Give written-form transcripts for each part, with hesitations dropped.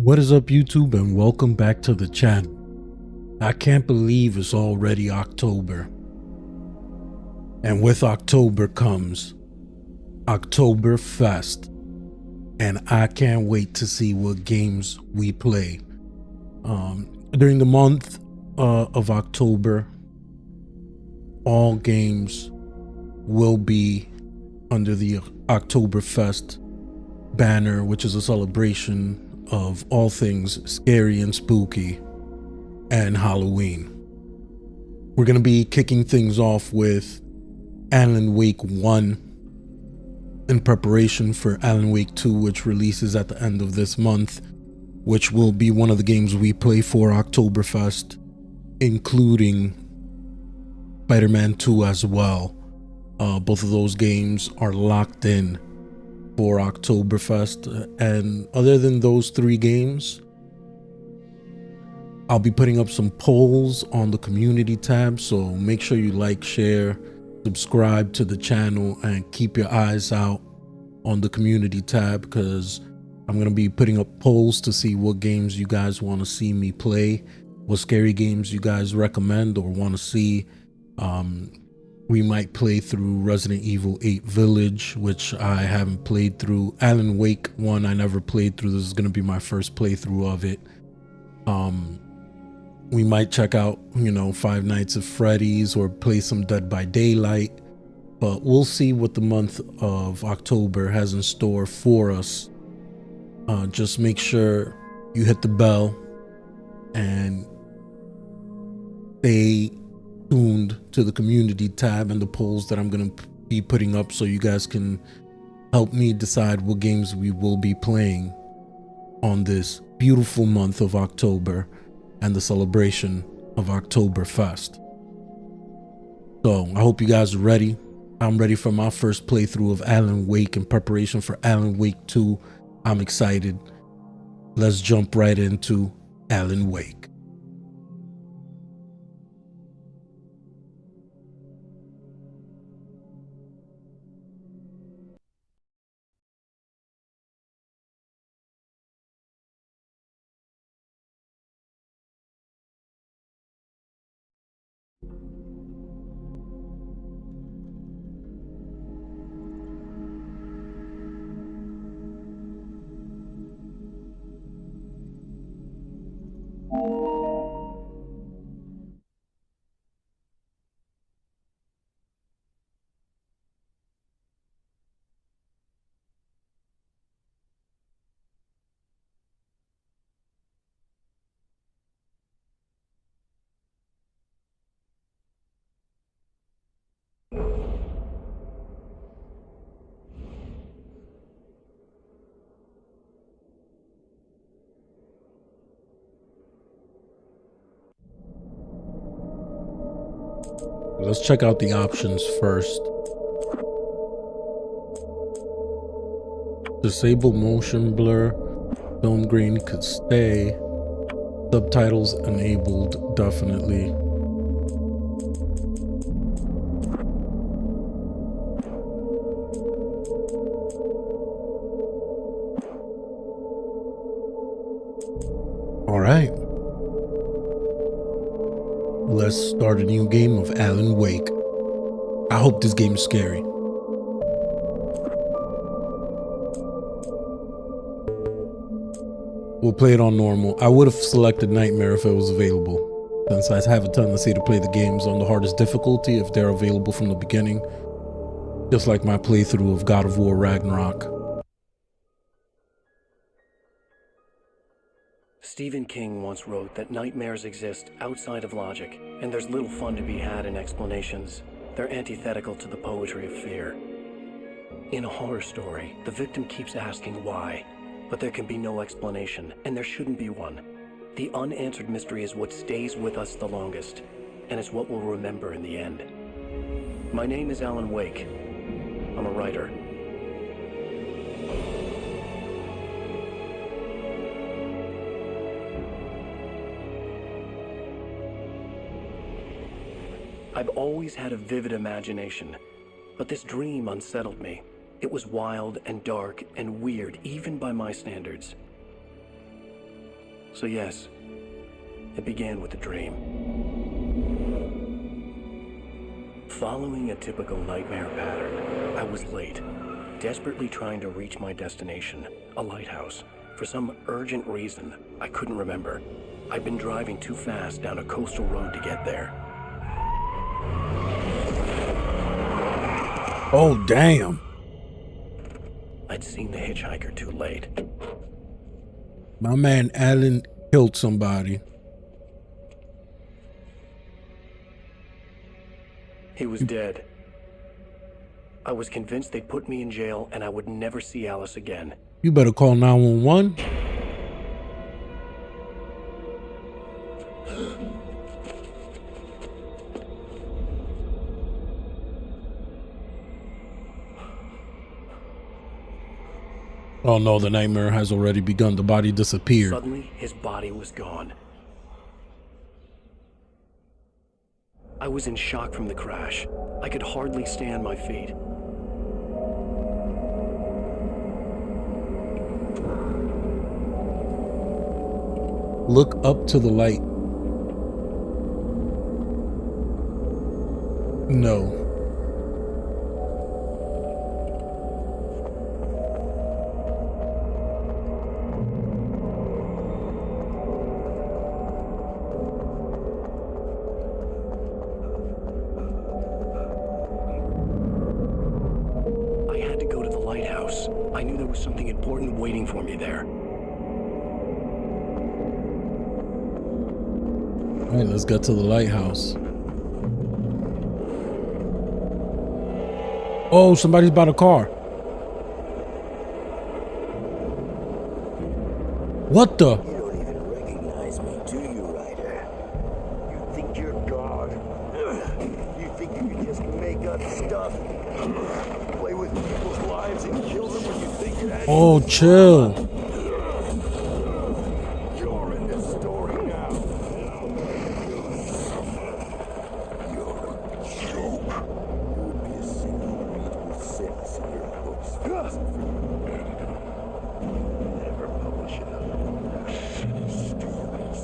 What is up, YouTube, and welcome back to the channel. I can't believe it's already October. And with October comes OctoberFest. And I can't wait to see what games we play. During the month of October, all games will be under the OctoberFest banner, which is a celebration of all things scary and spooky and Halloween. We're going to be kicking things off with Alan Wake 1 in preparation for Alan Wake 2, which releases at the end of this month, which will be one of the games we play for Oktoberfest, including Spider-Man 2 as well. Both of those games are locked in for Oktoberfest, and other than those three games, I'll be putting up some polls on the community tab, so make sure you like, share, subscribe to the channel, and keep your eyes out on the community tab, because I'm going to be putting up polls to see what games you guys want to see me play, what scary games you guys recommend or want to see. We might play through Resident Evil 8 Village, which I haven't played through. Alan Wake 1 I never played through. This is going to be my first playthrough of it. We might check out, Five Nights at Freddy's or play some Dead by Daylight. But we'll see what the month of October has in store for us. Just make sure you hit the bell and stay tuned to the community tab and the polls that I'm going to be putting up, so you guys can help me decide what games we will be playing on this beautiful month of October and the celebration of Oktoberfest. So I hope you guys are ready. I'm ready for my first playthrough of Alan Wake in preparation for Alan Wake 2. I'm excited. Let's jump right into Alan Wake. Let's check out the options first. Disable motion blur. Film green could stay. Subtitles enabled, definitely. All right. Let's start a new game of Alan Wake. I hope this game is scary. We'll play it on normal. I would have selected Nightmare if it was available, since I have a tendency to play the games on the hardest difficulty if they're available from the beginning, just like my playthrough of God of War Ragnarok. Stephen King once wrote that nightmares exist outside of logic, and there's little fun to be had in explanations. They're antithetical to the poetry of fear. In a horror story, the victim keeps asking why, but there can be no explanation, and there shouldn't be one. The unanswered mystery is what stays with us the longest, and it's what we'll remember in the end. My name is Alan Wake. I'm a writer. I've always had a vivid imagination, but this dream unsettled me. It was wild and dark and weird, even by my standards. So yes, it began with a dream. Following a typical nightmare pattern, I was late, desperately trying to reach my destination, a lighthouse. For some urgent reason, I couldn't remember. I'd been driving too fast down a coastal road to get there. Oh, damn. I'd seen the hitchhiker too late. My man Alan killed somebody. He was dead. I was convinced they'd put me in jail and I would never see Alice again. You better call 911. Oh no, the nightmare has already begun. The body disappeared. Suddenly, his body was gone. I was in shock from the crash. I could hardly stay on my feet. Look up to the light. No. I knew there was something important waiting for me there. All right, let's get to the lighthouse. Oh, somebody's by the car. What the? You don't even recognize me, do you, Ryder? You think you're God? You think you can just make up stuff? Play with people's lives and kill them when you think you're actually... Oh, chill. You're in this story now. You're a joke. You would be a single readable sentence in your books. Never publish another one of those shitty stories.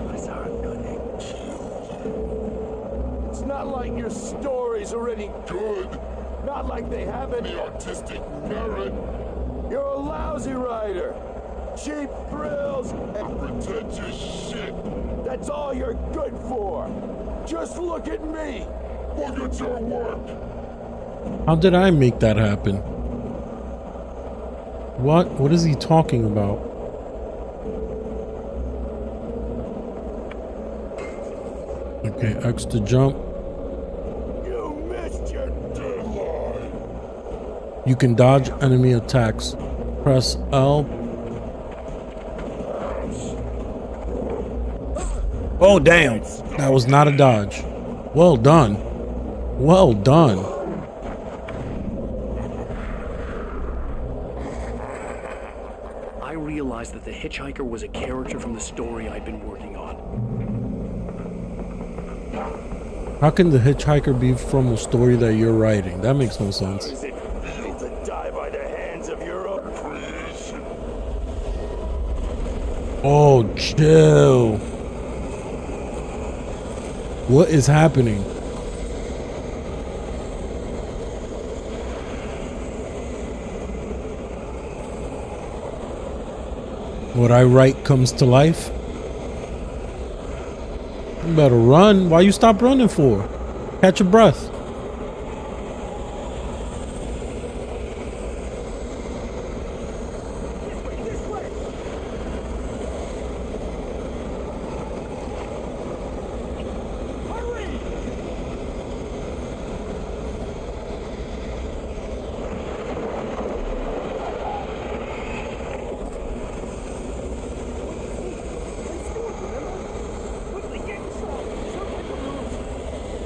Unless I'm gonna kill you. It's not like your stories are any good. Not like they have any artistic merit. You're a lousy writer. Cheap thrills and pretentious shit. That's all you're good for. Just look at me. Look at your work. How did I make that happen? What? What is he talking about? Okay, X to jump. You missed your deadline. You can dodge enemy attacks. Press L. Oh, damn. That was not a dodge. Well done. Well done. I realized that the hitchhiker was a character from the story I'd been working on. How can the hitchhiker be from a story that you're writing? That makes no sense. Is it feel to die by the hands of your own? Oh, chill. What is happening? What I write comes to life. You better run. Why you stop running for? Catch your breath.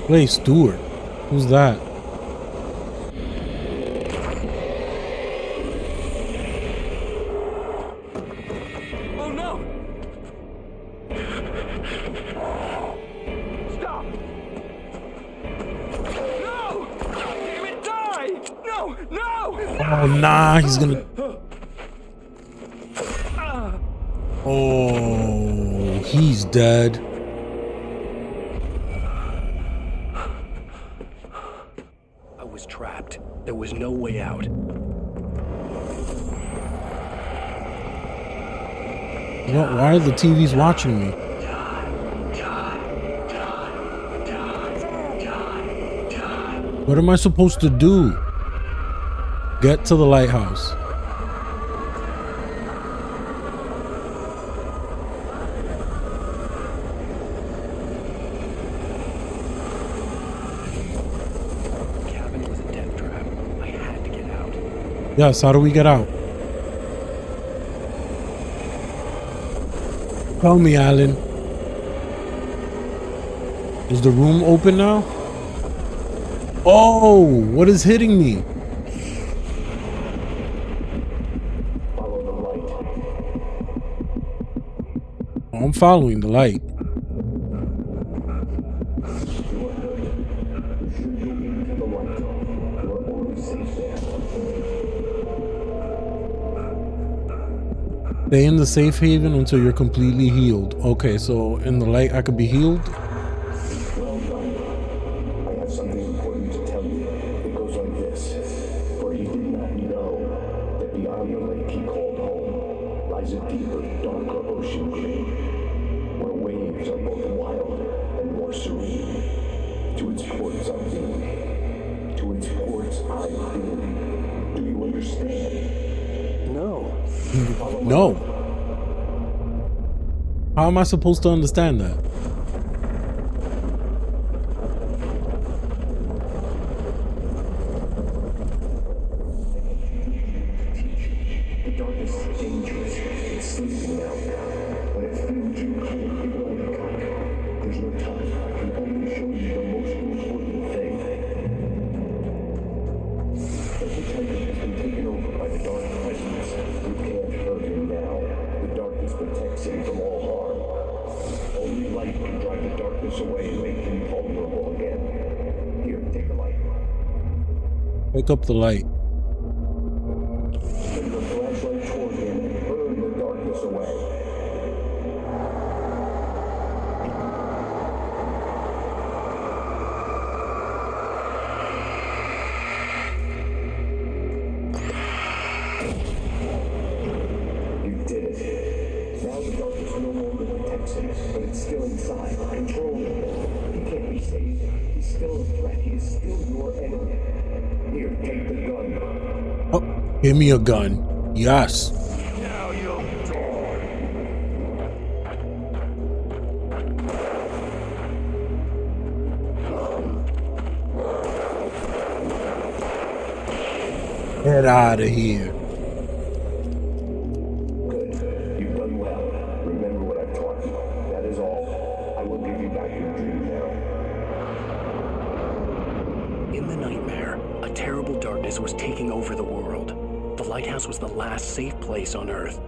Play Stewart. Who's that? Oh no! Stop! No! Damn it, die! No! No! Oh nah, he's gonna. Oh, he's dead. I was trapped. There was no way out. Why are the TVs watching me? What am I supposed to do? Get to the lighthouse. The cabin was a death trap. I had to get out. Yes, how do we get out? Tell me, Alan. Is the room open now? Oh, what is hitting me? Follow the light. Oh, I'm following the light. You are hurt. You should go into the light. You are only safe there. Stay in the safe haven until you're completely healed. Okay, so in the light I could be healed? Well done. I have something important to tell you. It goes like this. For he did not know that beyond the lake he called home lies a deeper, darker ocean green, where waves are both wild and more serene. To its ports I've been. To its ports I've been. Do you understand? No. No. How am I supposed to understand that? The darkness is dangerous. It's sleeping now. When it feels you coming, it will wake up. There's no time. I can only show you the most important thing. The hitchhiker has been taken over by the dark presence. You can't hurt him now. The darkness protects him from all harm. Only light can drive the darkness away and make him vulnerable again. Here, take the light. Pick up the light. Send your flashlight toward him and burn the darkness away. You did it. Now the darkness no longer protects him, but it's still inside, controlling him. He can't be saved. He's still a threat. He is still your enemy. Here, take the gun. Oh, give me a gun. Yes. Now you'll die. Get out of here. Good. You've done well. Remember what I've taught you. That is all. I will give you back your dream now. In the nightmare, a terrible darkness was taking over the world. The lighthouse was the last safe place on Earth.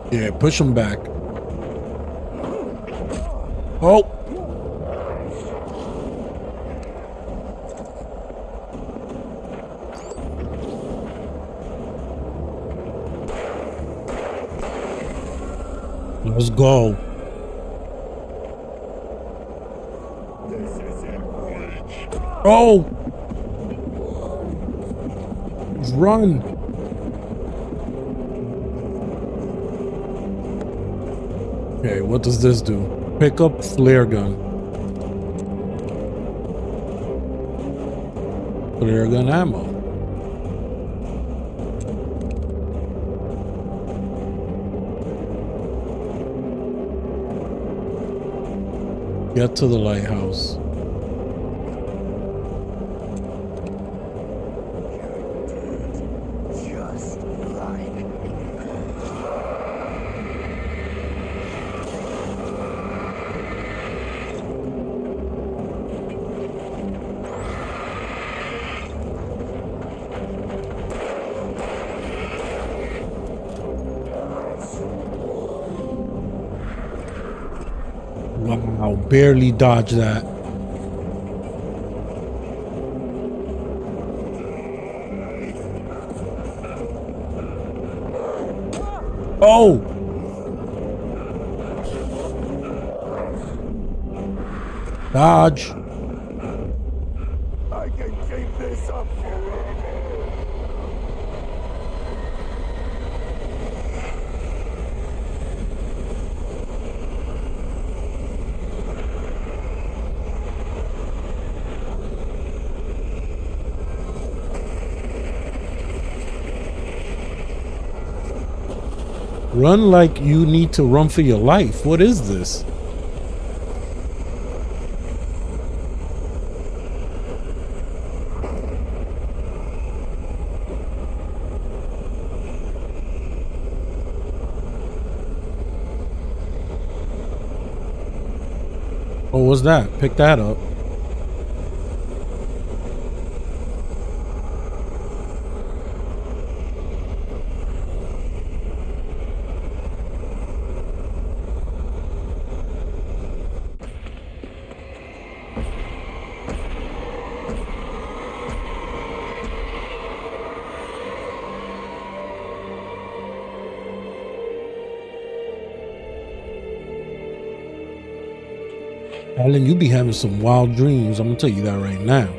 Yeah, push him back. Oh! Let's go. Oh! Run! Okay, what does this do? Pick up flare gun. Flare gun ammo. Get to the lighthouse. Wow, barely dodged that. Oh! Dodge. I can keep this up forever. Run like you need to run for your life. What is this? Oh, what's that? Pick that up. Alan, you be having some wild dreams. I'm gonna tell you that right now.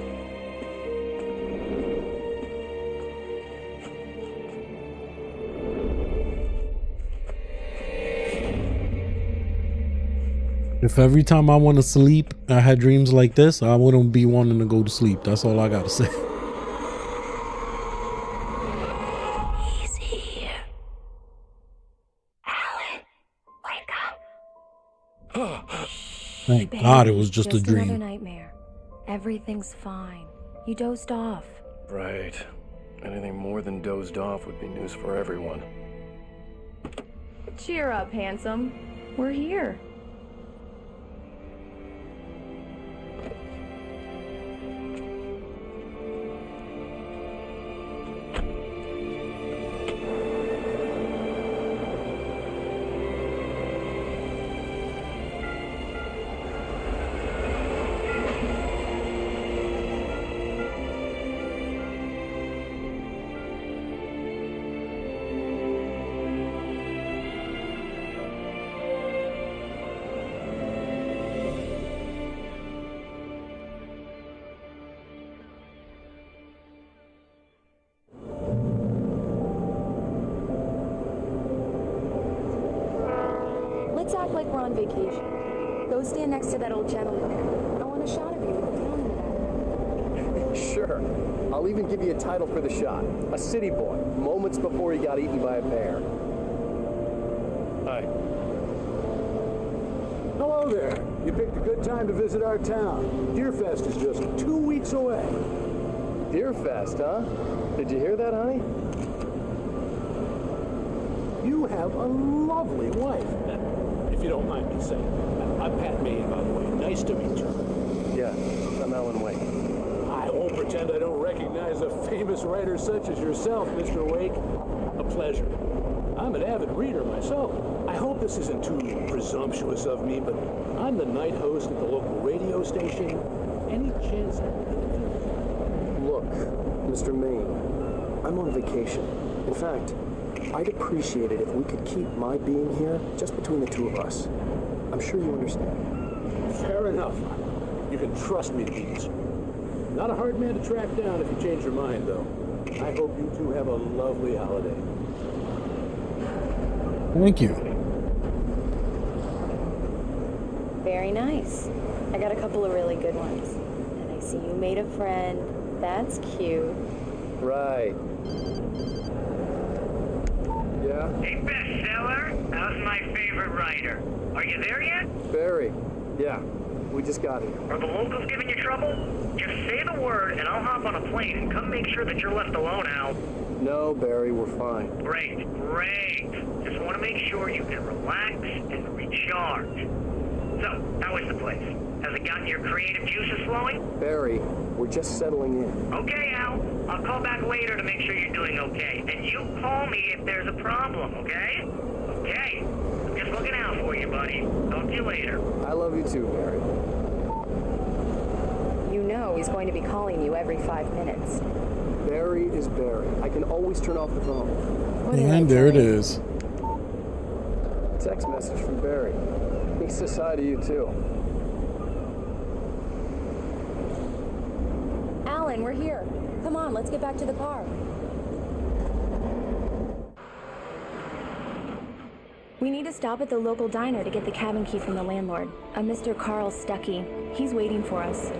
If every time I want to sleep, I had dreams like this, I wouldn't be wanting to go to sleep. That's all I gotta say. Easy. Alan, wake up. Thank God it was just a Another dream. nightmare. Everything's fine. You dozed off. Right. Anything more than dozed off would be news for everyone. Cheer up, handsome. We're here. Let's act like we're on vacation. Go stand next to that old gentleman there. I want a shot of you. Tell him that. Sure. I'll even give you a title for the shot. A city boy, moments before he got eaten by a bear. Hi. Hello there. You picked a good time to visit our town. OctoberFest is just 2 weeks away. OctoberFest, huh? Did you hear that, honey? You have a lovely wife. If you don't mind me saying. I'm Pat Maine, by the way. Nice to meet you. Yeah, I'm Alan Wake. I won't pretend I don't recognize a famous writer such as yourself, Mr. Wake. A pleasure. I'm an avid reader myself. I hope this isn't too presumptuous of me, but I'm the night host at the local radio station. Any chance I can get a Look, Mr. Maine, I'm on vacation. In fact, I'd appreciate it if we could keep my being here just between the two of us. I'm sure you understand. Fair enough. You can trust me to be easy. Not a hard man to track down if you change your mind, though. I hope you two have a lovely holiday. Thank you. Very nice. I got a couple of really good ones. And I see you made a friend. That's cute. Right. Yeah? Hey, bestseller, how's my favorite writer? Are you there yet? Barry. Yeah, we just got here. Are the locals giving you trouble? Just say the word and I'll hop on a plane and come make sure that you're left alone, Al. No, Barry, we're fine. Great. Just want to make sure you can relax and recharge. So, how is the place? Has it gotten your creative juices flowing? Barry, we're just settling in. Okay, Al. I'll call back later to make sure you're doing okay. And you call me if there's a problem, okay? Okay. I'm just looking out for you, buddy. Talk to you later. I love you too, Barry. You know he's going to be calling you every 5 minutes. Barry is Barry. I can always turn off the phone. What did I And there it tell you? is. Text message from Barry. He says hi to you too. Alan, we're here. Come on, let's get back to the car. We need to stop at the local diner to get the cabin key from the landlord, a Mr. Carl Stuckey. He's waiting for us.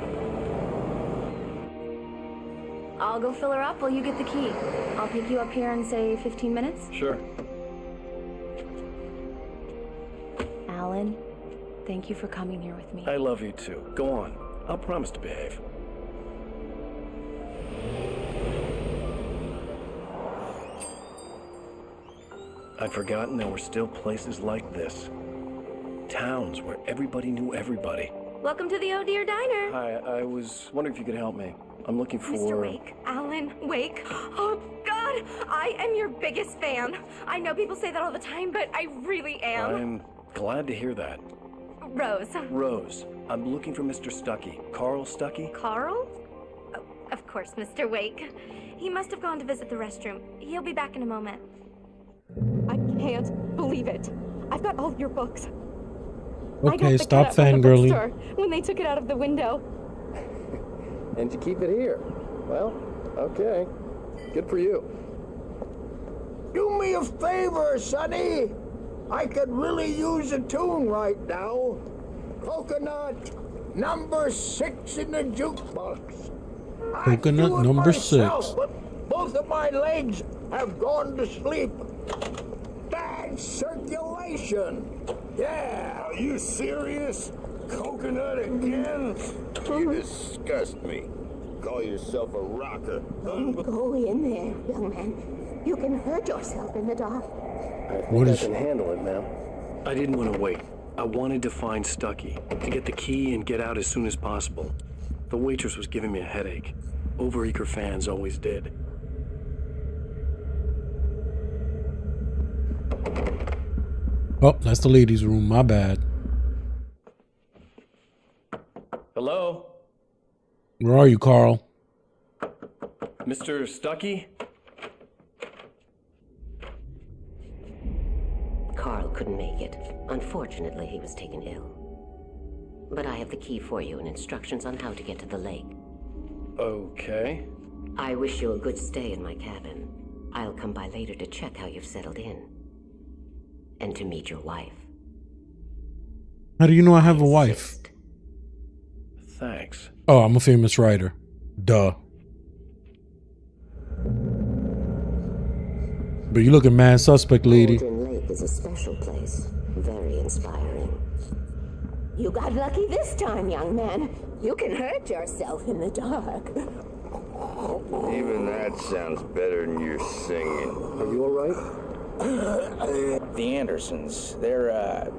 I'll go fill her up while you get the key. I'll pick you up here in, say, 15 minutes. Sure. Alan, thank you for coming here with me. I love you too. Go on. I'll promise to behave. I'd forgotten there were still places like this. Towns where everybody knew everybody. Welcome to the Oh Dear Diner. Hi, I was wondering if you could help me. I'm looking for... Mr. Wake. Alan Wake. Oh, God. I am your biggest fan. I know people say that all the time, but I really am. I'm glad to hear that. Rose. Rose, I'm looking for Mr. Stuckey. Carl Stuckey? Carl? Oh, of course, Mr. Wake. He must have gone to visit the restroom. He'll be back in a moment. I can't believe it. I've got all your books. Okay, stop fangirling. When they took it out of the window. And you keep it here. Well, okay. Good for you. Do me a favor, Sonny. I could really use a tune right now. Coconut number 6 in the jukebox. Coconut number 6. But both of my legs have gone to sleep. Bad circulation. Yeah. Are you serious? Coconut again? You disgust me. Call yourself a rocker. Don't go in there, young man. You can hurt yourself in the dark. I think I can handle it, ma'am. I didn't want to wait. I wanted to find Stuckey, to get the key and get out as soon as possible. The waitress was giving me a headache. Overeager fans always did. Oh, that's the ladies' room. My bad. Hello? Where are you, Carl? Mr. Stuckey? Carl couldn't make it. Unfortunately, he was taken ill. But I have the key for you and instructions on how to get to the lake. Okay. I wish you a good stay in my cabin. I'll come by later to check how you've settled in. And to meet your wife. How do you know I have a wife? Thanks. Oh, I'm a famous writer. Duh. But you looking mad suspect, lady. Golden Lake is a special place. Very inspiring. You got lucky this time, young man. You can hurt yourself in the dark. Even that sounds better than your singing. Are you alright? The Andersons, they're,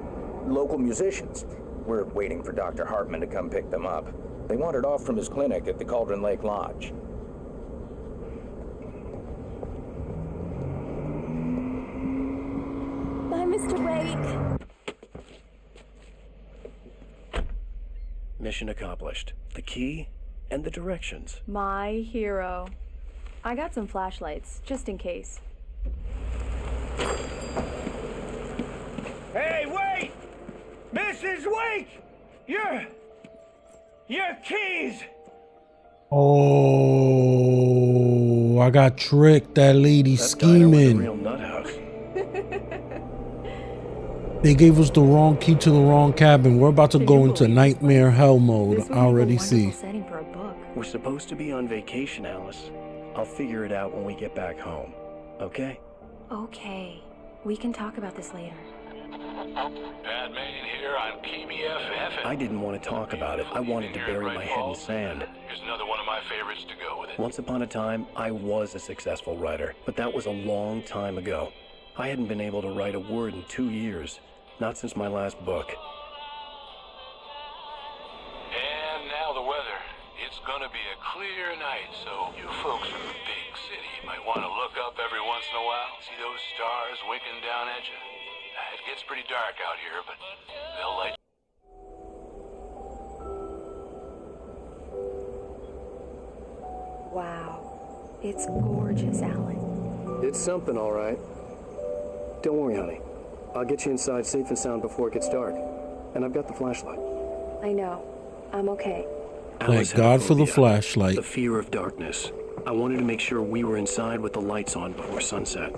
local musicians. We're waiting for Dr. Hartman to come pick them up. They wandered off from his clinic at the Cauldron Lake Lodge. Bye, Mr. Wake. Mission accomplished. The key and the directions. My hero. I got some flashlights, just in case. Hey, wait! Mrs. Wake! Your keys! Oh, I got tricked. That lady scheming. Real nut house. They gave us the wrong key to the wrong cabin. We're about to go into nightmare hell mode. I already see. Setting for a book. We're supposed to be on vacation, Alice. I'll figure it out when we get back home. Okay? Okay. We can talk about this later. Bad Main here on KBFF. I didn't want to talk about it. I wanted to bury my head in sand. Here's another one of my favorites to go with it. Once upon a time, I was a successful writer, but that was a long time ago. I hadn't been able to write a word in 2 years. Not since my last book. And now the weather. It's gonna be a clear night, so you folks from the big city might want to look up every once in a while. See those stars winking down at you? It gets pretty dark out here, but they'll light. Wow. It's gorgeous, Alan. It's something, all right. Don't worry, honey. I'll get you inside safe and sound before it gets dark. And I've got the flashlight. I know. I'm okay. Alice Thank God for the had a phobia, flashlight. The fear of darkness. I wanted to make sure we were inside with the lights on before sunset.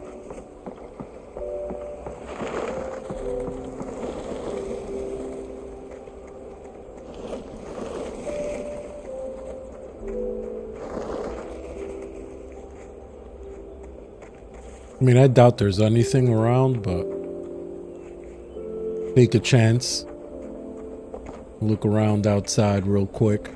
I mean, I doubt there's anything around, but take a chance. Look around outside real quick.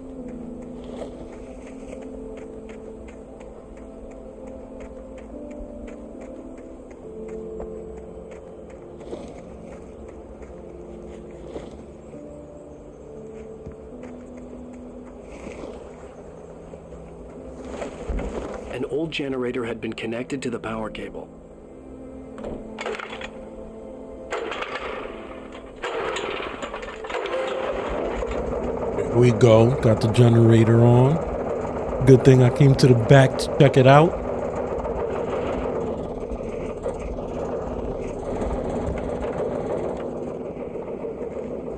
An old generator had been connected to the power cable. Here we go. Got the generator on. Good thing I came to the back to check it out.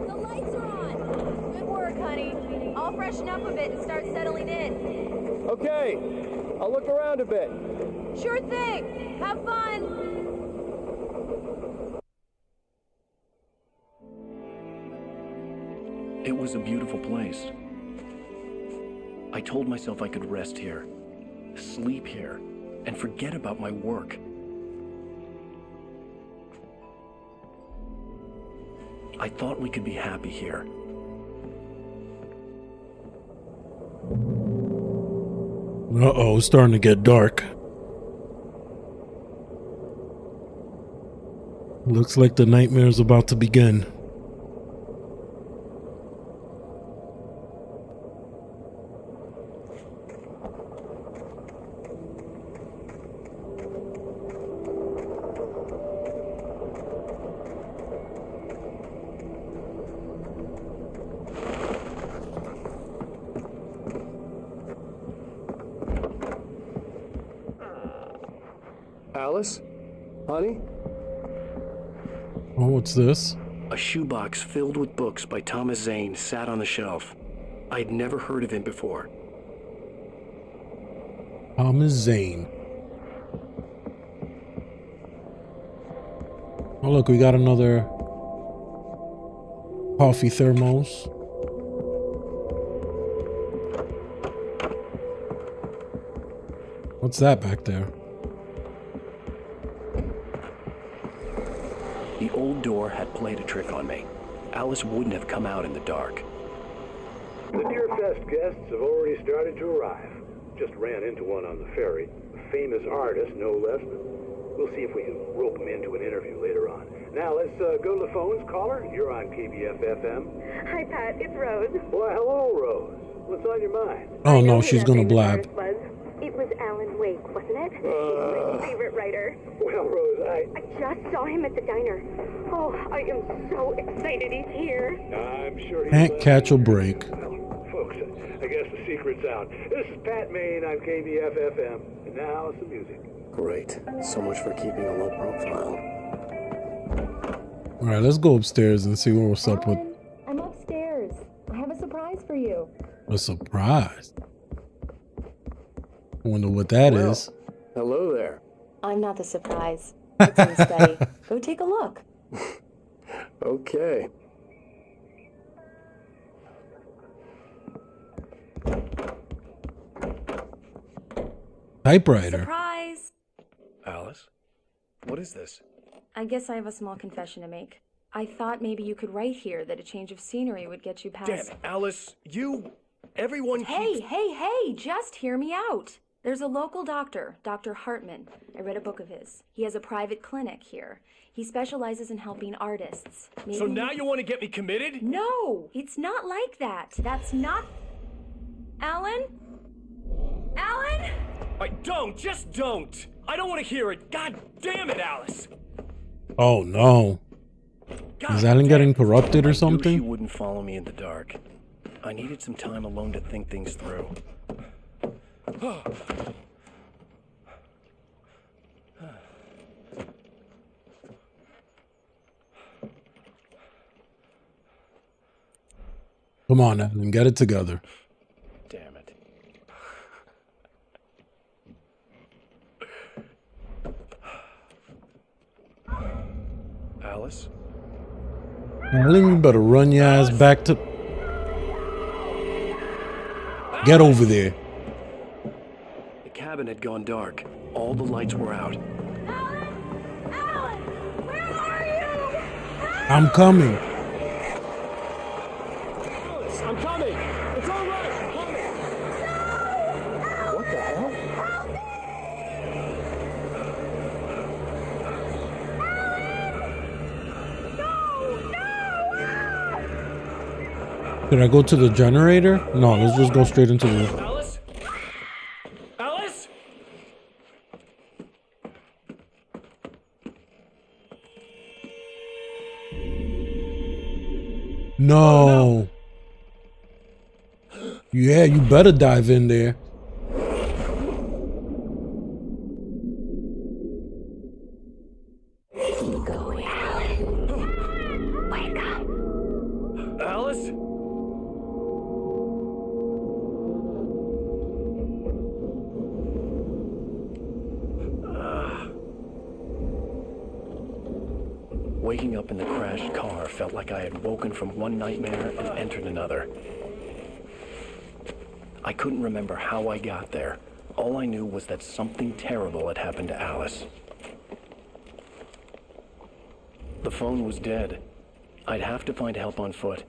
The lights are on. Good work, honey. I'll freshen up a bit and start settling in. Okay. I'll look around a bit. Sure thing. Have fun. It was a beautiful place. I told myself I could rest here, sleep here, and forget about my work. I thought we could be happy here. Uh-oh, it's starting to get dark. Looks like the nightmare's about to begin. Alice? Honey? Oh, what's this? A shoebox filled with books by Thomas Zane sat on the shelf. I'd never heard of him before. Thomas Zane. Oh, look, we got another coffee thermos. What's that back there? The old door had played a trick on me. Alice wouldn't have come out in the dark. The OctoberFest guests have already started to arrive. Just ran into one on the ferry. A famous artist, no less. We'll see if we can rope him into an interview later on. Now, let's go to the phones. Caller, you're on KBF-FM. Hi, Pat. It's Rose. Why, hello, Rose. What's on your mind? Oh, no, she's gonna blab. It was Alan Wake, wasn't it? He's my favorite writer. Well, Rose, I just saw him at the diner. Oh, I am so excited he's here. I'm sure Can't catch a break. Well, folks, I guess the secret's out. This is Pat Maine on KBF-FM. And now some music. Great. So much for keeping a low profile. All right, let's go upstairs and see what's up with I'm upstairs. I have a surprise for you. a surprise. I wonder what that is. Hello there. I'm not the surprise. It's in the study. Go take a look. Okay. Typewriter. Surprise! Alice? What is this? I guess I have a small confession to make. I thought maybe you could write here that a change of scenery would get you past... Damn it, Alice, everyone keeps... Hey, just hear me out. There's a local doctor, Dr. Hartman. I read a book of his. He has a private clinic here. He specializes in helping artists. Maybe... So now you want to get me committed? No, it's not like that. That's not... Alan? Alan? Just don't! I don't want to hear it. God damn it, Alice! Oh no. Is Alan getting corrupted or I knew something? she wouldn't follow me in the dark. I needed some time alone to think things through. Come on, Alan, get it together. Damn it. Alice? Alan, you better run your ass back to... Get over there. The cabin had gone dark. All the lights were out. I'm coming. Alice, I'm coming. It's all right. I'm coming. What the hell? Did I go to the generator? No, let's just go straight into the... Alice? Alice? No. Yeah, you better dive in there. Alice? Waking up in the crashed car felt like I had woken from one nightmare and entered another. I couldn't remember how I got there. All I knew was that something terrible had happened to Alice. The phone was dead. I'd have to find help on foot.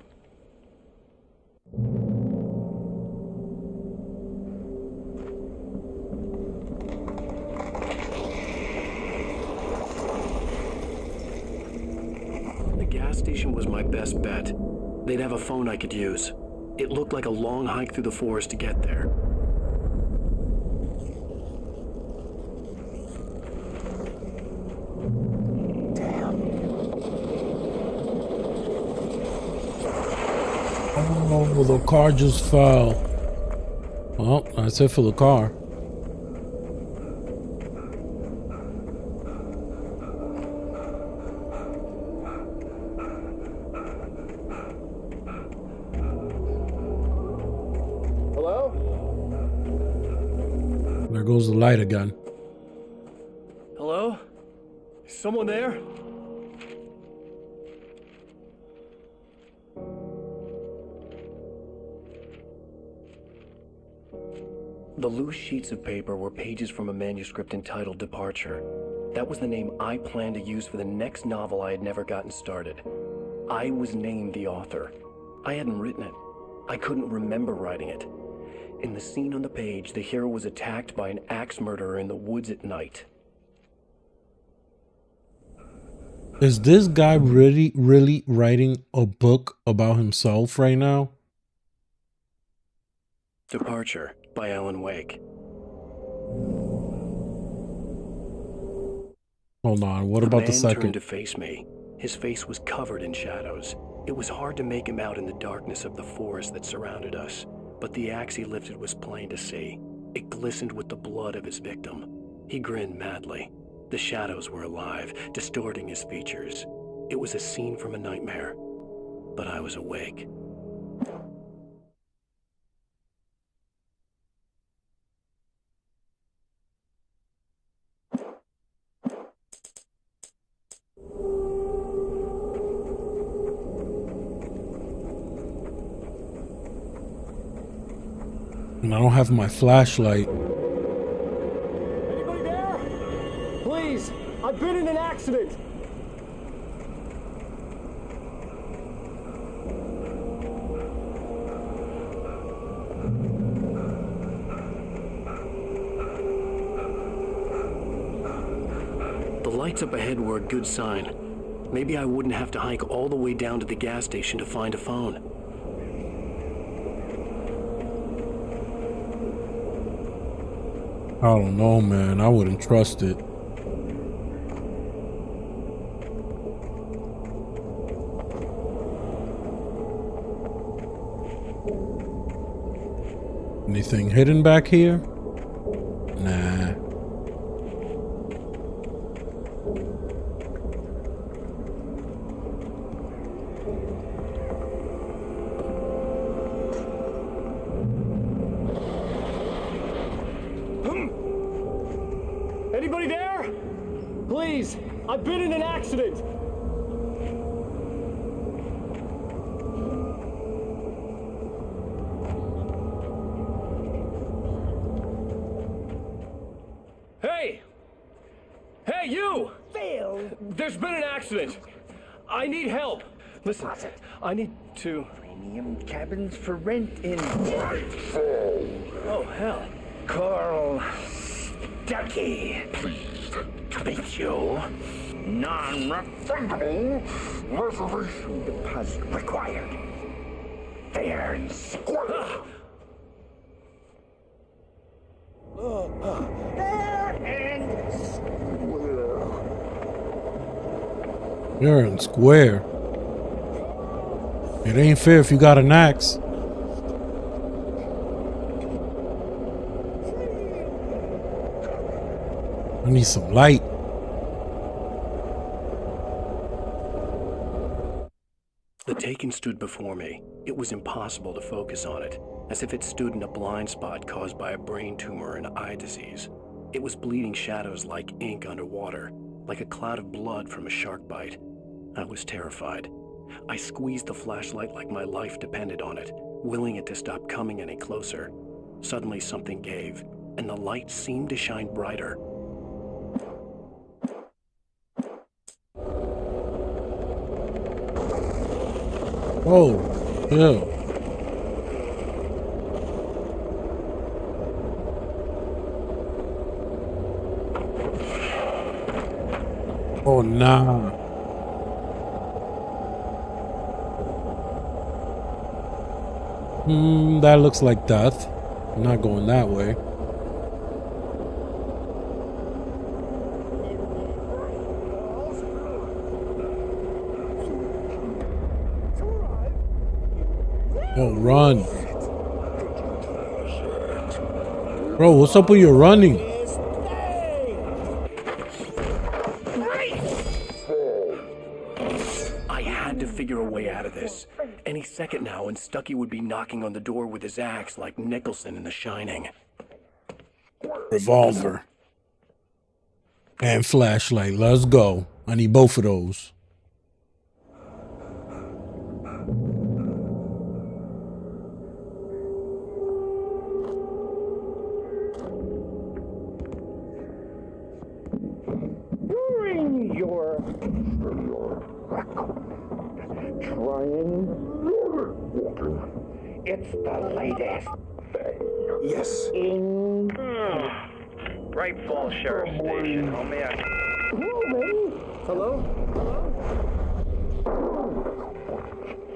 The gas station was my best bet. They'd have a phone I could use. It looked like a long hike through the forest to get there. Oh, the car just fell. Well, that's it for the car. Hello? There goes the light again. Hello? Is someone there? The loose sheets of paper were pages from a manuscript entitled Departure. That was the name I planned to use for the next novel I had never gotten started. I was named the author. I hadn't written it. I couldn't remember writing it. In the scene on the page, the hero was attacked by an axe murderer in the woods at night. Is this guy really writing a book about himself right now? Departure by Alan Wake. Hold on, what about the man turned second? to face me. His face was covered in shadows. It was hard to make him out in the darkness of the forest that surrounded us, but the axe he lifted was plain to see. It glistened with the blood of his victim. He grinned madly. The shadows were alive, distorting his features. It was a scene from a nightmare, but I was awake. And I don't have my flashlight. Anybody there? Please, I've been in an accident. The lights up ahead were a good sign. Maybe I wouldn't have to hike all the way down to the gas station to find a phone. I don't know, man. I wouldn't trust it. Anything hidden back here? Nah. Anybody there? Please, I've been in an accident. Hey! Hey, you! Phil! There's been an accident. I need help. Listen, I need to... Premium cabins for rent in... Oh, hell. Carl Stuckey. Pleased to meet you. Non-refundable reservation deposit required. Fair and square. Fair and square. Fair and square. It ain't fair if you got an axe. I need some light. The Taken stood before me. It was impossible to focus on it, as if it stood in a blind spot caused by a brain tumor and eye disease. It was bleeding shadows like ink underwater, like a cloud of blood from a shark bite. I was terrified. I squeezed the flashlight like my life depended on it, willing it to stop coming any closer. Suddenly something gave, and the light seemed to shine brighter. Oh, yeah. Oh, nah. That looks like death. I'm not going that way. Oh, run. Bro, what's up with your running? I had to figure a way out of this. Any second now, and Stuckey would be knocking on the door with his axe like Nicholson in The Shining. Revolver. And flashlight. Let's go. I need both of those. During your It's the latest. Yes. Bright Falls Sheriff Station. How may I... Hello?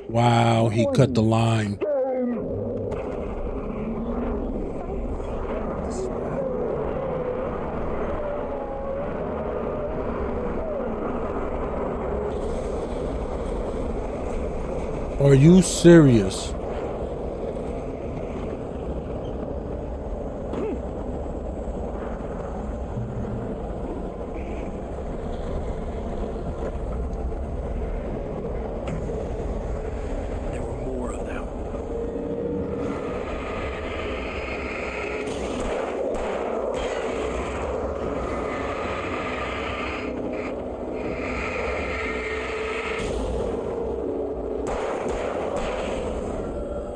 Wow, he cut the line. Are you serious? There were more of them.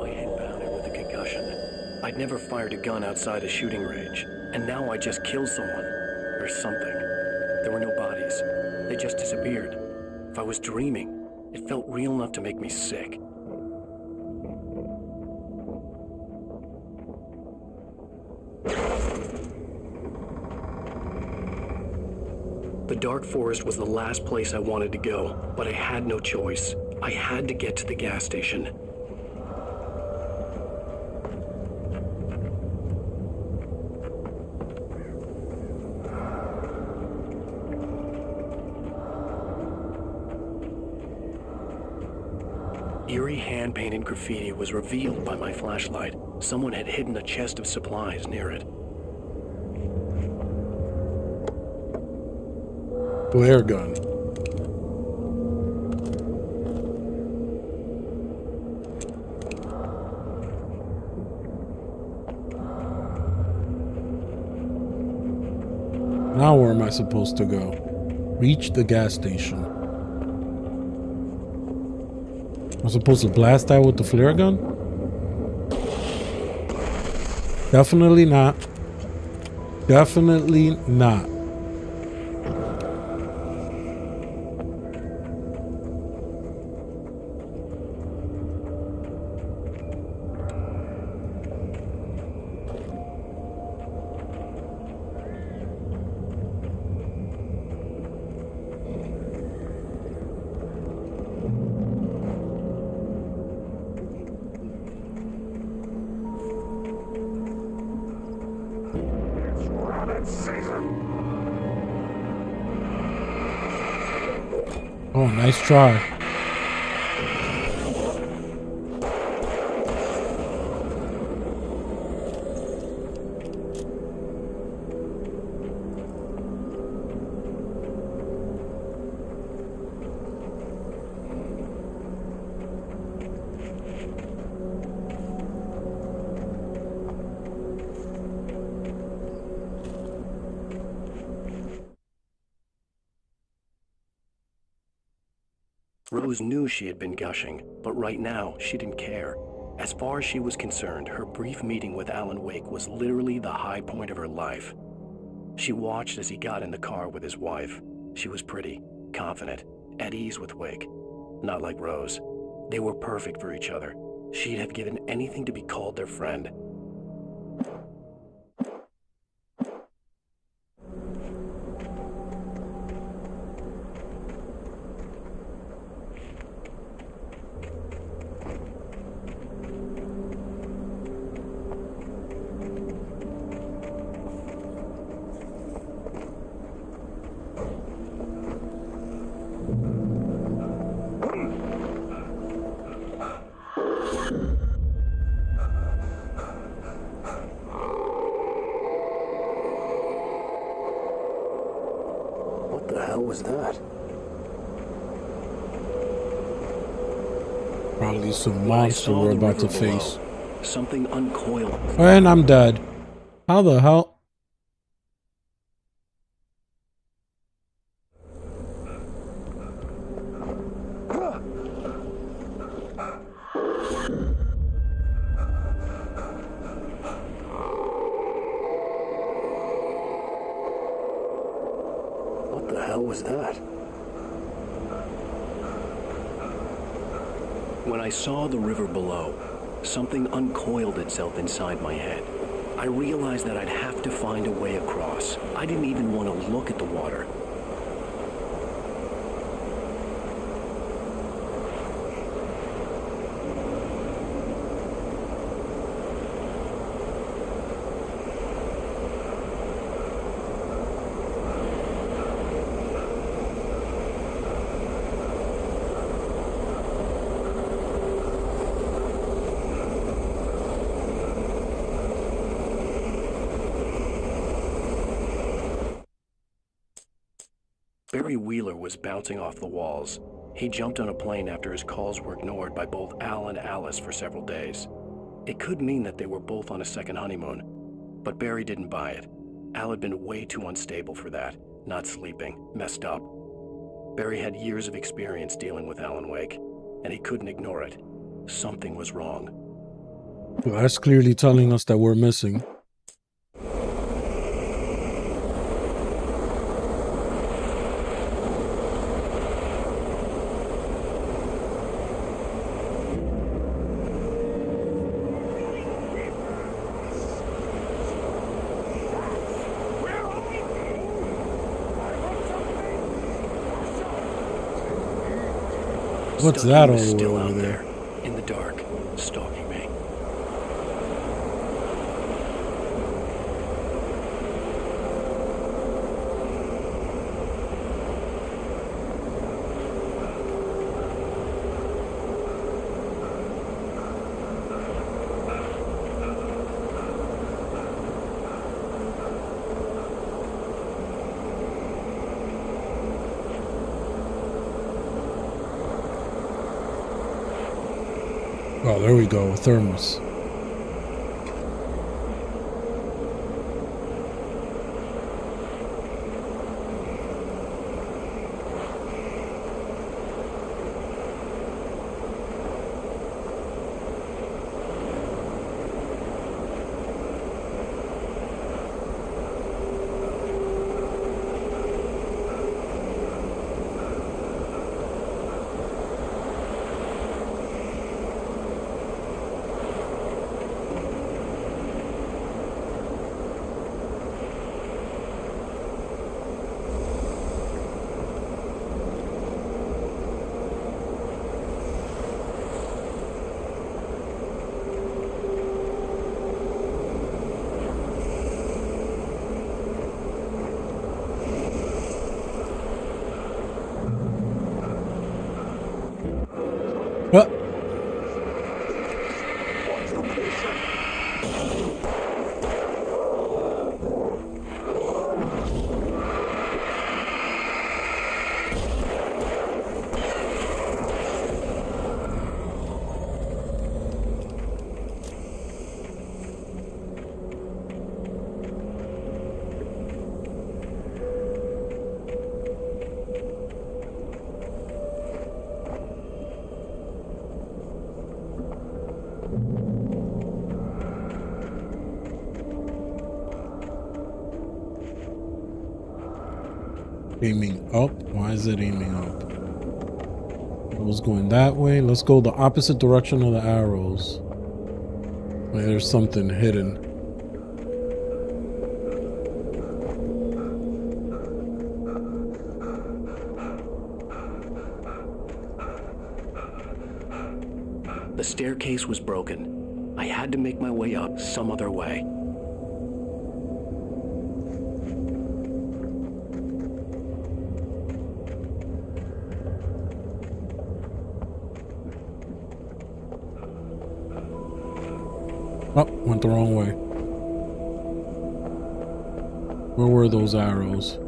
My head pounded with a concussion. I'd never fired a gun outside a shooting range, and now I just killed someone. Or something. There were no bodies. They just disappeared. If I was dreaming, it felt real enough to make me sick. The dark forest was the last place I wanted to go, but I had no choice. I had to get to the gas station. Eerie hand-painted graffiti was revealed by my flashlight. Someone had hidden a chest of supplies near it. Flare gun. Now where am I supposed to go? Reach the gas station. I'm supposed to blast that with the flare gun? Definitely not. Definitely not. Oh, nice try. Rose knew she had been gushing, but right now, she didn't care. As far as she was concerned, her brief meeting with Alan Wake was literally the high point of her life. She watched as he got in the car with his wife. She was pretty, confident, at ease with Wake. Not like Rose. They were perfect for each other. She'd have given anything to be called their friend. What the hell was that? Probably some monster we're about to face. Something uncoiled. And I'm dead. How the hell? What the hell was that? When I saw the river below, something uncoiled itself inside my head. I realized that I'd have to find a way across. I didn't even want to look at the water. Barry Wheeler was bouncing off the walls. He jumped on a plane after his calls were ignored by both Al and Alice for several days. It could mean that they were both on a second honeymoon, but Barry didn't buy it. Al had been way too unstable for that, not sleeping, messed up. Barry had years of experience dealing with Alan Wake, and he couldn't ignore it. Something was wrong. Well, that's clearly telling us that we're missing. What's that all the way over there? In the dark, stalking me. Oh, there we go, a thermos. What? Aiming up? Why is it aiming up? It was going that way. Let's go the opposite direction of the arrows. Wait, there's something hidden. The staircase was broken. I had to make my way up some other way. Oh, went the wrong way. Where were those arrows?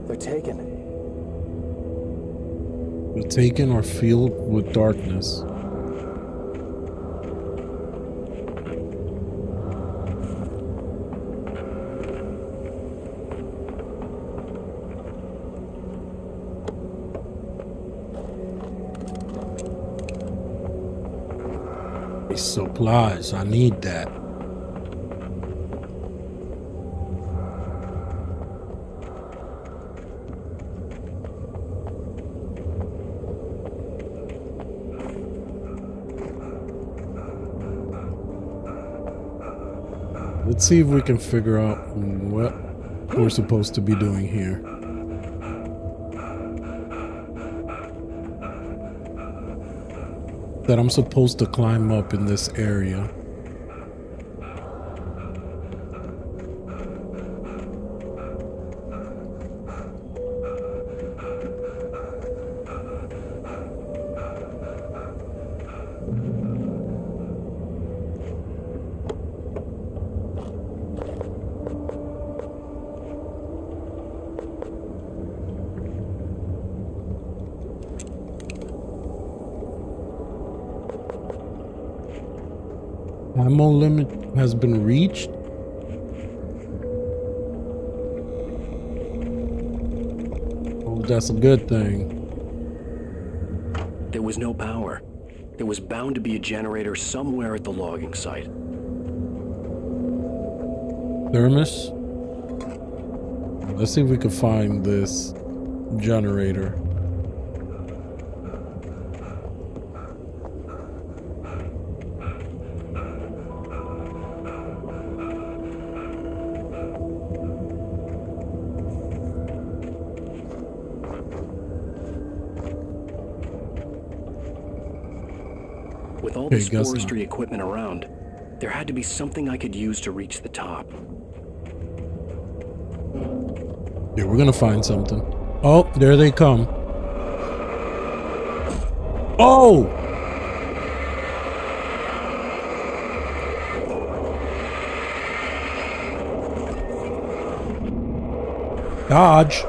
They're taken. They're taken or filled with darkness. Supplies. I need that. Let's see if we can figure out what we're supposed to be doing here. That I'm supposed to climb up in this area. Ammo limit has been reached. Oh, that's a good thing. There was no power. There was bound to be a generator somewhere at the logging site. Thermos. Let's see if we can find this generator. With all this forestry equipment around, there had to be something I could use to reach the top. Yeah, we're gonna find something. Oh, there they come. Oh! Dodge.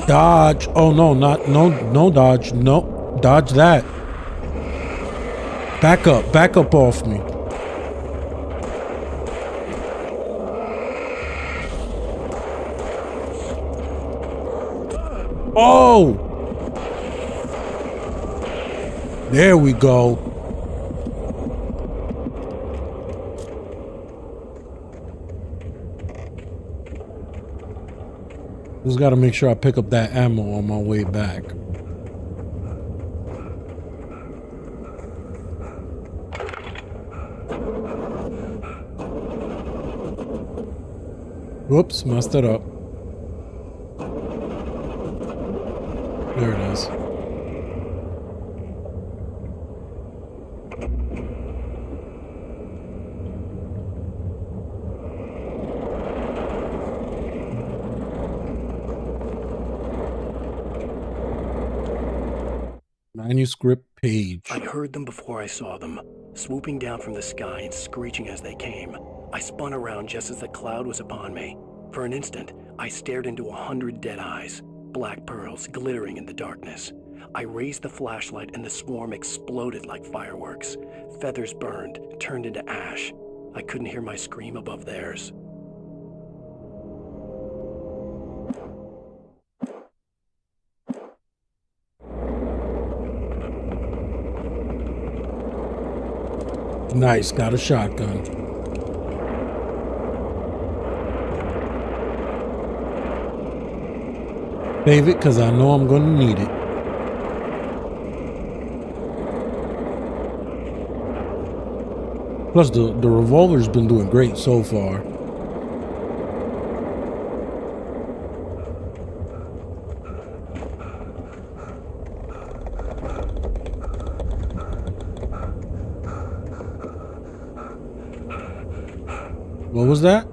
Dodge. Oh no, no dodge. No, dodge that. Back up off me. Oh! There we go. Just gotta make sure I pick up that ammo on my way back. Whoops, messed it up. There it is. Manuscript page. I heard them before I saw them, swooping down from the sky and screeching as they came. I spun around just as the cloud was upon me. For an instant, I stared into 100 dead eyes, black pearls glittering in the darkness. I raised the flashlight and the swarm exploded like fireworks. Feathers burned, turned into ash. I couldn't hear my scream above theirs. Nice, got a shotgun. Save it, because I know I'm going to need it. Plus, the revolver's been doing great so far. What was that?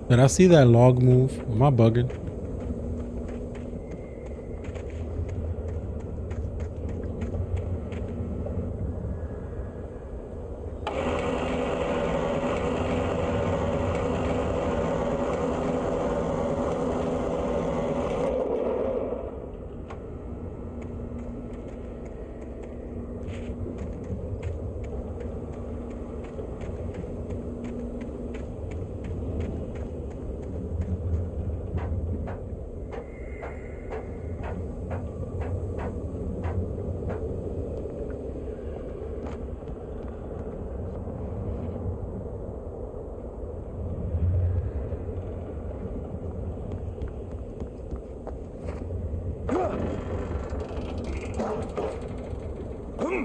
Did I see that log move? Am I bugging?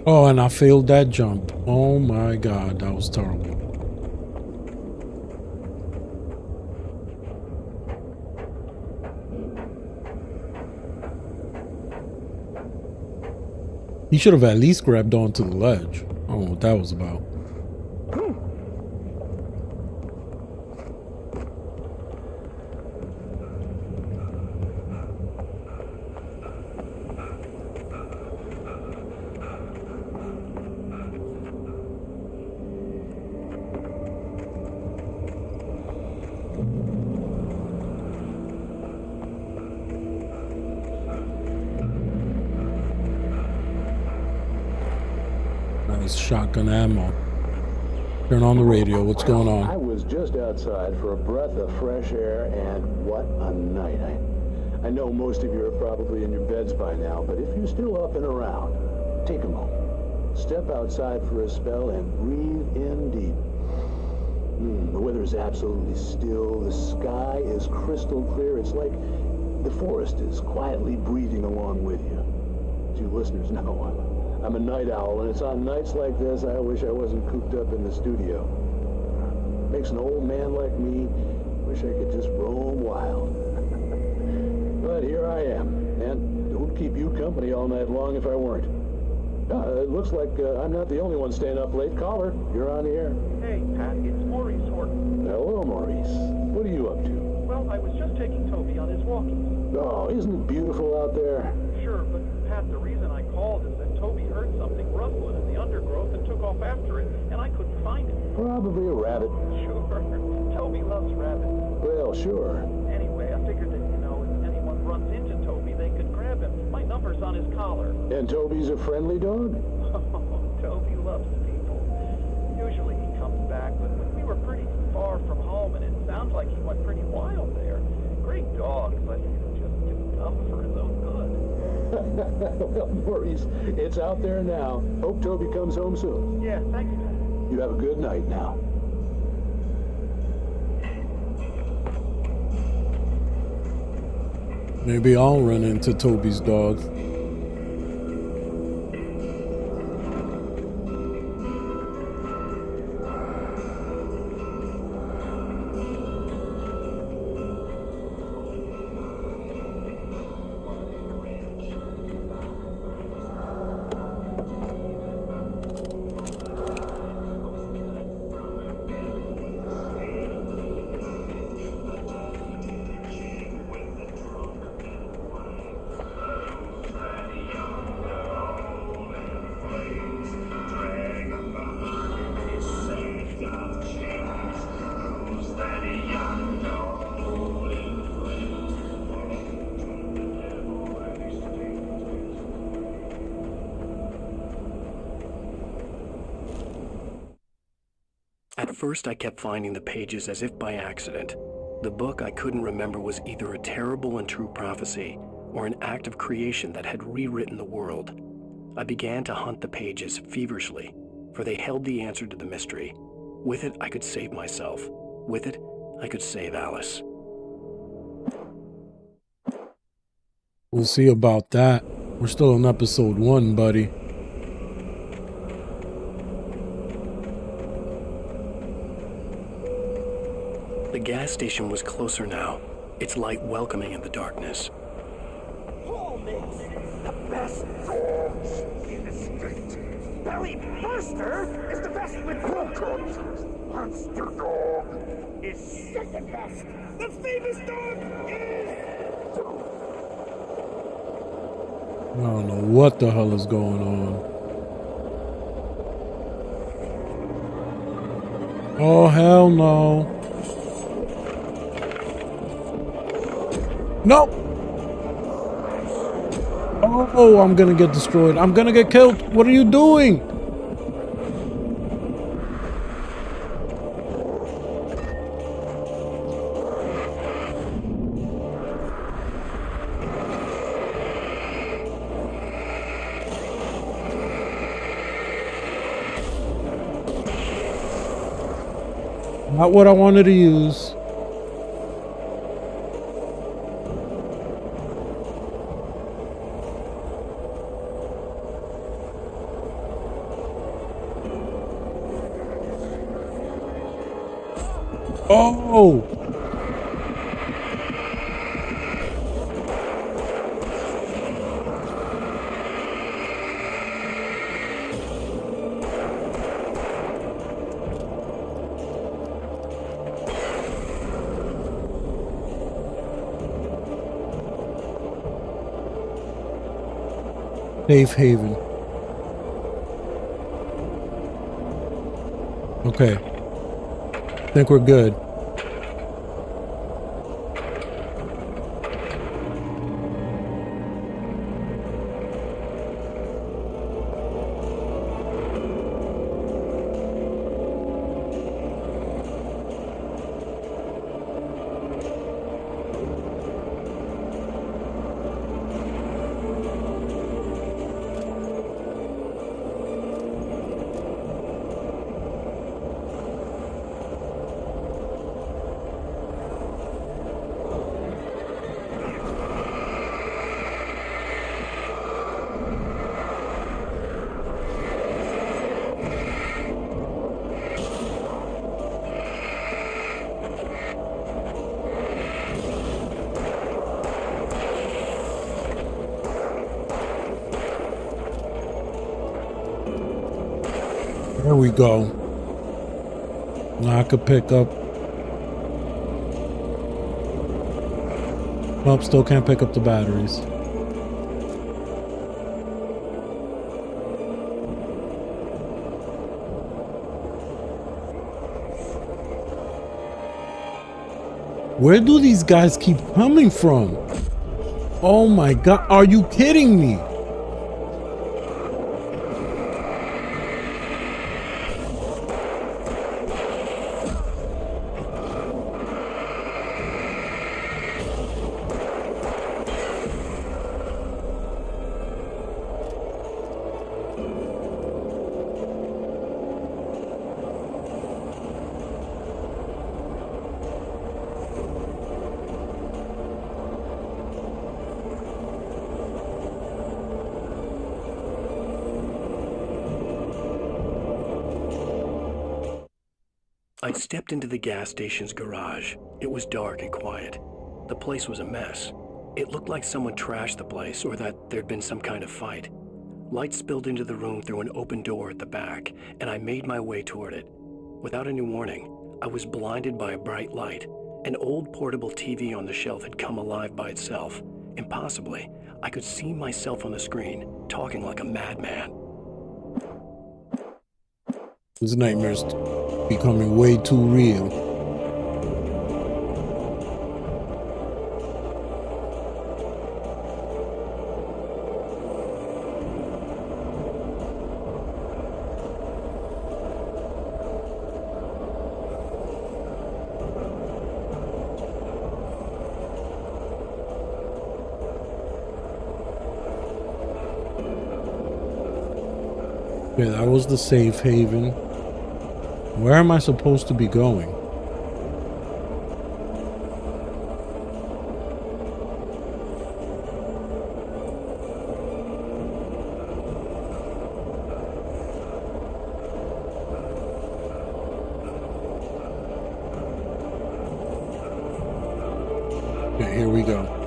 Oh, and I failed that jump. Oh my god, that was terrible. He should have at least grabbed onto the ledge. I don't know what that was about. Shotgun ammo. Turn on the radio. What's going on? I was just outside for a breath of fresh air, and what a night. I know most of you are probably in your beds by now, but if you're still up and around, take a moment. Step outside for a spell and breathe in deep. The weather is absolutely still. The sky is crystal clear. It's like the forest is quietly breathing along with you. As you listeners know, I'm a night owl, and it's on nights like this I wish I wasn't cooped up in the studio. Makes an old man like me wish I could just roam wild. But here I am, and it would keep you company all night long if I weren't. It looks like I'm not the only one staying up late. Caller, you're on the air. Hey, Pat, it's Maurice Horton. Hello, Maurice. What are you up to? Well, I was just taking Toby on his walkies. Oh, isn't it beautiful out there? Sure, but Pat, the reason I called is that Toby heard something rustling in the undergrowth and took off after it, and I couldn't find it. Probably a rabbit. Sure. Toby loves rabbits. Well, sure. Anyway, I figured that, if anyone runs into Toby, they could grab him. My number's on his collar. And Toby's a friendly dog? Toby loves people. Usually he comes back, but when we were pretty far from home, and it sounds like he went pretty wild there. Great dog, but just too dumb for his own good. Well, Maurice, it's out there now. Hope Toby comes home soon. Yeah, thanks, Pat. You have a good night now. Maybe I'll run into Toby's dog. At first, I kept finding the pages as if by accident. The book I couldn't remember was either a terrible and true prophecy or an act of creation that had rewritten the world. I began to hunt the pages feverishly, for they held the answer to the mystery. With it, I could save myself. With it, I could save Alice. We'll see about that. We're still on episode 1, buddy. The gas station was closer now, its light welcoming in the darkness. Holmix, the best dogs in the state. Belly Burster is the best with welcome. Monster Dog is second best. The famous dog is... I don't know what the hell is going on. Oh, hell no. No! Oh, I'm gonna get destroyed. I'm gonna get killed. What are you doing? Not what I wanted to use. Oh! Safe haven. Okay. I think we're good. There we go. Now I could pick up. Nope, still can't pick up the batteries. Where do these guys keep coming from? Oh my God, are you kidding me? I'd stepped into the gas station's garage. It was dark and quiet. The place was a mess. It looked like someone trashed the place or that there'd been some kind of fight. Light spilled into the room through an open door at the back, and I made my way toward it. Without any warning, I was blinded by a bright light. An old portable TV on the shelf had come alive by itself. Impossibly, I could see myself on the screen, talking like a madman. This nightmare's becoming way too real. Okay, that was the safe haven. Where am I supposed to be going? Okay, here we go.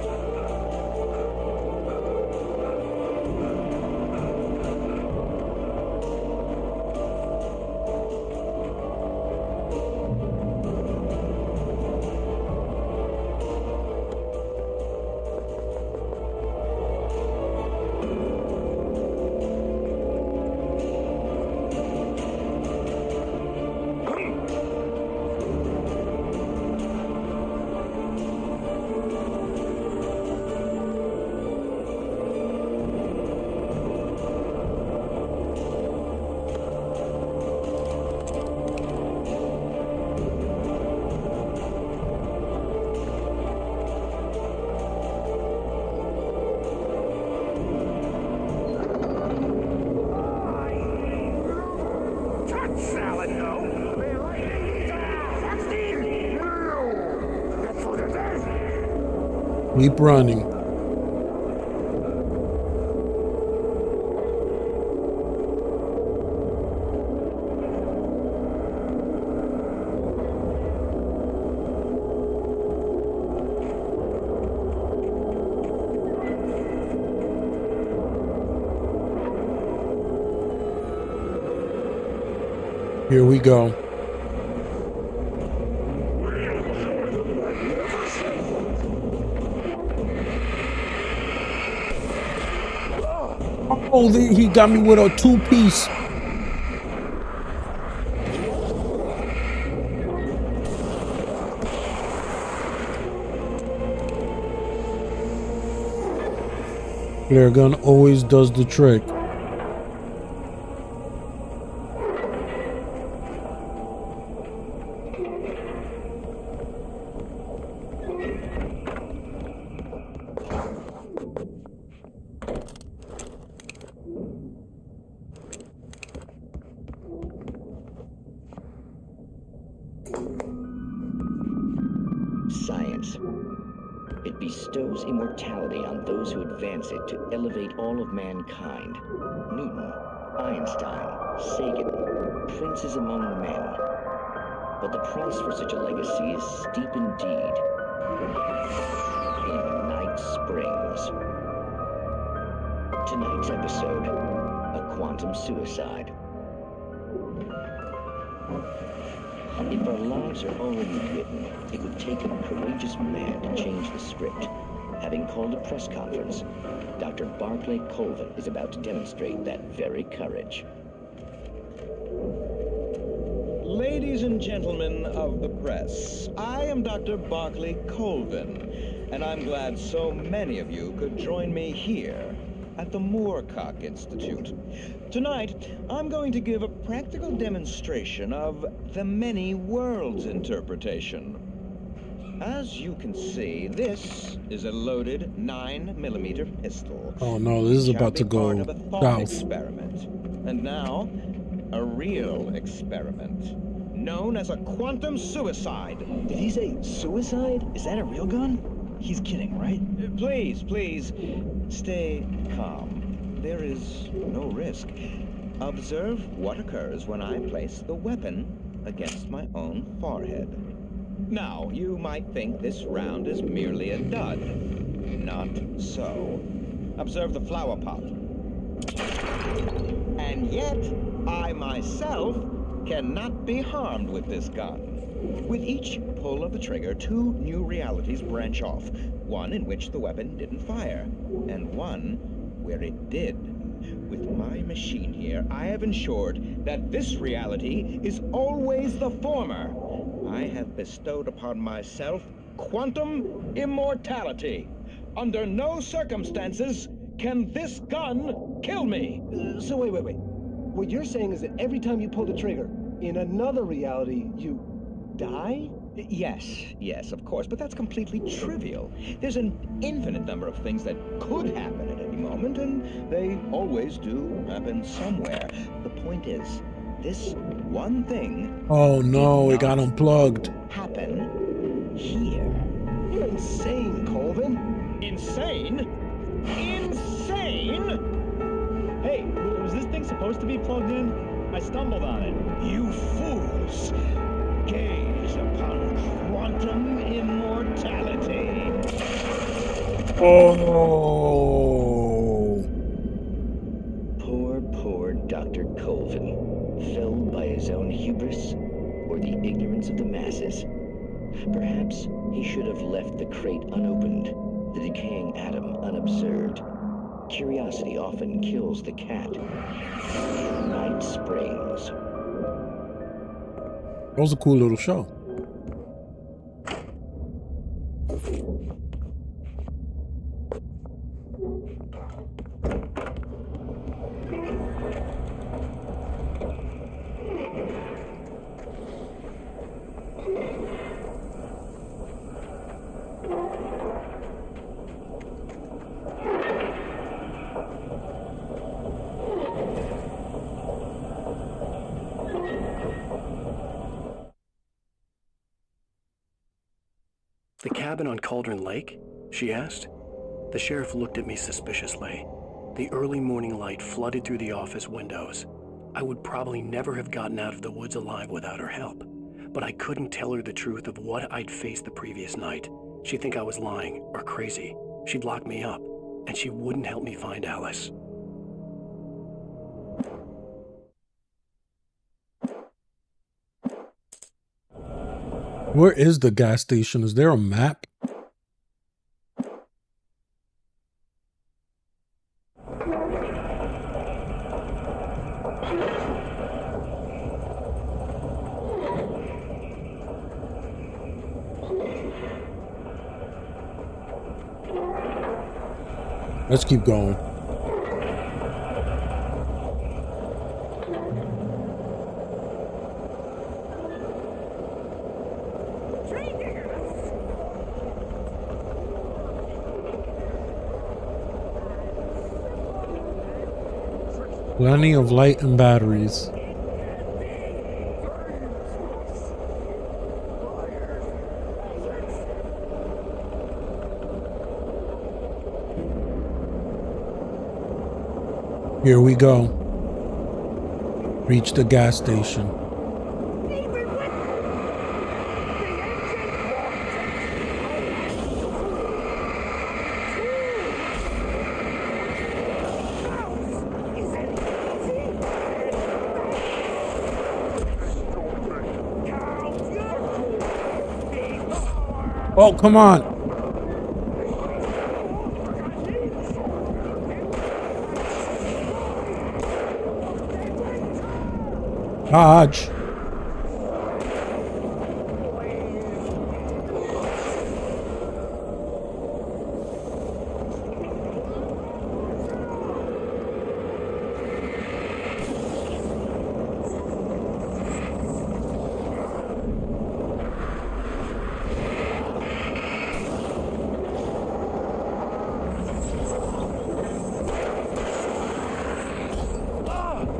Keep running. Here we go. Oh, he got me with a two-piece. Flare gun always does the trick. Science. It bestows immortality on those who advance it to elevate all of mankind. Newton, Einstein, Sagan, princes among men. But the price for such a legacy is steep indeed. In Night Springs. Tonight's episode, a quantum suicide. If our lives are already written, it would take a courageous man to change the script. Having called a press conference, Dr. Barclay Colvin is about to demonstrate that very courage. Ladies and gentlemen of the press, I am Dr. Barclay Colvin, and I'm glad so many of you could join me here at the Moorcock Institute. Tonight, I'm going to give a practical demonstration of the many worlds interpretation. As you can see, this is a loaded 9mm pistol. Oh no, this is about to go south. Experiment. And now, a real experiment, known as a quantum suicide. Did he say suicide? Is that a real gun? He's kidding, right? Please, stay calm. There is no risk. Observe what occurs when I place the weapon against my own forehead. Now, you might think this round is merely a dud. Not so. Observe the flower pot. And yet, I myself cannot be harmed with this gun. With each pull of the trigger, two new realities branch off. One in which the weapon didn't fire, and one where it did. With my machine here, I have ensured that this reality is always the former. I have bestowed upon myself quantum immortality. Under no circumstances can this gun kill me. So wait. What you're saying is that every time you pull the trigger, in another reality, you die? Yes, of course, but that's completely trivial. There's an infinite number of things that could happen at any moment, and they always do happen somewhere. The point is, this one thing... Oh no, it got unplugged. ...happen here. You're insane, Colvin. Insane? Insane? Hey, was this thing supposed to be plugged in? I stumbled on it. You fools! Gaze upon quantum immortality. Oh. Poor Dr. Colvin. Felled by his own hubris or the ignorance of the masses. Perhaps he should have left the crate unopened, the decaying atom unobserved. Curiosity often kills the cat. Night Springs. That was a cool little show. The cabin on Cauldron Lake? She asked. The sheriff looked at me suspiciously. The early morning light flooded through the office windows. I would probably never have gotten out of the woods alive without her help. But I couldn't tell her the truth of what I'd faced the previous night. She'd think I was lying or crazy. She'd lock me up, and she wouldn't help me find Alice. Where is the gas station? Is there a map? Let's keep going. Plenty of light and batteries. Here we go. Reach the gas station. Oh, come on. Dodge.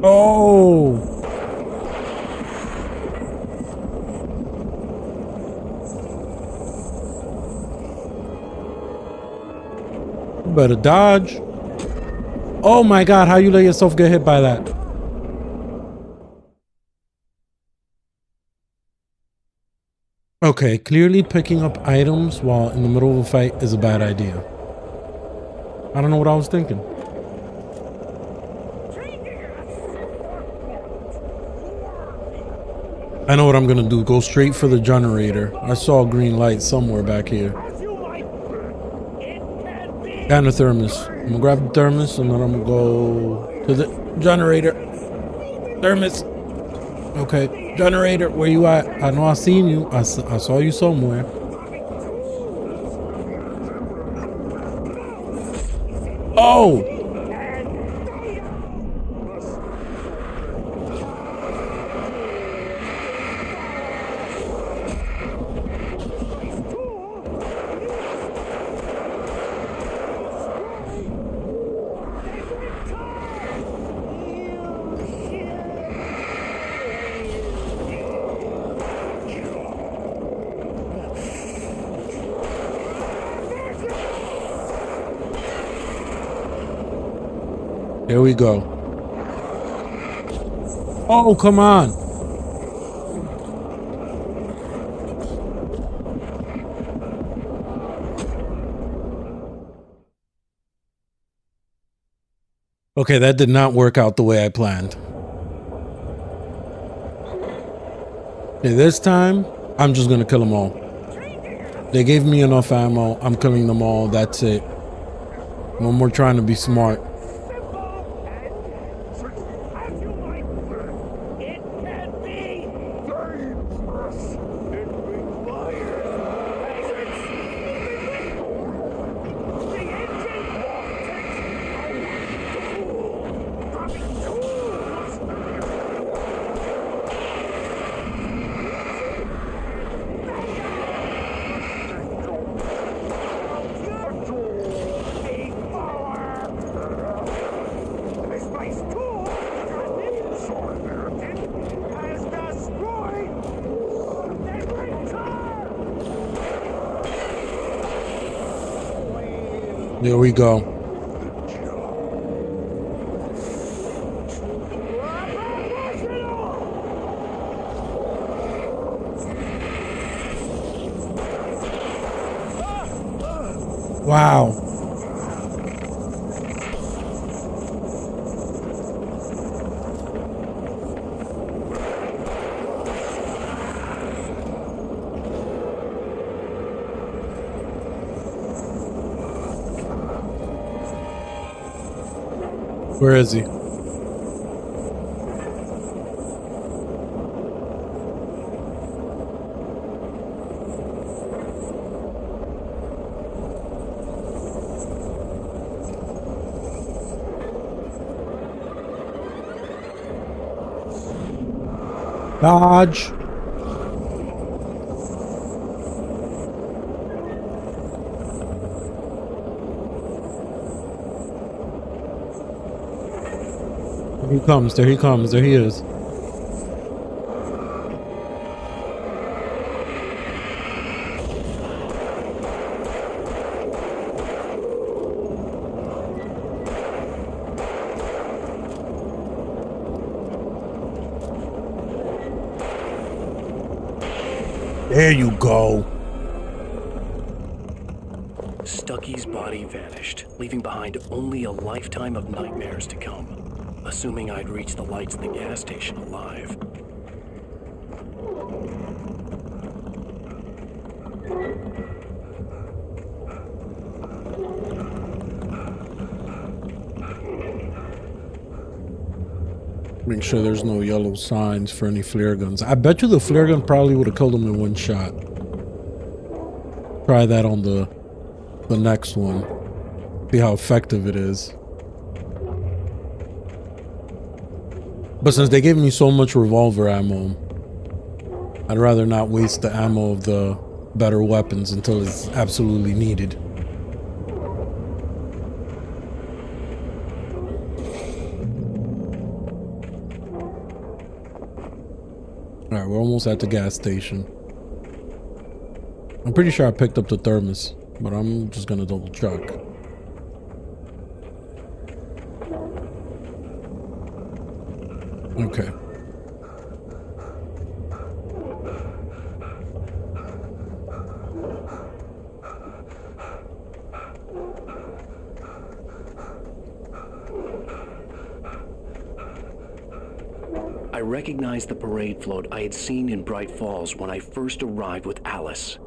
Oh. Better dodge. Oh my god, how you let yourself get hit by that? Okay, clearly picking up items while in the middle of a fight is a bad idea. I don't know what I was thinking. I know what I'm gonna do. Go straight for the generator. I saw a green light somewhere back here. And a thermos. I'm gonna grab the thermos and then I'm gonna go to the generator. Thermos. Okay, generator, where you at? I know I seen you. I saw you somewhere. Oh! Here we go. Oh, come on. Okay, that did not work out the way I planned. Okay, this time, I'm just gonna kill them all. They gave me enough ammo. I'm killing them all. That's it. No more trying to be smart. There we go. Wow. Where is he? Dodge. There he comes, there he comes, there he is. There you go. Stucky's body vanished, leaving behind only a lifetime of nightmares to come, assuming I'd reached the lights of the gas station alive. Make sure there's no yellow signs for any flare guns. I bet you the flare gun probably would have killed him in one shot. Try that on the next one. See how effective it is. But since they gave me so much revolver ammo, I'd rather not waste the ammo of the better weapons until it's absolutely needed. Alright, we're almost at the gas station. I'm pretty sure I picked up the thermos, but I'm just gonna double check. Okay. I recognized the parade float I had seen in Bright Falls when I first arrived with Alice.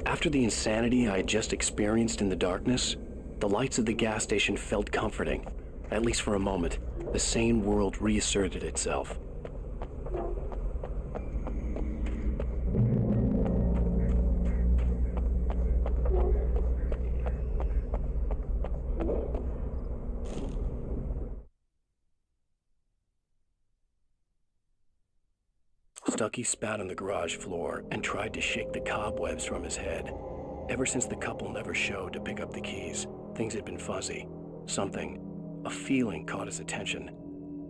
After the insanity I had just experienced in the darkness, the lights of the gas station felt comforting. At least for a moment, the sane world reasserted itself. Stucky spat on the garage floor and tried to shake the cobwebs from his head. Ever since the couple never showed to pick up the keys, things had been fuzzy. Something, a feeling caught his attention.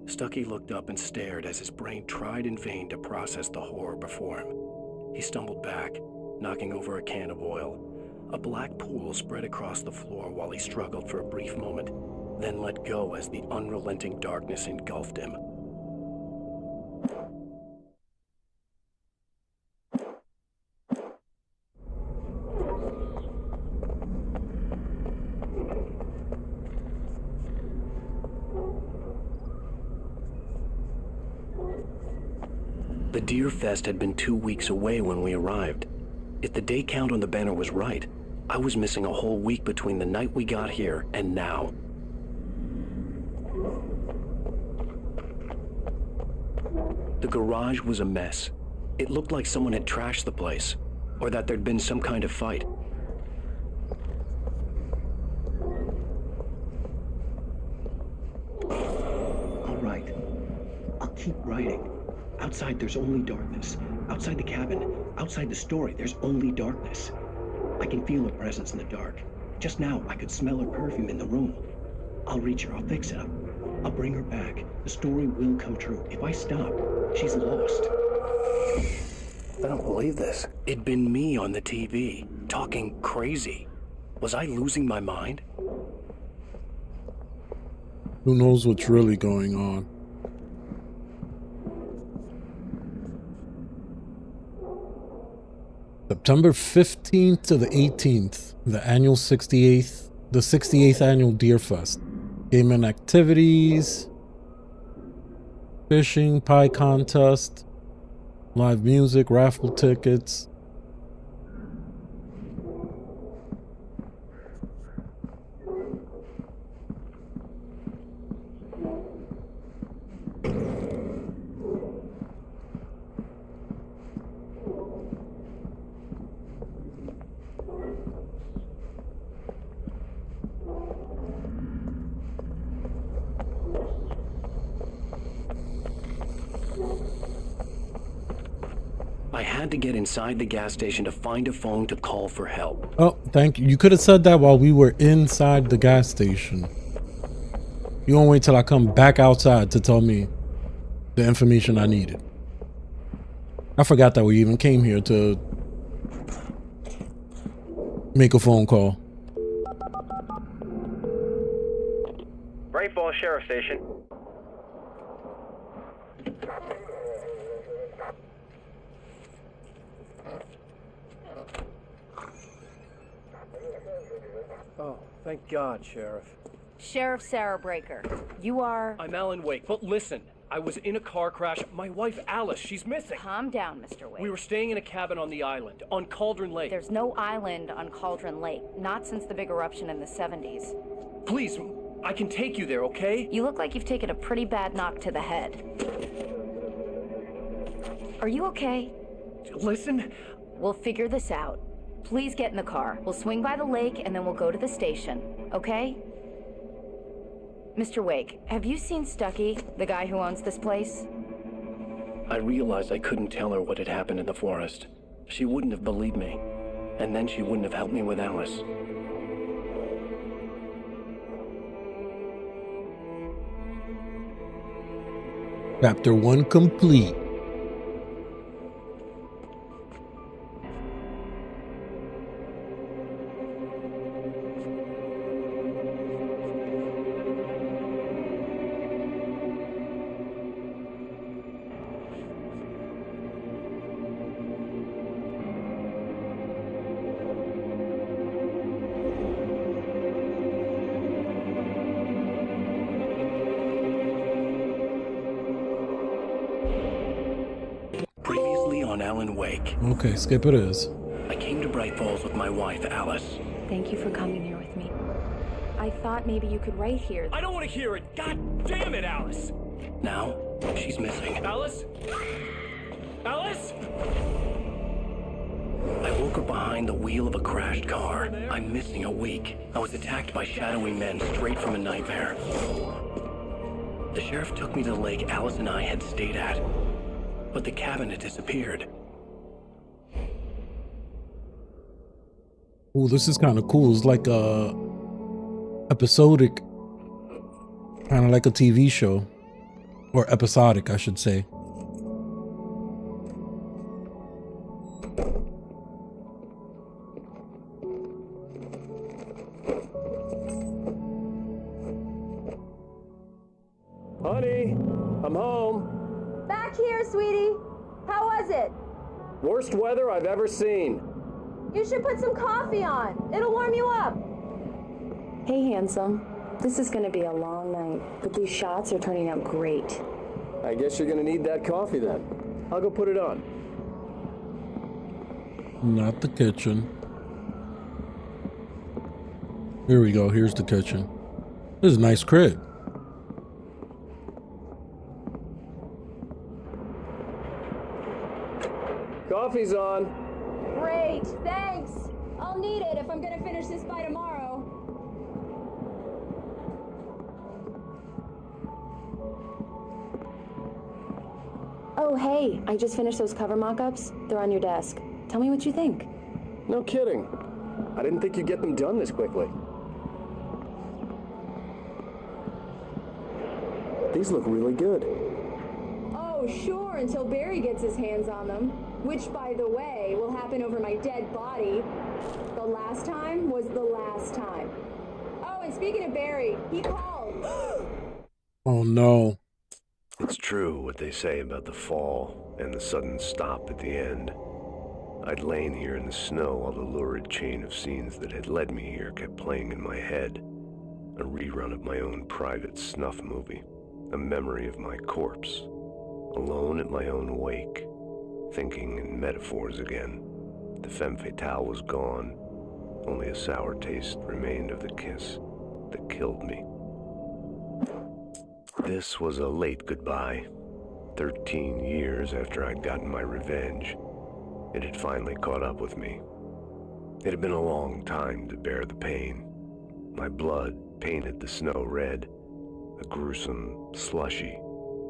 Stucky looked up and stared as his brain tried in vain to process the horror before him. He stumbled back, knocking over a can of oil. A black pool spread across the floor while he struggled for a brief moment, then let go as the unrelenting darkness engulfed him. The Deer Fest had been 2 weeks away when we arrived. If the day count on the banner was right, I was missing a whole week between the night we got here and now. The garage was a mess. It looked like someone had trashed the place, or that there'd been some kind of fight. All right. I'll keep writing. Outside, there's only darkness. Outside the cabin, outside the story, there's only darkness. I can feel her presence in the dark. Just now, I could smell her perfume in the room. I'll reach her. I'll fix it up. I'll bring her back. The story will come true. If I stop, she's lost. I don't believe this. It'd been me on the TV, talking crazy. Was I losing my mind? Who knows what's really going on? September 15th to the 18th, the 68th annual Deer Fest. Gaming activities, fishing, pie contest, live music, raffle tickets. I had to get inside the gas station to find a phone to call for help. Oh, thank you. You could have said that while we were inside the gas station. You won't wait till I come back outside to tell me the information I needed. I forgot that we even came here to make a phone call. Bright Falls Sheriff Station. Oh, thank God, Sheriff. Sheriff Sarah Breaker, you are... I'm Alan Wake, but listen, I was in a car crash. My wife, Alice, she's missing. Calm down, Mr. Wake. We were staying in a cabin on the island, on Cauldron Lake. There's no island on Cauldron Lake, not since the big eruption in the 70s. Please, I can take you there, okay? You look like you've taken a pretty bad knock to the head. Are you okay? Listen. We'll figure this out. Please get in the car. We'll swing by the lake and then we'll go to the station, okay? Mr. Wake, have you seen Stucky, the guy who owns this place? I realized I couldn't tell her what had happened in the forest. She wouldn't have believed me. And then she wouldn't have helped me with Alice. Chapter 1 complete. Okay, skip it is. I came to Bright Falls with my wife, Alice. Thank you for coming here with me. I thought maybe you could write here. I don't want to hear it! God damn it, Alice! Now, she's missing. Alice? Alice? I woke up behind the wheel of a crashed car. I'm missing a week. I was attacked by shadowy men straight from a nightmare. The sheriff took me to the lake Alice and I had stayed at. But the cabin had disappeared. Oh, this is kind of cool. It's like a episodic, kind of like a TV show, or episodic, I should say. Honey, I'm home. Back here, sweetie. How was it? Worst weather I've ever seen. You should put some coffee on. It'll warm you up. Hey, handsome. This is gonna be a long night, but these shots are turning out great. I guess you're gonna need that coffee then. I'll go put it on. Not the kitchen. Here we go. Here's the kitchen. This is a nice crib. Coffee's on. Great, thanks. I'll need it if I'm gonna finish this by tomorrow. Oh, hey, I just finished those cover mock-ups. They're on your desk. Tell me what you think. No kidding. I didn't think you'd get them done this quickly. These look really good. Oh, sure, until Barry gets his hands on them. Which, by the way, will happen over my dead body. The last time was the last time. Oh, and speaking of Barry, he called. Oh, no. It's true what they say about the fall and the sudden stop at the end. I'd lain here in the snow while the lurid chain of scenes that had led me here kept playing in my head. A rerun of my own private snuff movie. A memory of my corpse. Alone at my own wake. Thinking in metaphors again. The femme fatale was gone. Only a sour taste remained of the kiss that killed me. This was a late goodbye. 13 years after I'd gotten my revenge. It had finally caught up with me. It had been a long time to bear the pain. My blood painted the snow red. A gruesome slushy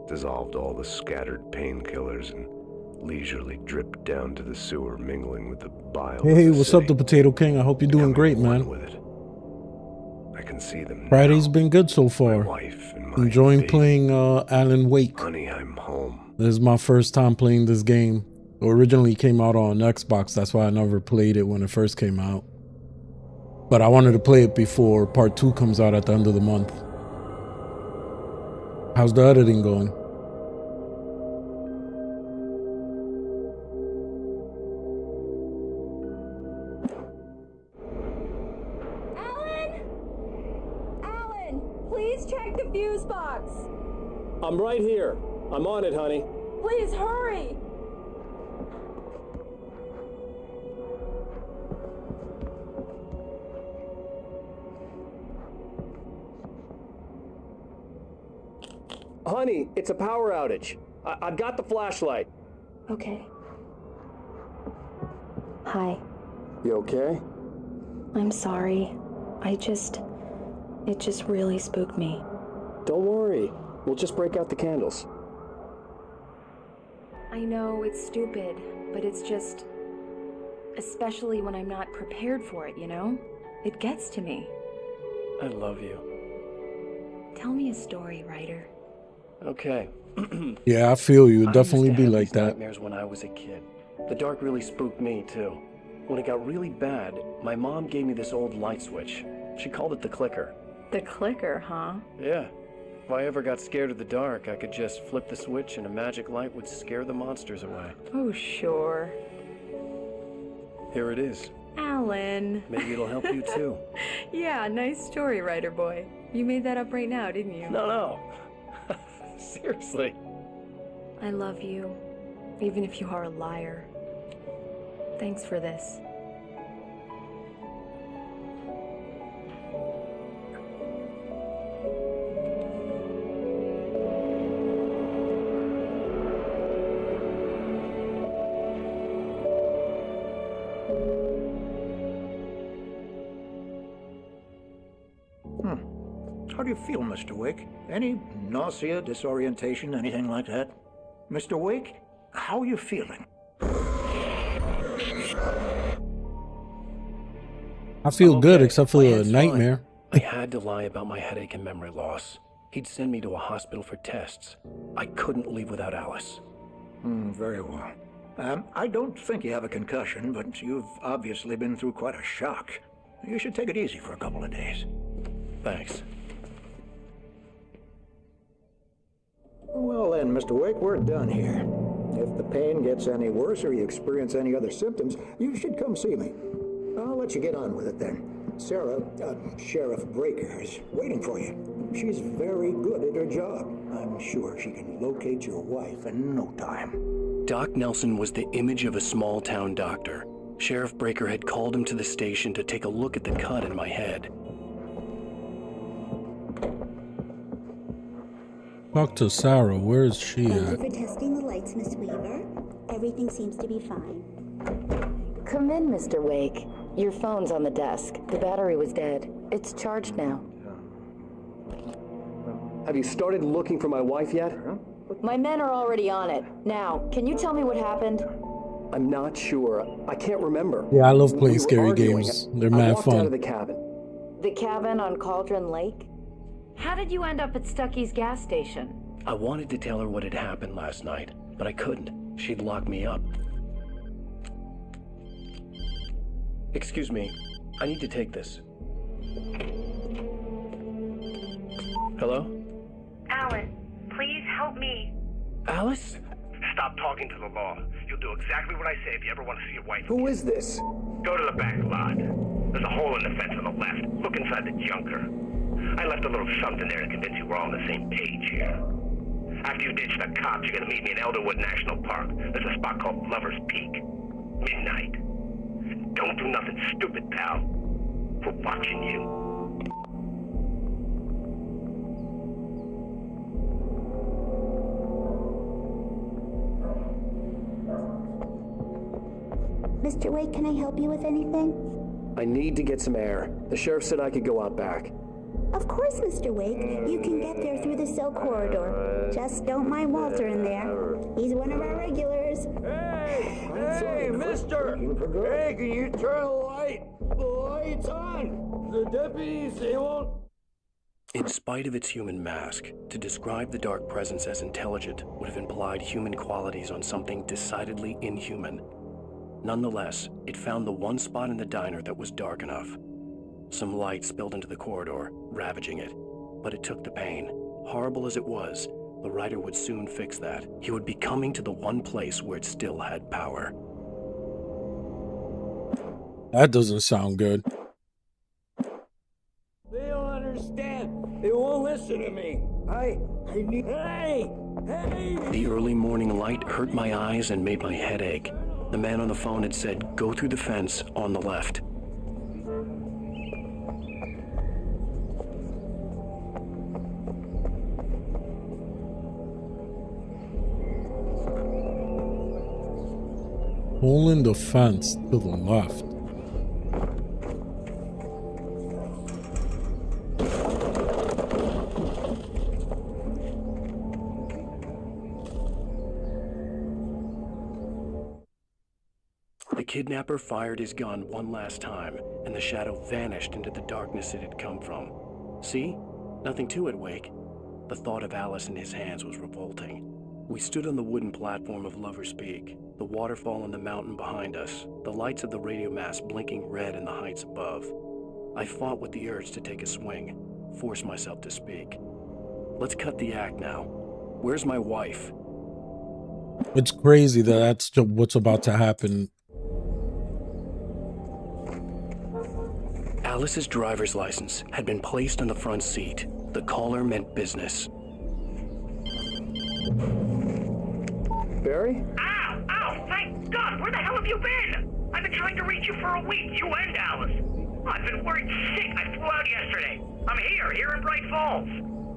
dissolved all the scattered painkillers and leisurely dripped down to the sewer, mingling with the bile. Hey, what's up, the Potato King? I hope you're doing great, man. With it. I can see them. Friday's been good so far. My wife and my Enjoying baby. playing Alan Wake. Honey, I'm home. This is my first time playing this game. It originally came out on Xbox. That's why I never played it when it first came out. But I wanted to play it before part 2 comes out at the end of the month. How's the editing going? Alan, please check the fuse box. I'm right here. I'm on it, honey. Please hurry. Honey, it's a power outage. I've got the flashlight. Okay. Hi. You okay? I'm sorry. It just really spooked me. Don't worry. We'll just break out the candles. I know it's stupid, but it's just... especially when I'm not prepared for it, you know? It gets to me. I love you. Tell me a story, writer. Okay. Yeah, I feel you. It'd definitely I used to be have like these that. nightmares when I was a kid. The dark really spooked me, too. When it got really bad, my mom gave me this old light switch. She called it the clicker. The clicker, huh? Yeah. If I ever got scared of the dark, I could just flip the switch and a magic light would scare the monsters away. Oh, sure. Here it is. Alan. Maybe it'll help you, too. Yeah, nice story, writer boy. You made that up right now, didn't you? No. Seriously. I love you, even if you are a liar. Thanks for this. How do you feel, Mr. Wake? Any nausea, disorientation, anything like that? Mr. Wake, how are you feeling? I feel good, except for My the head's nightmare. fine. I had to lie about my headache and memory loss. He'd send me to a hospital for tests. I couldn't leave without Alice. Very well. I don't think you have a concussion, but you've obviously been through quite a shock. You should take it easy for a couple of days. Thanks. Well then, Mr. Wake, we're done here. If the pain gets any worse or you experience any other symptoms, you should come see me. I'll let you get on with it then. Sarah, Sheriff Breaker, is waiting for you. She's very good at her job. I'm sure she can locate your wife in no time. Doc Nelson was the image of a small-town doctor. Sheriff Breaker had called him to the station to take a look at the cut in my head. Talk to Sarah. Where is she Thank you at? for testing the lights, Miss Weaver. Everything seems to be fine. Come in, Mr. Wake. Your phone's on the desk. The battery was dead. It's charged now. Have you started looking for my wife yet? My men are already on it. Now, can you tell me what happened? I'm not sure. I can't remember. Yeah, I love playing We were scary arguing. games. They're I mad walked out of fun. the cabin. The cabin on Cauldron Lake? How did you end up at Stucky's gas station? I wanted to tell her what had happened last night, but I couldn't. She'd lock me up. Excuse me. I need to take this. Hello? Alan, please help me. Alice? Stop talking to the law. You you'll do exactly what I say if you ever want to see your wife. Who is this? Go to the back lot. There's a hole in the fence on the left. Look inside the junker. I left a little something there to convince you we're all on the same page here. After you ditch the cops, you're gonna meet me in Elderwood National Park. There's a spot called Lover's Peak. Midnight. Don't do nothing stupid, pal. We're watching you. Mr. Wake, can I help you with anything? I need to get some air. The sheriff said I could go out back. Of course, Mr. Wake. You can get there through the cell corridor. Just don't mind Walter in there. He's one of our regulars. Hey, mister! Hey, can you turn the light? The light's on! The deputies, they won't... In spite of its human mask, to describe the dark presence as intelligent would have implied human qualities on something decidedly inhuman. Nonetheless, it found the one spot in the diner that was dark enough. Some light spilled into the corridor, ravaging it. But it took the pain. Horrible as it was, the writer would soon fix that. He would be coming to the one place where it still had power. That doesn't sound good. They don't understand. They won't listen to me. Hey! The early morning light hurt my eyes and made my head ache. The man on the phone had said, go through the fence on the left. Hole in the fence to the left. The kidnapper fired his gun one last time, and the shadow vanished into the darkness it had come from. See? Nothing to it, Wake. The thought of Alice in his hands was revolting. We stood on the wooden platform of Lover's Peak, the waterfall on the mountain behind us, the lights of the radio mast blinking red in the heights above. I fought with the urge to take a swing, force myself to speak. Let's cut the act now. Where's my wife? It's crazy that that's what's about to happen. Alice's driver's license had been placed on the front seat. The caller meant business. Barry? Ow! Ow! Thank God! Where the hell have you been? I've been trying to reach you for a week, you and Alice. I've been worried sick. I flew out yesterday. I'm here in Bright Falls.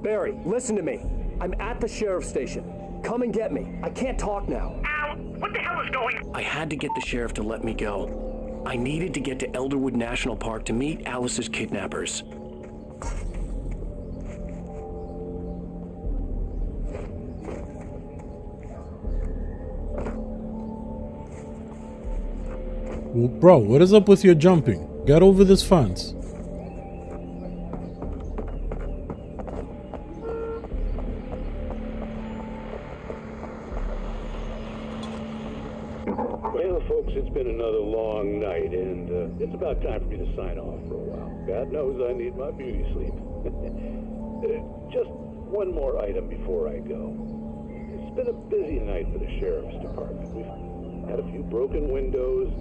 Barry, listen to me. I'm at the sheriff's station. Come and get me. I can't talk now. Al, what the hell is going on? I had to get the sheriff to let me go. I needed to get to Elderwood National Park to meet Alice's kidnappers. Well, bro, what is up with your jumping? Get over this fence. Well, folks, it's been another long night, and it's about time for me to sign off for a while. God knows I need my beauty sleep. Just one more item before I go. It's been a busy night for the sheriff's department. We've had a few broken windows,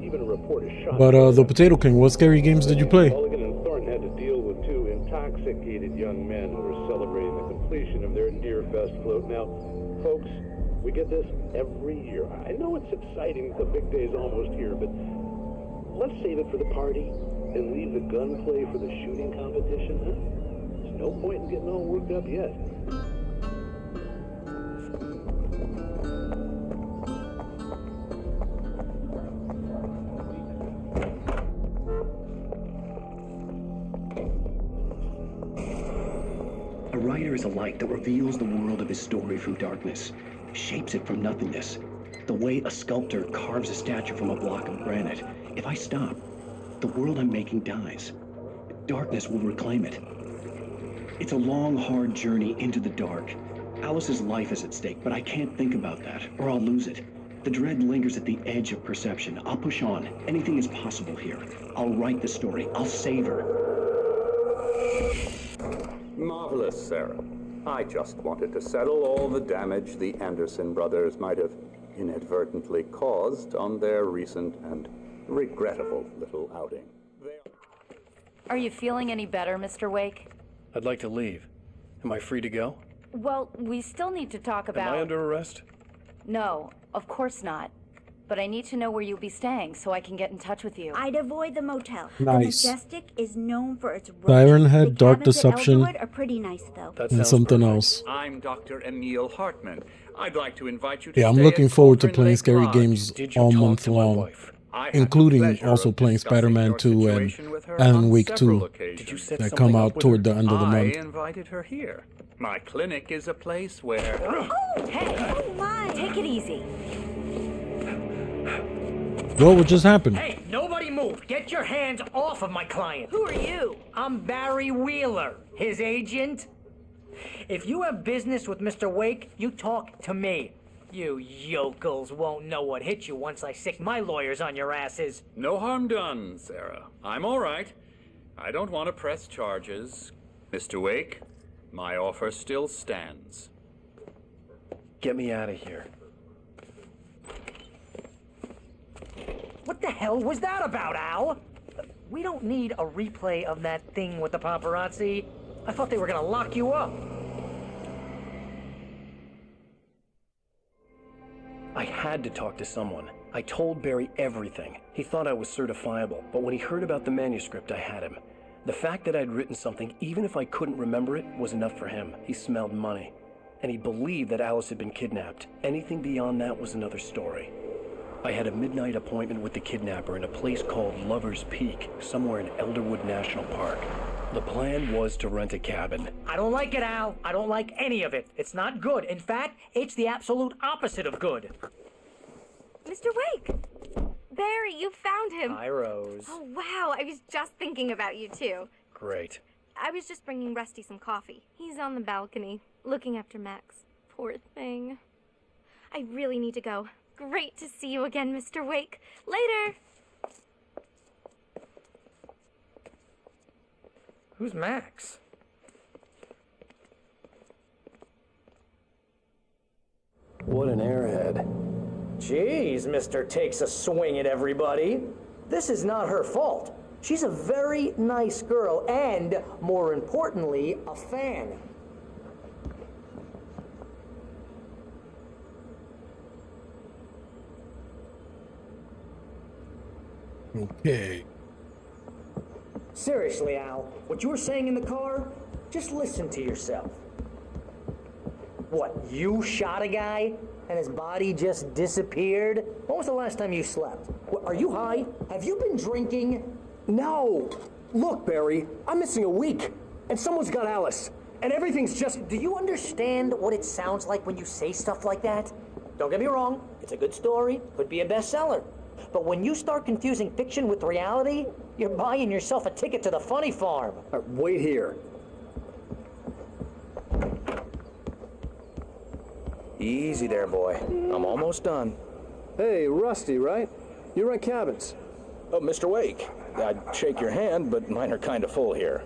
even a report of shots. But the Potato King, what scary games did you play? Mulligan and Thornton had to deal with two intoxicated young men who were celebrating the completion of their Deerfest float. Now, folks, we get this every year. I know it's exciting that the big day's almost here, but let's save it for the party and leave the gunplay for the shooting competition, huh? There's no point in getting all worked up yet. A writer is a light that reveals the world of his story from darkness, shapes it from nothingness. The way a sculptor carves a statue from a block of granite. If I stop, the world I'm making dies. Darkness will reclaim it. It's a long, hard journey into the dark. Alice's life is at stake, but I can't think about that, or I'll lose it. The dread lingers at the edge of perception. I'll push on. Anything is possible here. I'll write the story. I'll save her. Marvelous, Sarah. I just wanted to settle all the damage the Anderson brothers might have inadvertently caused on their recent and regrettable little outing. Are you feeling any better, Mr. Wake? I'd like to leave. Am I free to go? Well, we still need to talk about... Am I under arrest? No, of course not. But I need to know where you'll be staying so I can get in touch with you. I'd avoid the motel. Nice. The Majestic is known for its Siren Head, The Dark cabins at Deception, Elderwood are pretty nice, though. and something else. I'm Dr. Emil Hartman. I'd like to invite you to Yeah, I'm stay looking at forward to Cauldron playing Lake scary Lodge. games all month long, including also playing Spider-Man 2 and Alan Wake 2 that come out toward the end of the I month. invited her here. My clinic is a place where... Oh, hey! Oh, my! Take it easy. What just happened? Hey, nobody move. Get your hands off of my client. Who are you? I'm Barry Wheeler, his agent. If you have business with Mr. Wake, you talk to me. You yokels won't know what hit you once I sick my lawyers on your asses. No harm done, Sarah. I'm all right. I don't want to press charges. Mr. Wake, my offer still stands. Get me out of here. What the hell was that about, Al? We don't need a replay of that thing with the paparazzi. I thought they were gonna lock you up. I had to talk to someone. I told Barry everything. He thought I was certifiable, but when he heard about the manuscript, I had him. The fact that I'd written something, even if I couldn't remember it, was enough for him. He smelled money. And he believed that Alice had been kidnapped. Anything beyond that was another story. I had a midnight appointment with the kidnapper in a place called Lover's Peak, somewhere in Elderwood National Park. The plan was to rent a cabin. I don't like it, Al. I don't like any of it. It's not good. In fact, it's the absolute opposite of good. Mr. Wake! Barry, you found him. Hi, Rose. Oh, wow. I was just thinking about you, too. Great. I was just bringing Rusty some coffee. He's on the balcony, looking after Max. Poor thing. I really need to go. Great to see you again, Mr. Wake. Later! Who's Max? What an airhead. Jeez, Mr. Takes a swing at everybody. This is not her fault. She's a very nice girl and, more importantly, a fan. Okay. Seriously, Al, what you were saying in the car, just listen to yourself. What, you shot a guy and his body just disappeared? When was the last time you slept? What, are you high? Have you been drinking? No! Look, Barry, I'm missing a week, and someone's got Alice, and everything's just... Do you understand what it sounds like when you say stuff like that? Don't get me wrong, it's a good story, could be a bestseller. But when you start confusing fiction with reality, you're buying yourself a ticket to the funny farm. Wait here. Easy there, boy. I'm almost done. Hey, Rusty, right? You rent cabins. Oh, Mr. Wake. I'd shake your hand, but mine are kind of full here.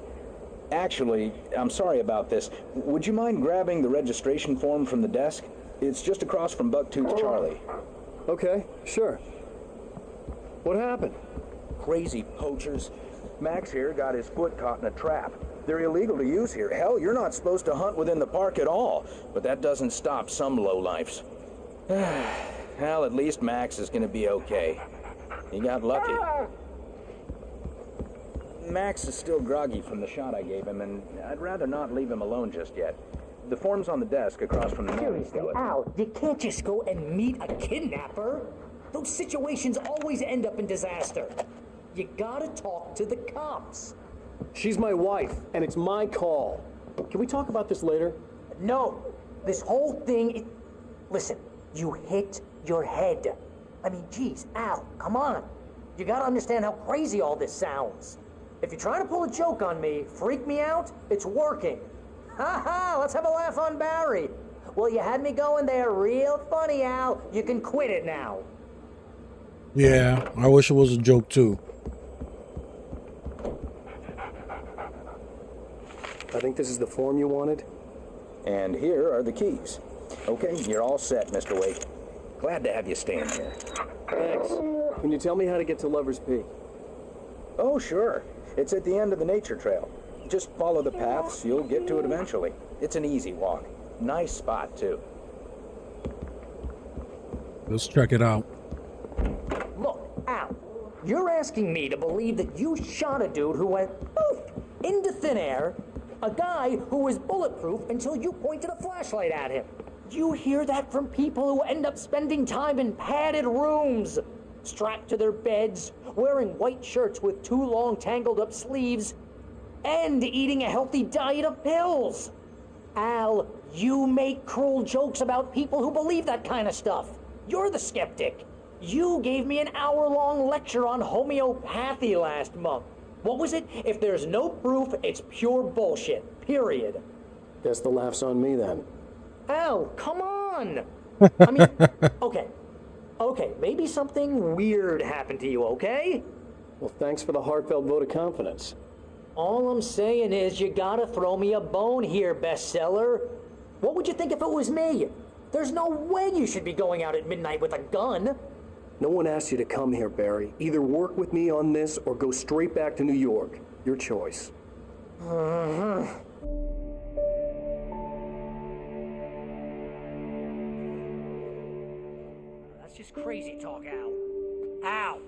Actually, I'm sorry about this. Would you mind grabbing the registration form from the desk? It's just across from Bucktooth Charlie. Okay, sure. What happened? Crazy poachers. Max here got his foot caught in a trap. They're illegal to use here. Hell, you're not supposed to hunt within the park at all. But that doesn't stop some lowlifes. Well, at least Max is going to be okay. He got lucky. Max is still groggy from the shot I gave him, and I'd rather not leave him alone just yet. The form's on the desk across from the Seriously, Al, you can't just go and meet a kidnapper. Those situations always end up in disaster. You gotta talk to the cops. She's my wife, and it's my call. Can we talk about this later? No. This whole thing... Listen, you hit your head. I mean, geez, Al, come on. You gotta understand how crazy all this sounds. If you're trying to pull a joke on me, freak me out, it's working. Ha ha, let's have a laugh on Barry. Well, you had me going there real funny, Al. You can quit it now. Yeah, I wish it was a joke too. I think this is the form you wanted. And here are the keys. Okay, you're all set, Mr. Wake. Glad to have you staying here. Thanks. Can you tell me how to get to Lover's Peak? Oh, sure. It's at the end of the nature trail. Just follow the paths, you'll get to it eventually. It's an easy walk. Nice spot, too. Let's check it out. Look, Al, you're asking me to believe that you shot a dude who went poof into thin air, a guy who was bulletproof until you pointed a flashlight at him. You hear that from people who end up spending time in padded rooms, strapped to their beds, wearing white shirts with too long tangled up sleeves, and eating a healthy diet of pills. Al, you make cruel jokes about people who believe that kind of stuff. You're the skeptic. You gave me an hour-long lecture on homeopathy last month. What was it? If there's no proof, it's pure bullshit. Period. Guess the laugh's on me then. Al, come on! I mean, okay, maybe something weird happened to you, okay? Well, thanks for the heartfelt vote of confidence. All I'm saying is you gotta throw me a bone here, bestseller. What would you think if it was me? There's no way you should be going out at midnight with a gun. No one asked you to come here, Barry. Either work with me on this or go straight back to New York. Your choice. That's just crazy talk, Al. Al?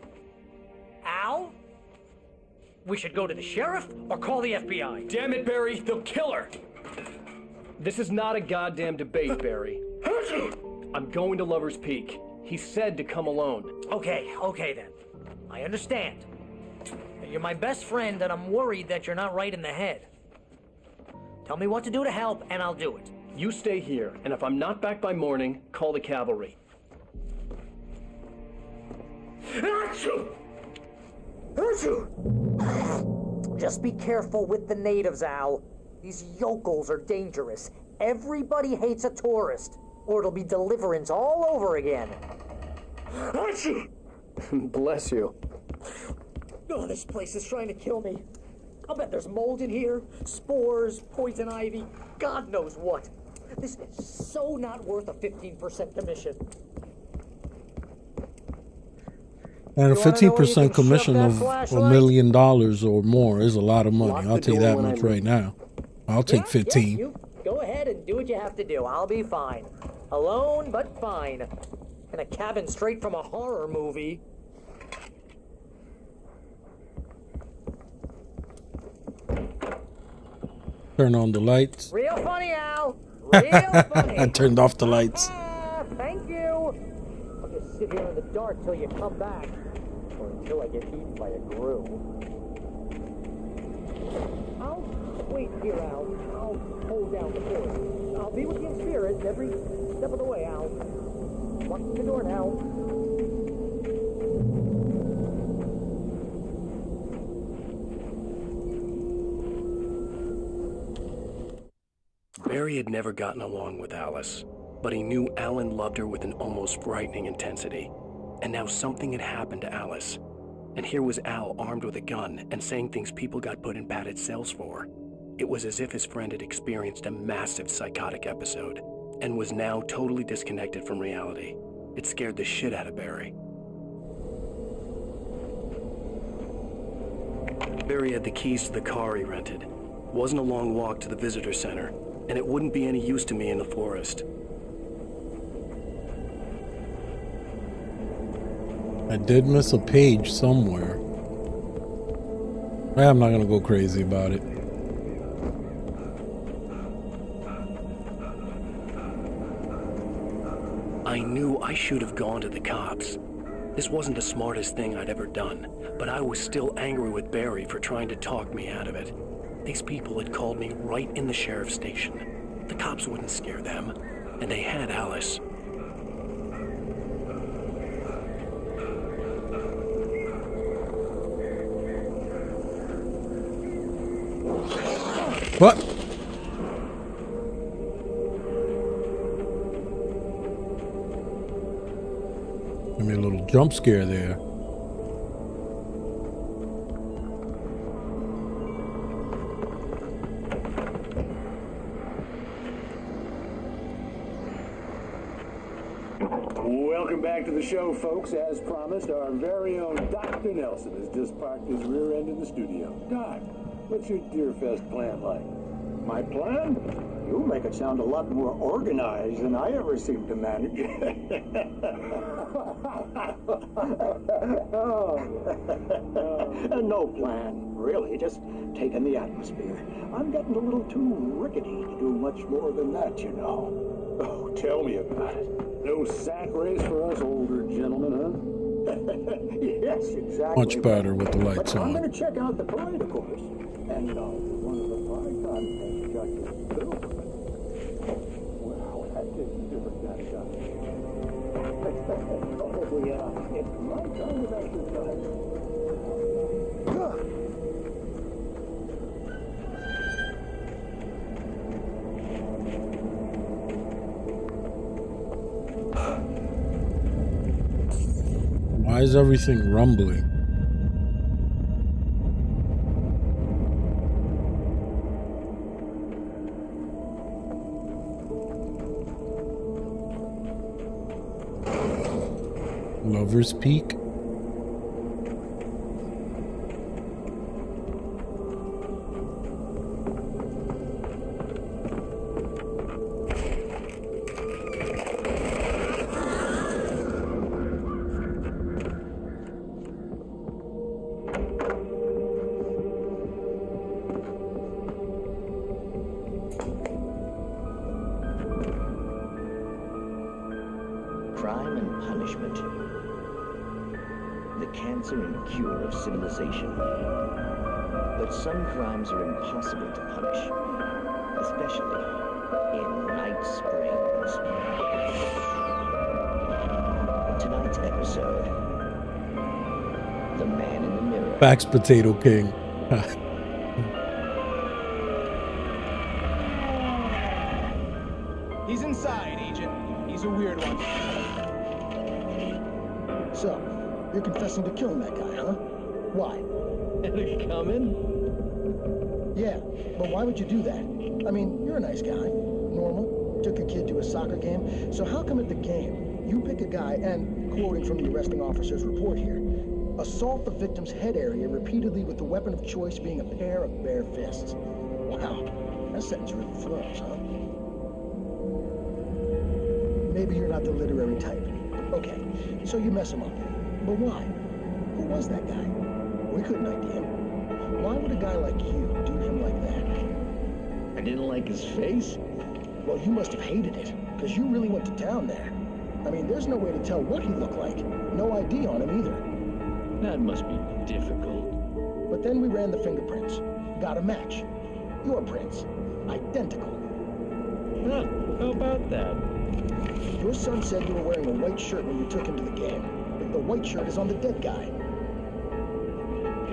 Al? We should go to the sheriff or call the FBI. Damn it, Barry, they'll kill her! This is not a goddamn debate, Barry. I'm going to Lover's Peak. He said to come alone. Okay then. I understand. You're my best friend and I'm worried that you're not right in the head. Tell me what to do to help and I'll do it. You stay here, and if I'm not back by morning, call the cavalry. Just be careful with the natives, Al. These yokels are dangerous. Everybody hates a tourist, or it'll be deliverance all over again. Bless you. Oh, this place is trying to kill me. I'll bet there's mold in here, spores, poison ivy, God knows what. This is so not worth a 15% commission. And a 15% commission of $1 million or more is a lot of money. I'll tell you that much right now. I'll take 15. You go ahead and do what you have to do. I'll be fine. Alone, but fine. In a cabin straight from a horror movie. Turn on the lights. Real funny, Al. Real funny. I turned off the lights. Thank you. I'll just sit here in the dark till you come back. Or until I get eaten by a grue. I'll wait here, Al. I'll hold down the fort. I'll be with you in spirit every step of the way, Al. Watch the door now. Barry had never gotten along with Alice, but he knew Alan loved her with an almost frightening intensity. And now something had happened to Alice. And here was Al armed with a gun and saying things people got put in padded cells for. It was as if his friend had experienced a massive psychotic episode and was now totally disconnected from reality. It scared the shit out of Barry. Barry had the keys to the car he rented. It wasn't a long walk to the visitor center, and it wouldn't be any use to me in the forest. I did miss a page somewhere. I'm not gonna go crazy about it. I knew I should have gone to the cops. This wasn't the smartest thing I'd ever done, but I was still angry with Barry for trying to talk me out of it. These people had called me right in the sheriff's station. The cops wouldn't scare them, and they had Alice. What? Give me a little jump scare there. Welcome back to the show, folks. As promised, our very own Dr. Nelson has just parked his rear end in the studio. Doc, what's your Deerfest plan like? My plan? You make it sound a lot more organized than I ever seem to manage. No plan, really. Just taking the atmosphere. I'm getting a little too rickety to do much more than that, you know. Oh, tell me about it. No sack race for us older gentlemen, huh? Yes, exactly. Much better with the lights I'm on. going to check out the parade, of course. And one of the Python things judges, too. Wow, that takes a different kind of guy. Oh, yeah. It's my kind of exercise. Why is everything rumbling? Lover's Peak? Crime and punishment. The cancer and cure of civilization. But some crimes are impossible to punish, especially in Night Springs. Tonight's episode, The Man in the Mirror. Fax Potato King. He's inside, Agent. He's a weird one. So, you're confessing to killing that guy, huh? Why? Coming? Yeah, but why would you do that? I mean, you're a nice guy. Normal. Took your kid to a soccer game. So how come at the game, you pick a guy and, quoting from the arresting officer's report here, assault the victim's head area repeatedly with the weapon of choice being a pair of bare fists? Wow, that sentence really throws, huh? Maybe you're not the literary type. Okay, so you mess him up. But why? Who was that guy? We couldn't ID him. Why would a guy like you do him like that? I didn't like his face. Well, you must have hated it, because you really went to town there. I mean, there's no way to tell what he looked like. No ID on him either. That must be difficult. But then we ran the fingerprints. Got a match. Your prints. Identical. Huh, how about that? Your son said you were wearing a white shirt when you took him to the game. But the white shirt is on the dead guy.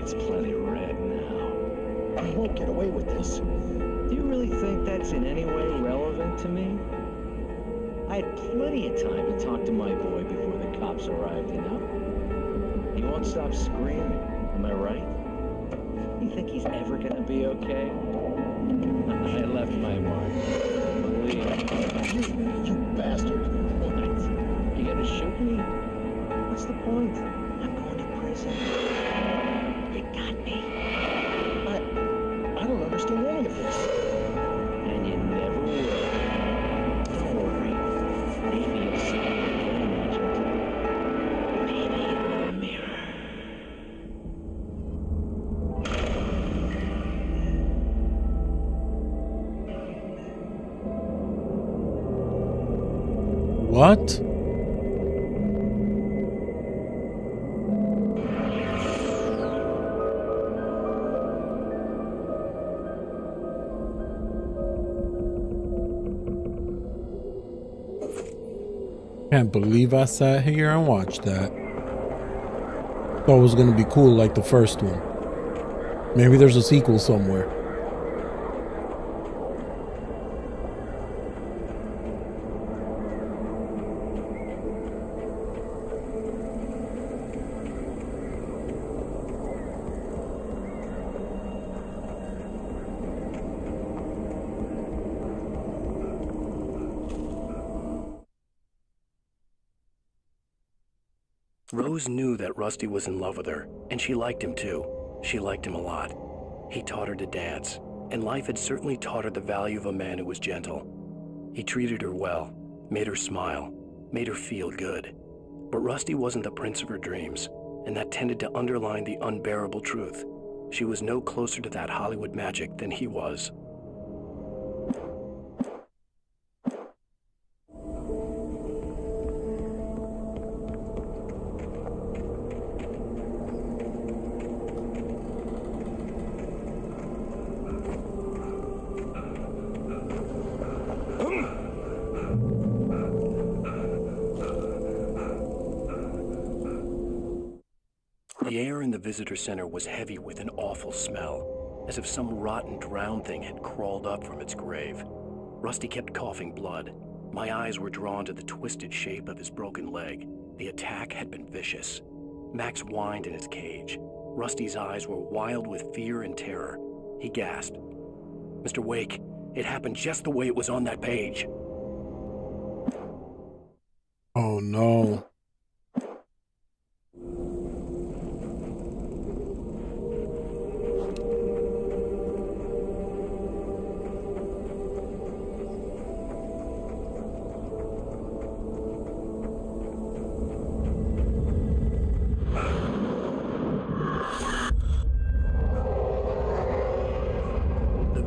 It's plenty red now. You won't get away with this. Do you really think that's in any way relevant to me? I had plenty of time to talk to my boy before the cops arrived, you know? He won't stop screaming, am I right? You think he's ever gonna be okay? I left my mark. Believe me. You bastard. What? You gonna shoot me? What's the point? I'm going to prison. They got me. I don't understand any of this. And you never will. Don't worry. Maybe you'll see me again, Agent. Maybe in the mirror. What? Can't believe I sat here and watched that. Thought it was gonna be cool like the first one. Maybe there's a sequel somewhere. Rose knew that Rusty was in love with her, and she liked him too. She liked him a lot. He taught her to dance, and life had certainly taught her the value of a man who was gentle. He treated her well, made her smile, made her feel good. But Rusty wasn't the prince of her dreams, and that tended to underline the unbearable truth. She was no closer to that Hollywood magic than he was. The air in the visitor center was heavy with an awful smell, as if some rotten drowned thing had crawled up from its grave. Rusty kept coughing blood. My eyes were drawn to the twisted shape of his broken leg. The attack had been vicious. Max whined in his cage. Rusty's eyes were wild with fear and terror. He gasped. "Mr. Wake, it happened just the way it was on that page." Oh no.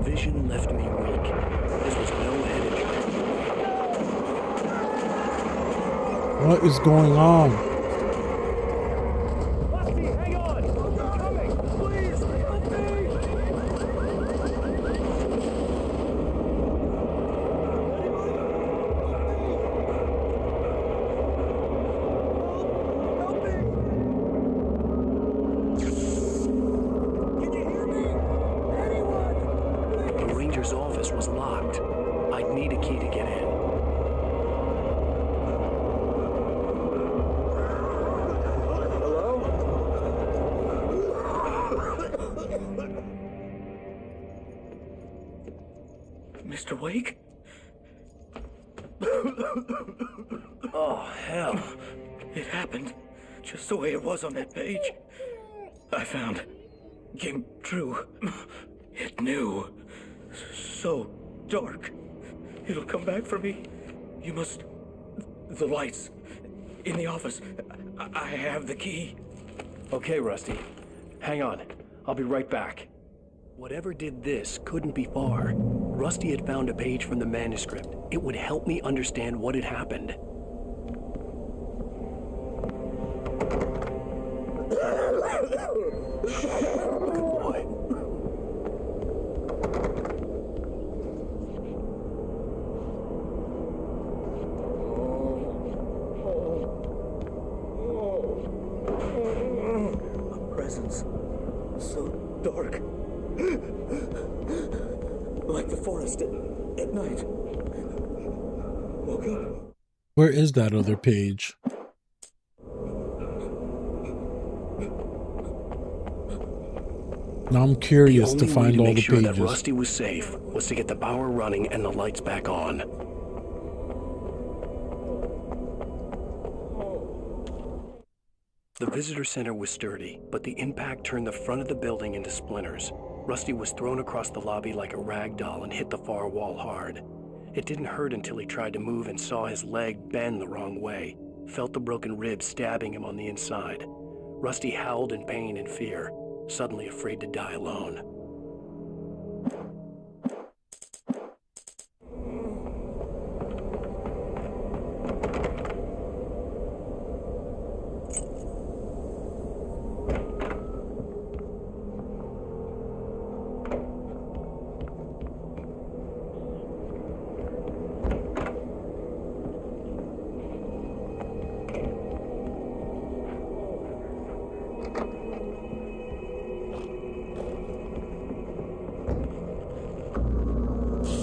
Vision left me weak. This was no headed trick. What is going on? Rusty, hang on! I'm coming! Please, help me! The ranger's office was locked. I'd need a key to get in. Mr. Wake? Oh, hell. It happened just the way it was on that page. I found. Came true. It knew. So dark. It'll come back for me. You must... The lights. In the office. I have the key. Okay, Rusty. Hang on. I'll be right back. Whatever did this couldn't be far. Rusty had found a page from the manuscript. It would help me understand what had happened. Good boy. A presence. So dark. Like the forest at night. Woke up. Where is that other page? Now I'm curious to find all the make sure pages. that Rusty was safe was to get the power running and the lights back on. The visitor center was sturdy, but the impact turned the front of the building into splinters. Rusty was thrown across the lobby like a rag doll and hit the far wall hard. It didn't hurt until he tried to move and saw his leg bend the wrong way, felt the broken rib stabbing him on the inside. Rusty howled in pain and fear, suddenly afraid to die alone.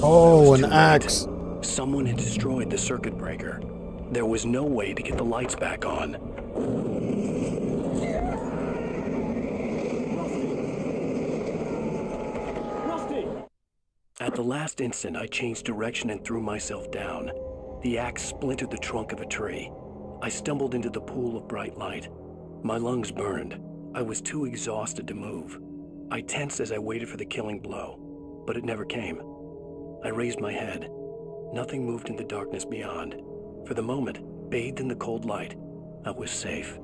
Oh, an axe. Someone had destroyed the circuit breaker. There was no way to get the lights back on. Rusty! At the last instant, I changed direction and threw myself down. The axe splintered the trunk of a tree. I stumbled into the pool of bright light. My lungs burned. I was too exhausted to move. I tensed as I waited for the killing blow, but it never came. I raised my head. Nothing moved in the darkness beyond. For the moment, bathed in the cold light, I was safe.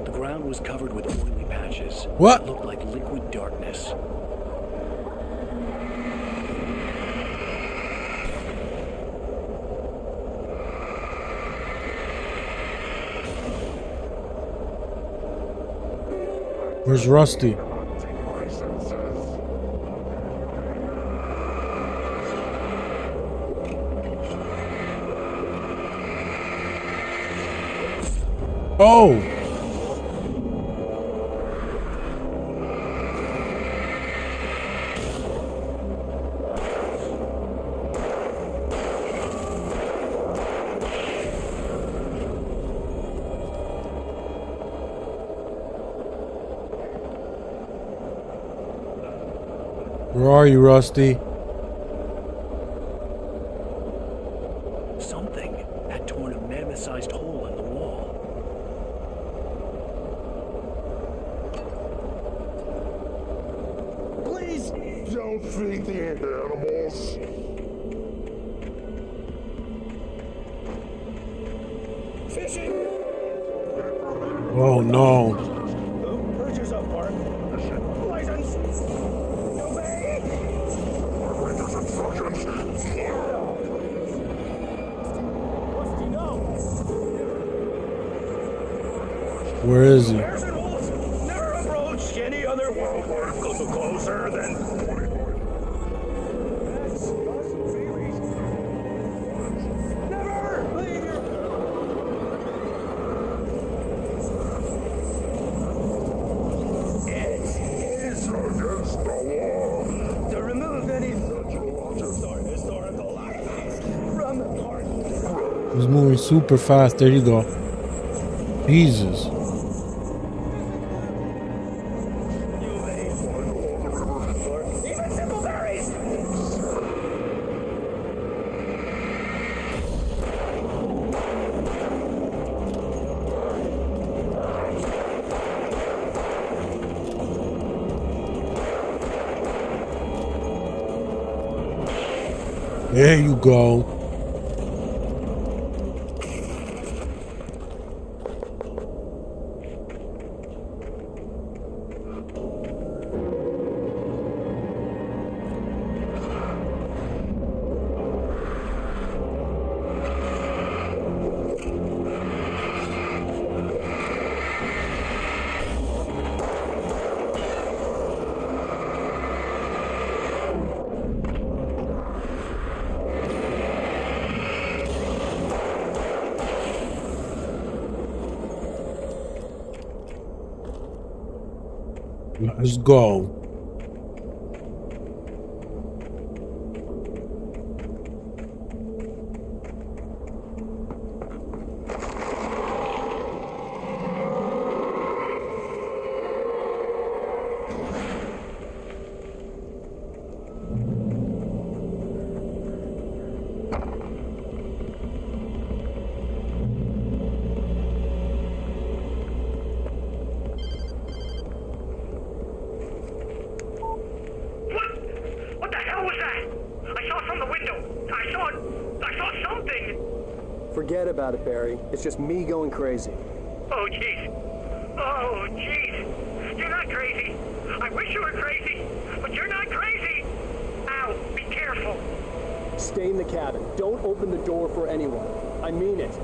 The ground was covered with oily patches. What? That looked like liquid darkness. Where's Rusty? Oh! Where are you, Rusty? Something had torn a mammoth-sized hole in the wall. Please don't feed the animals. Fishing! Oh no. Purge yourself, Mark. License! Obey! Ranger's instructions. Rusty, no! Where is he? Bears and wolves never approach any other wildlife closer than... Never leave your... It is against the law to remove any historical artifacts from the park. He's moving super fast. There you go. Jesus. Even simple berries. There you go. Let's go. What the hell was that? I saw from the window. I saw something. Forget about it, Barry. It's just me going crazy. Oh, jeez. Oh, jeez. You're not crazy. I wish you were crazy, but you're not crazy. Ow, be careful. Stay in the cabin. Don't open the door for anyone. I mean it.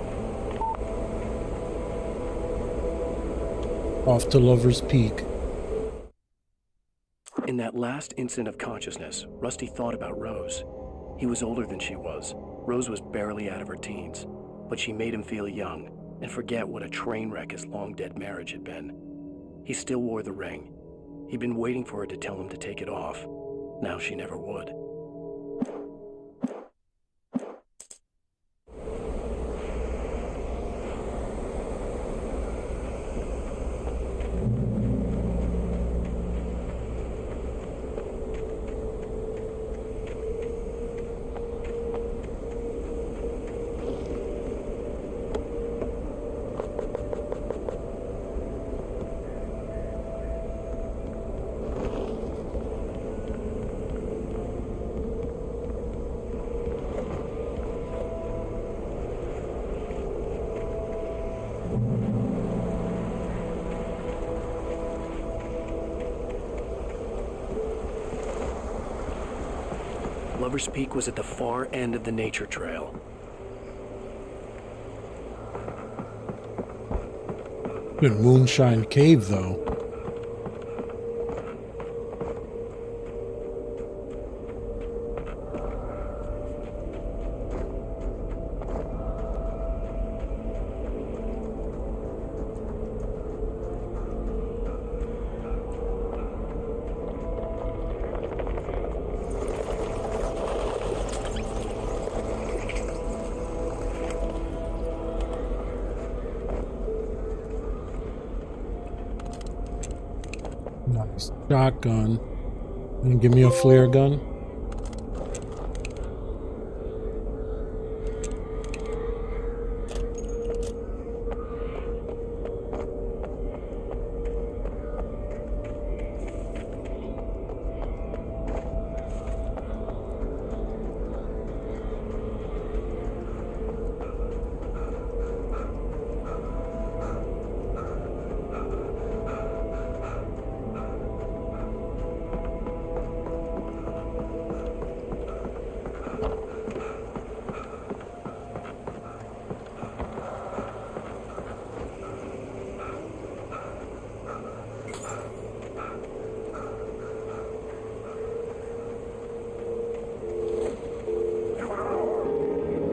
Off to Lover's Peak. In that last instant of consciousness, Rusty thought about Rose. He was older than she was. Rose was barely out of her teens, but she made him feel young and forget what a train wreck his long-dead marriage had been. He still wore the ring. He'd been waiting for her to tell him to take it off. Now she never would. Lover's Peak was at the far end of the nature trail. Good Moonshine Cave, though. Nice shotgun. And give me a flare gun.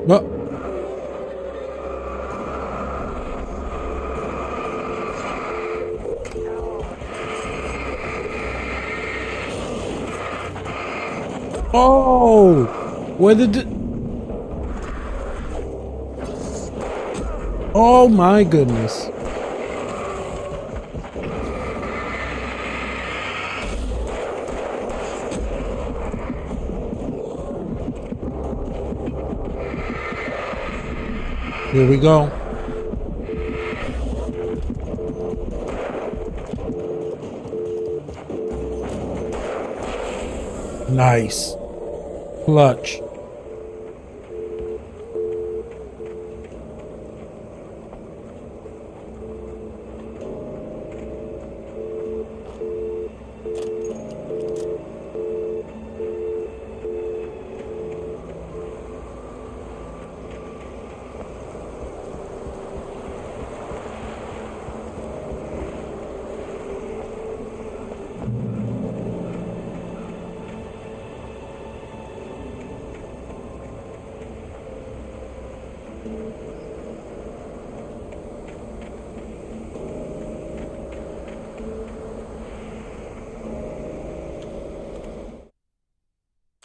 What? Oh, where did it? Oh my goodness. Here we go. Nice. Clutch.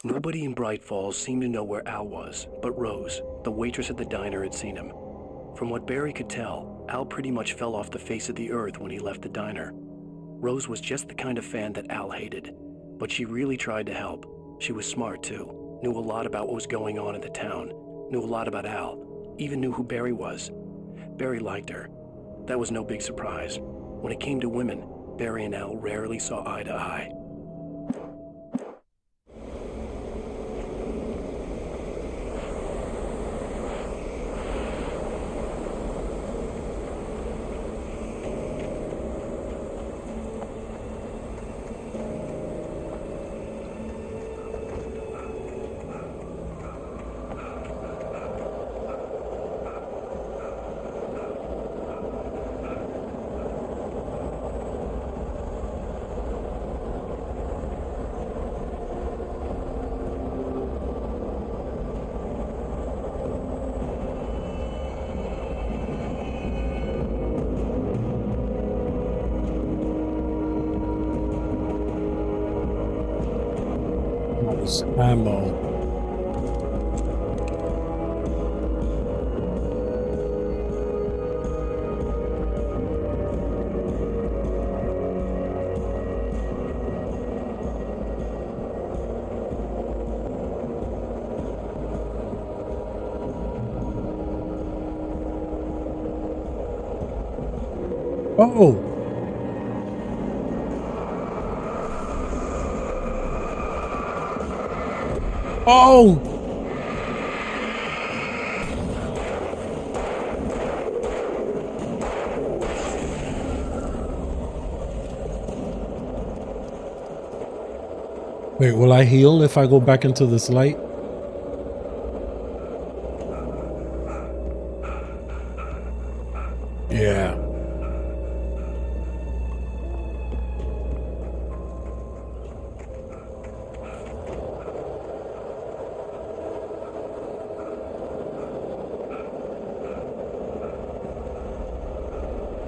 Nobody in Bright Falls seemed to know where Al was, but Rose, the waitress at the diner, had seen him. From what Barry could tell, Al pretty much fell off the face of the earth when he left the diner. Rose was just the kind of fan that Al hated, but she really tried to help. She was smart too, knew a lot about what was going on in the town, knew a lot about Al, even knew who Barry was. Barry liked her. That was no big surprise. When it came to women, Barry and Al rarely saw eye to eye. Ammo. Oh. Oh! Wait, will I heal if I go back into this light? Yeah.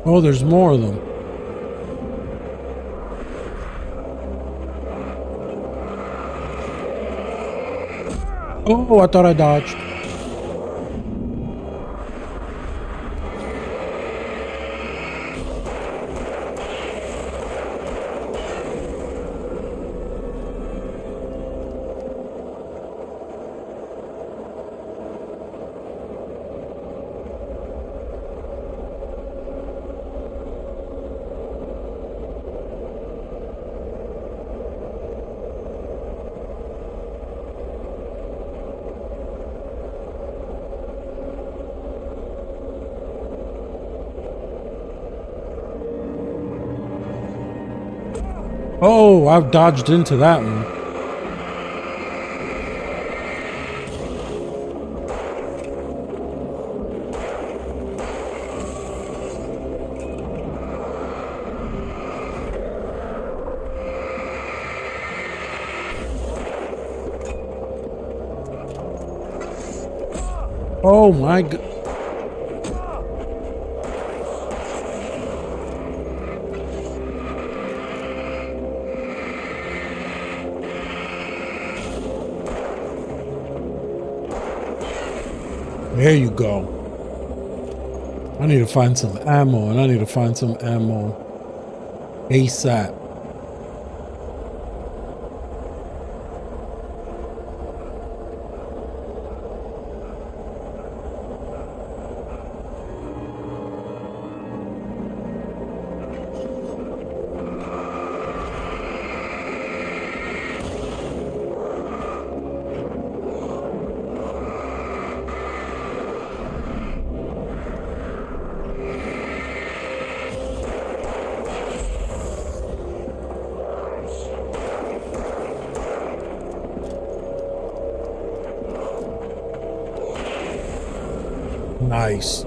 Oh, there's more of them. Oh, I thought I dodged. Oh, I've dodged into that one. Oh my god. There you go. I need to find some ammo, and I need to find some ammo ASAP. Nice.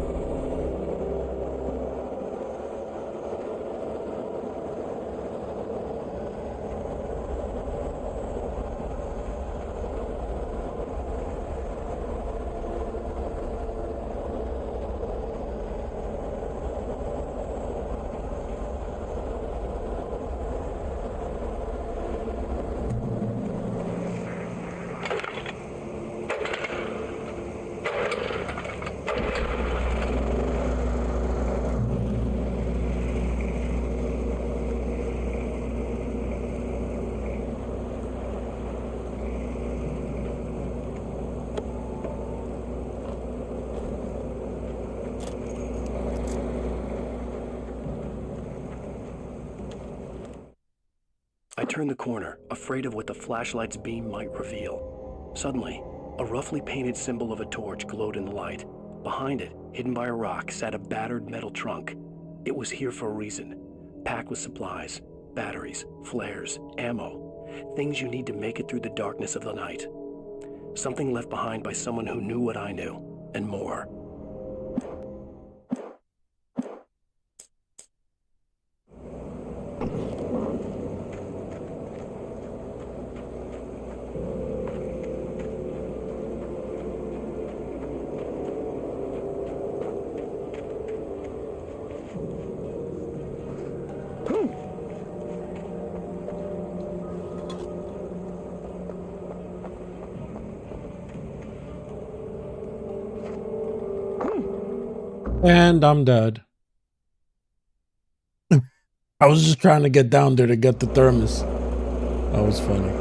I turned the corner, afraid of what the flashlight's beam might reveal. Suddenly, a roughly painted symbol of a torch glowed in the light. Behind it, hidden by a rock, sat a battered metal trunk. It was here for a reason, packed with supplies, batteries, flares, ammo, things you need to make it through the darkness of the night. Something left behind by someone who knew what I knew, and more. And I'm dead. I was just trying to get down there to get the thermos. That was funny.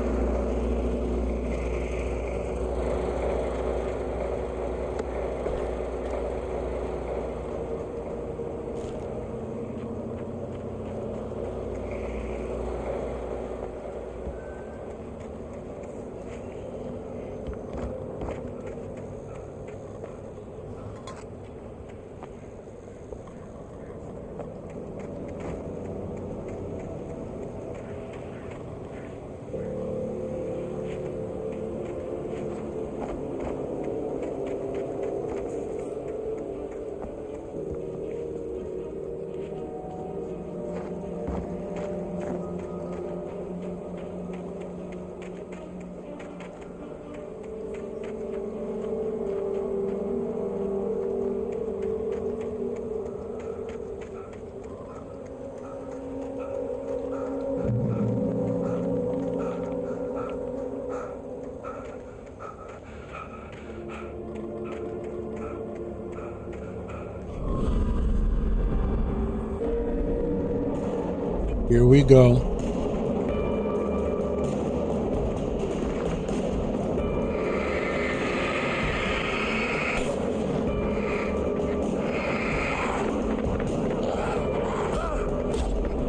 Here we go.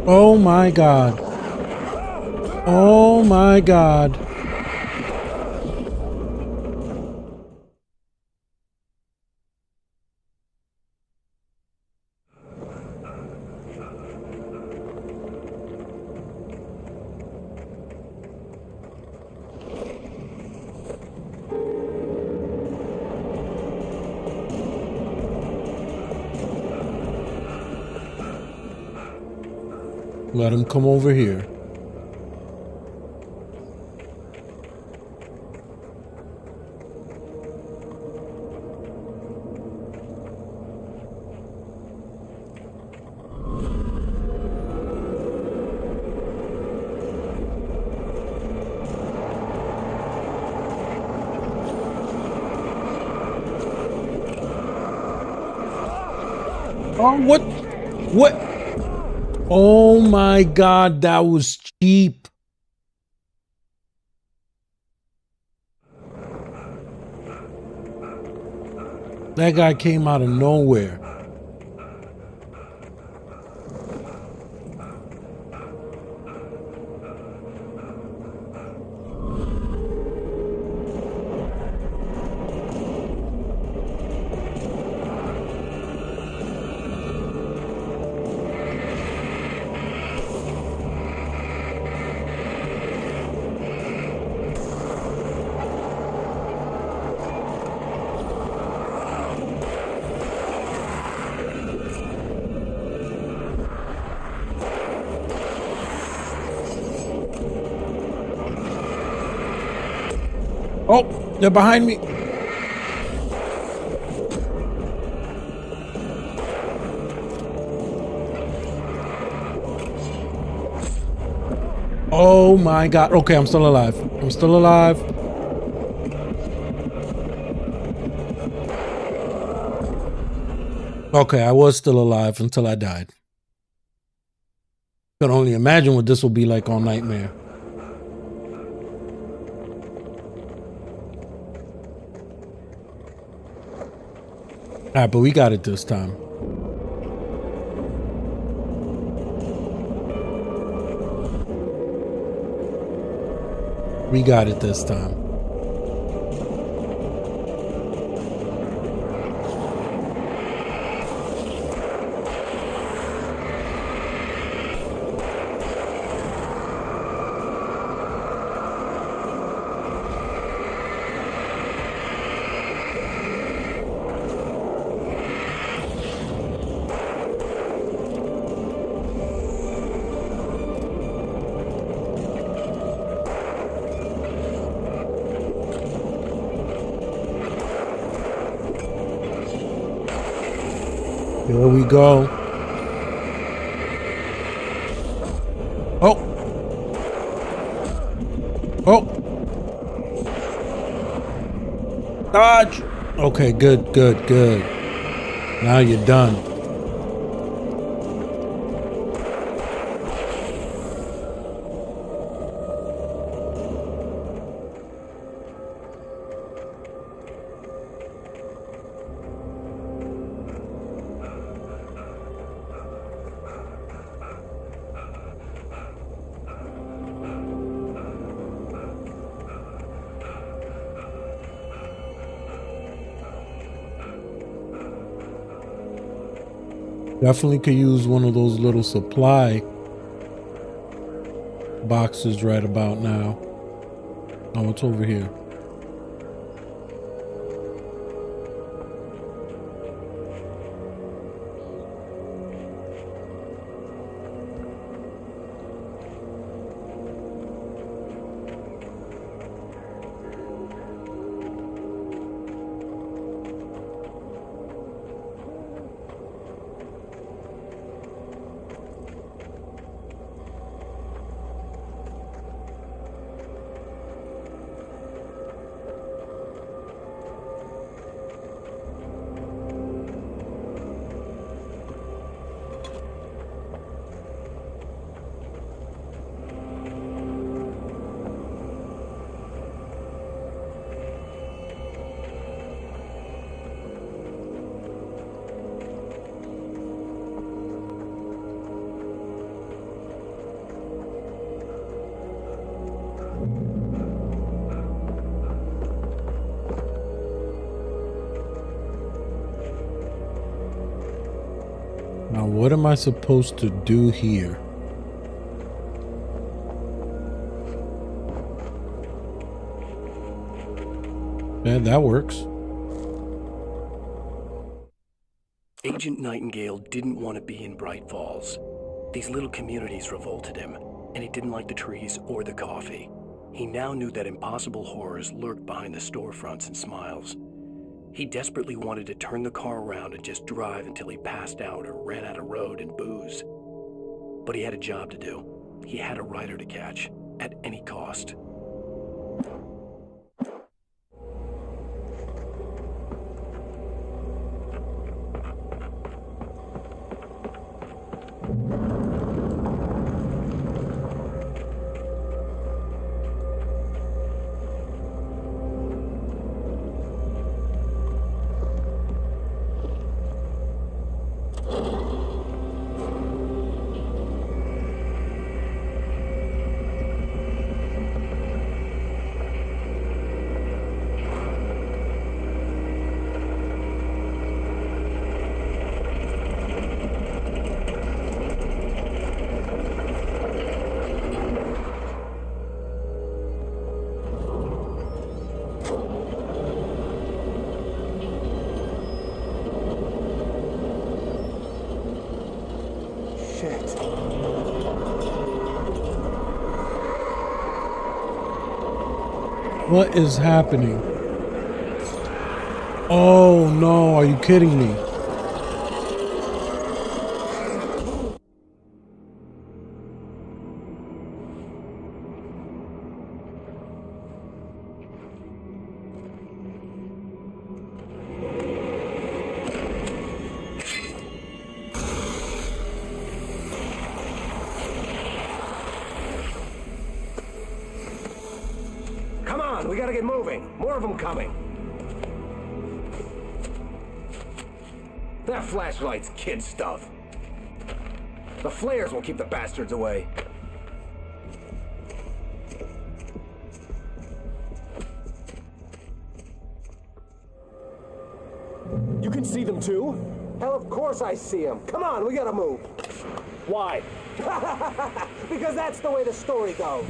Oh my God. Oh my God. Let him come over here. Oh, what? What? Oh my God, that was cheap. That guy came out of nowhere. Oh, they're behind me. Oh my God. Okay, I'm still alive. I'm still alive. Okay, I was still alive until I died. Can only imagine what this will be like on Nightmare. All right, but we got it this time. We got it this time. Here we go. Oh. Oh. Dodge. Okay, good, good, good. Now you're done. Definitely could use one of those little supply boxes right about now. Oh, it's over here. Now, what am I supposed to do here? Yeah, that works. Agent Nightingale didn't want to be in Bright Falls. These little communities revolted him, and he didn't like the trees or the coffee. He now knew that impossible horrors lurked behind the storefronts and smiles. He desperately wanted to turn the car around and just drive until he passed out or ran out of road and booze. But he had a job to do. He had a rider to catch, at any cost. What is happening? Oh no, are you kidding me? We gotta get moving. More of them coming. That flashlight's kid stuff. The flares will keep the bastards away. You can see them too? Hell, of course I see them. Come on, we gotta move. Why? Because that's the way the story goes.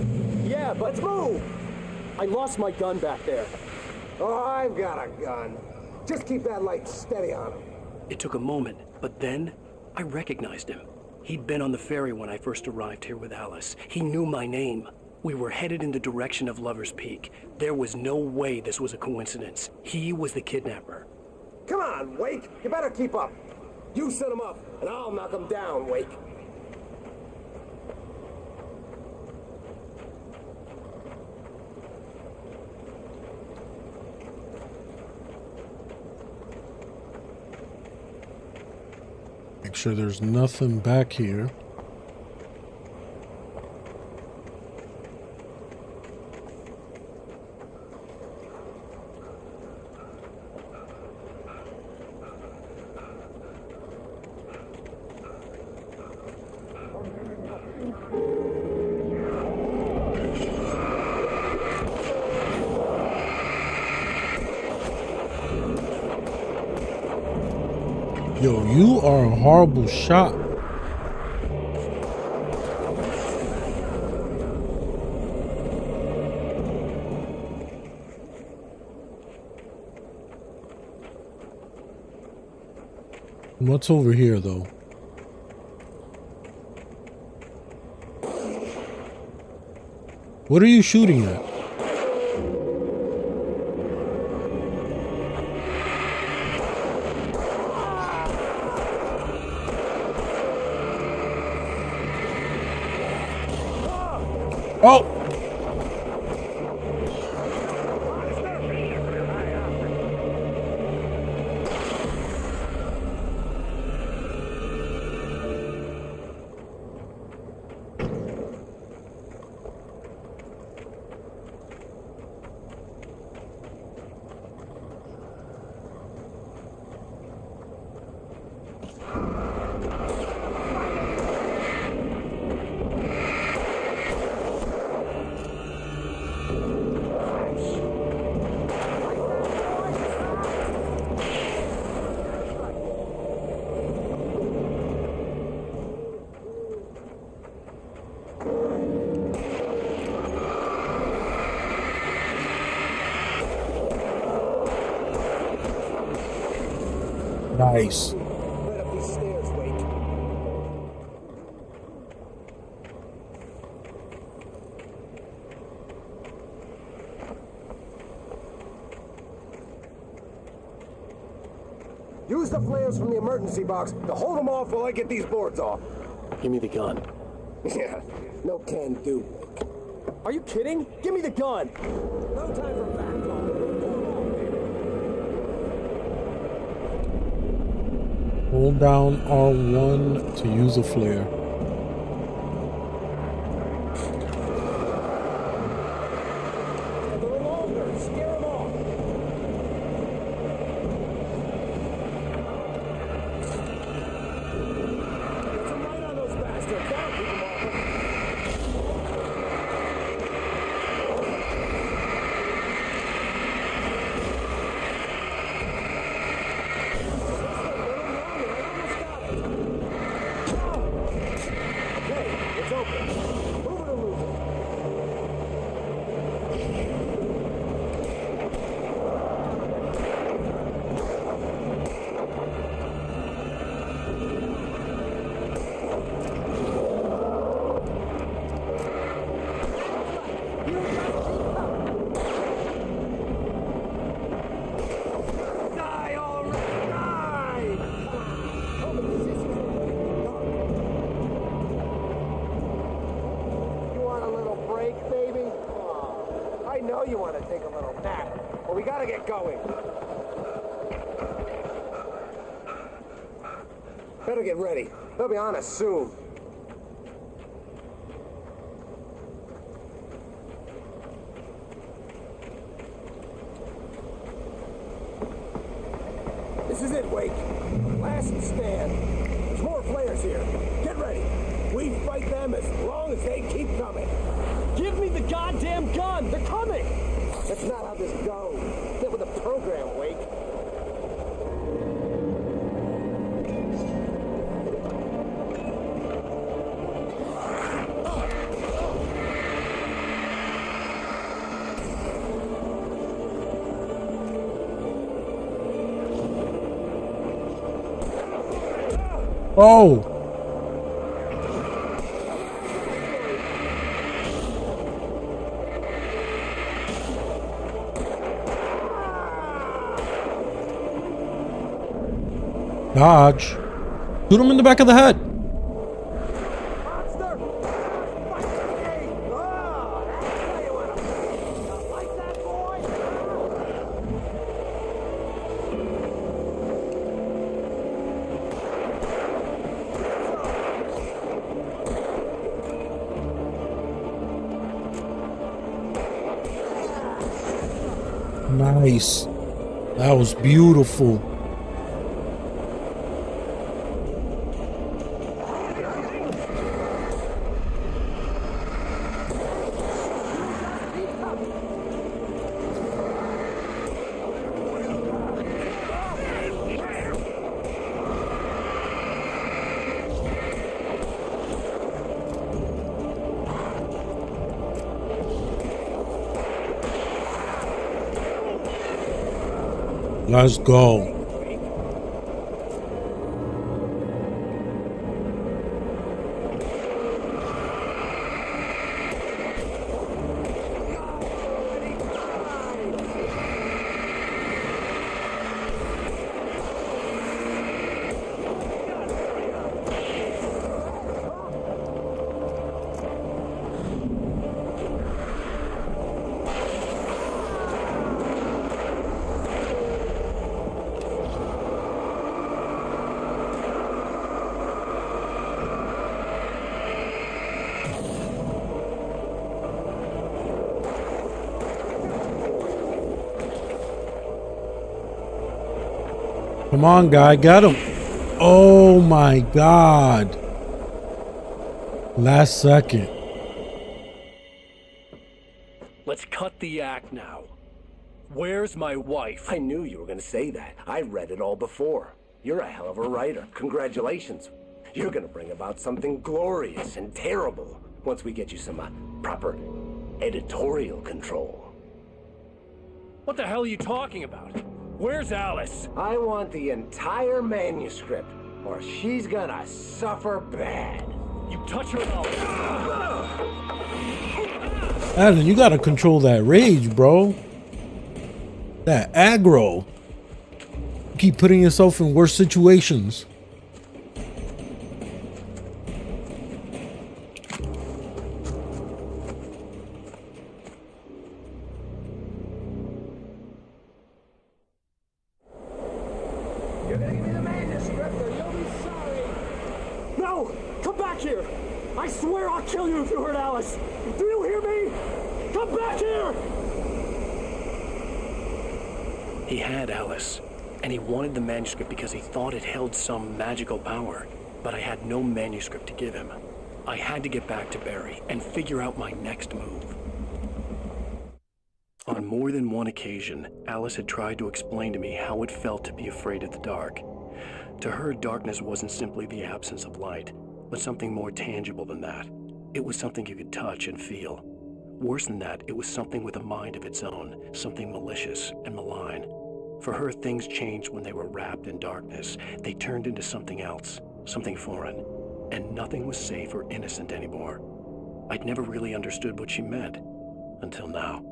Yeah, but let's move. I lost my gun back there. Oh, I've got a gun. Just keep that light steady on him. It took a moment, but then I recognized him. He'd been on the ferry when I first arrived here with Alice. He knew my name. We were headed in the direction of Lover's Peak. There was no way this was a coincidence. He was the kidnapper. Come on, Wake. You better keep up. You set him up, and I'll knock him down, Wake. Make sure there's nothing back here. Yo, you are a horrible shot. What's over here, though? What are you shooting at? Oh! Nice. Right up these stairs, Wake. Use the flares from the emergency box to hold them off while I get these boards off. Give me the gun. Yeah, no can do, Wake. Are you kidding? Give me the gun. No time for back talk. Hold down R1 to use a flare. Better get ready. They'll be on us soon. This is it, Wake. Last stand. There's more flares here. Get ready. We fight them as long as they keep coming. Give me the goddamn gun! They're coming! That's not how this goes. Get with the program, Wake. Oh! Dodge. Shoot him in the back of the head. Nice. That was beautiful. Let's go. Come on, guy, get him. Oh my God. Last second. Let's cut the act now. Where's my wife? I knew you were going to say that. I read it all before. You're a hell of a writer. Congratulations. You're going to bring about something glorious and terrible once we get you some proper editorial control. What the hell are you talking about? Where's Alice? I want the entire manuscript, or she's gonna suffer bad. You touch her Alan, you gotta control that rage, bro. That aggro. You keep putting yourself in worse situations. You're gonna give me the manuscript or you'll be sorry. No! Come back here! I swear I'll kill you if you hurt Alice! Do you hear me? Come back here! He had Alice, and he wanted the manuscript because he thought it held some magical power. But I had no manuscript to give him. I had to get back to Barry and figure out my next move. On more than one occasion, Alice had tried to explain to me how it felt to be afraid of the dark. To her, darkness wasn't simply the absence of light, but something more tangible than that. It was something you could touch and feel. Worse than that, it was something with a mind of its own, something malicious and malign. For her, things changed when they were wrapped in darkness. They turned into something else, something foreign, and nothing was safe or innocent anymore. I'd never really understood what she meant, until now.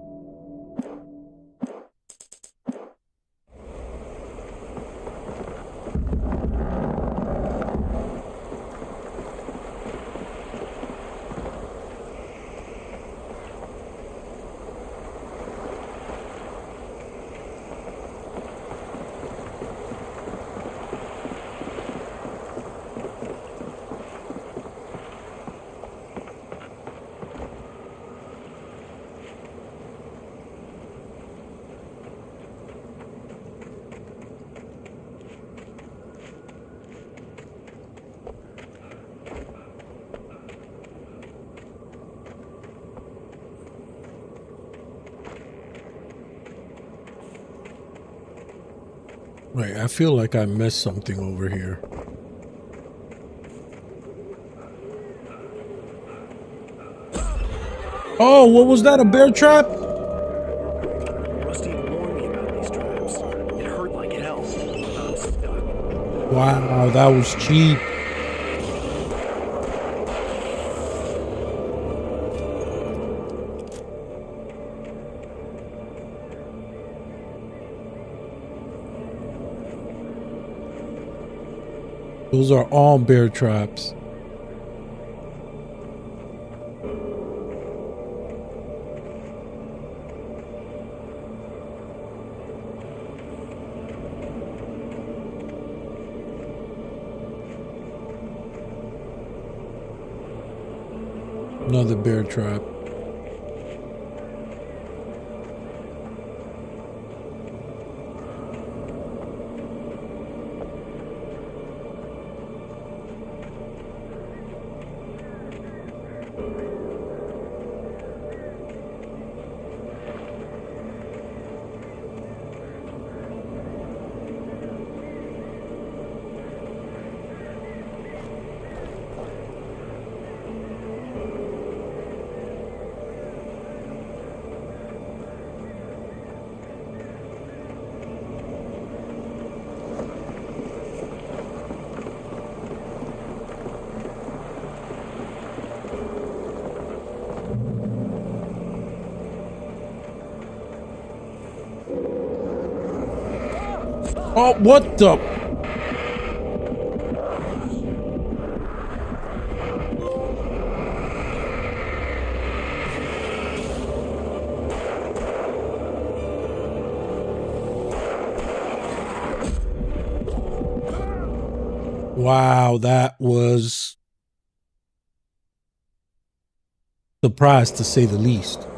Wait, I feel like I missed something over here. Oh, what was that? A bear trap? Rusty warned me about these traps. It hurt like hell. I was stuck. Wow, that was cheap. Those are all bear traps. Another bear trap. Oh, what the? Wow, that was surprised to say the least.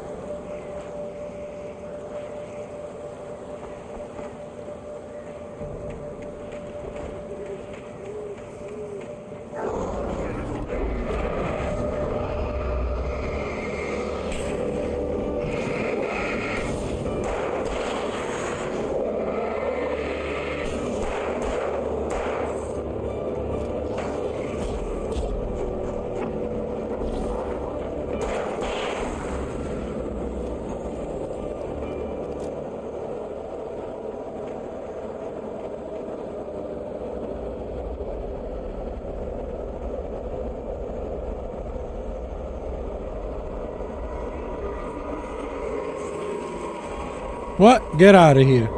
What? Get out of here.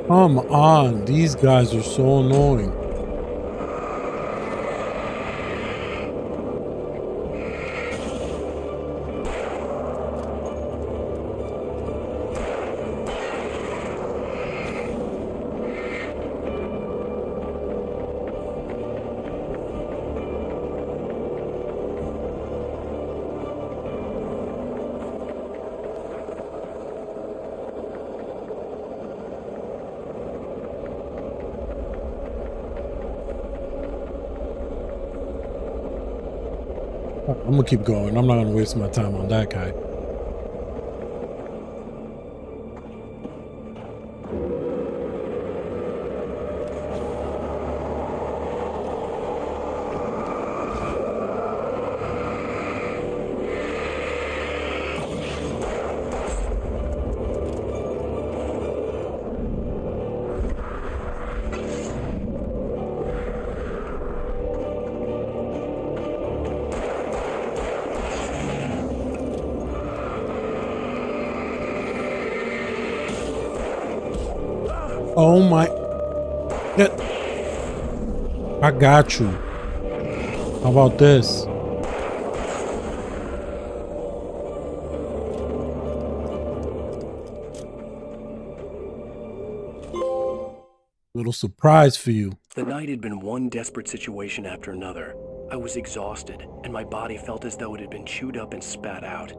Come on, these guys are so annoying. I'm gonna keep going. I'm not gonna waste my time on that guy. Oh my. Yeah. I got you. How about this? Little surprise for you. The night had been one desperate situation after another. I was exhausted, and my body felt as though it had been chewed up and spat out.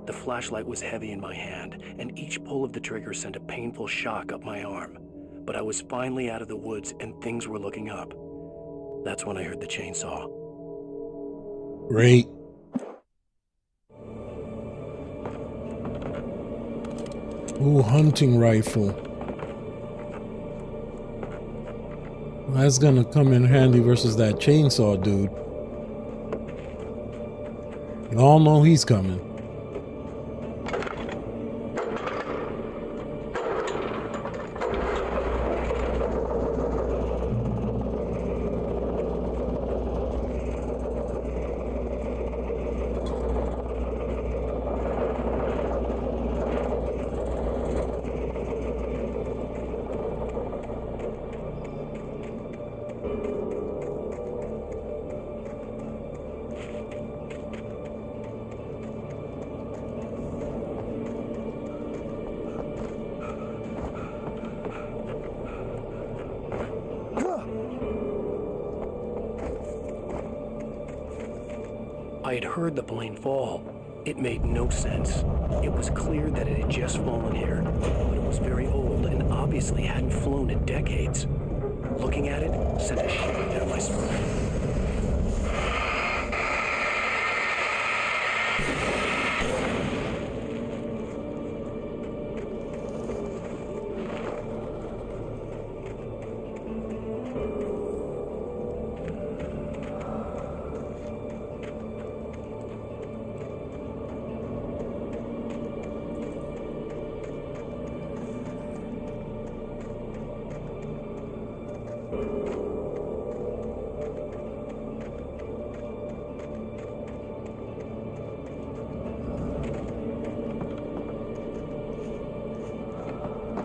The flashlight was heavy in my hand, and each pull of the trigger sent a painful shock up my arm. But I was finally out of the woods, and things were looking up. That's when I heard the chainsaw. Great. Ooh, hunting rifle. That's gonna come in handy versus that chainsaw dude. You all know he's coming. I had heard the plane fall. It made no sense. It was clear that it had just fallen here, but it was very old and obviously hadn't flown in decades. Looking at it sent a shiver down my spine.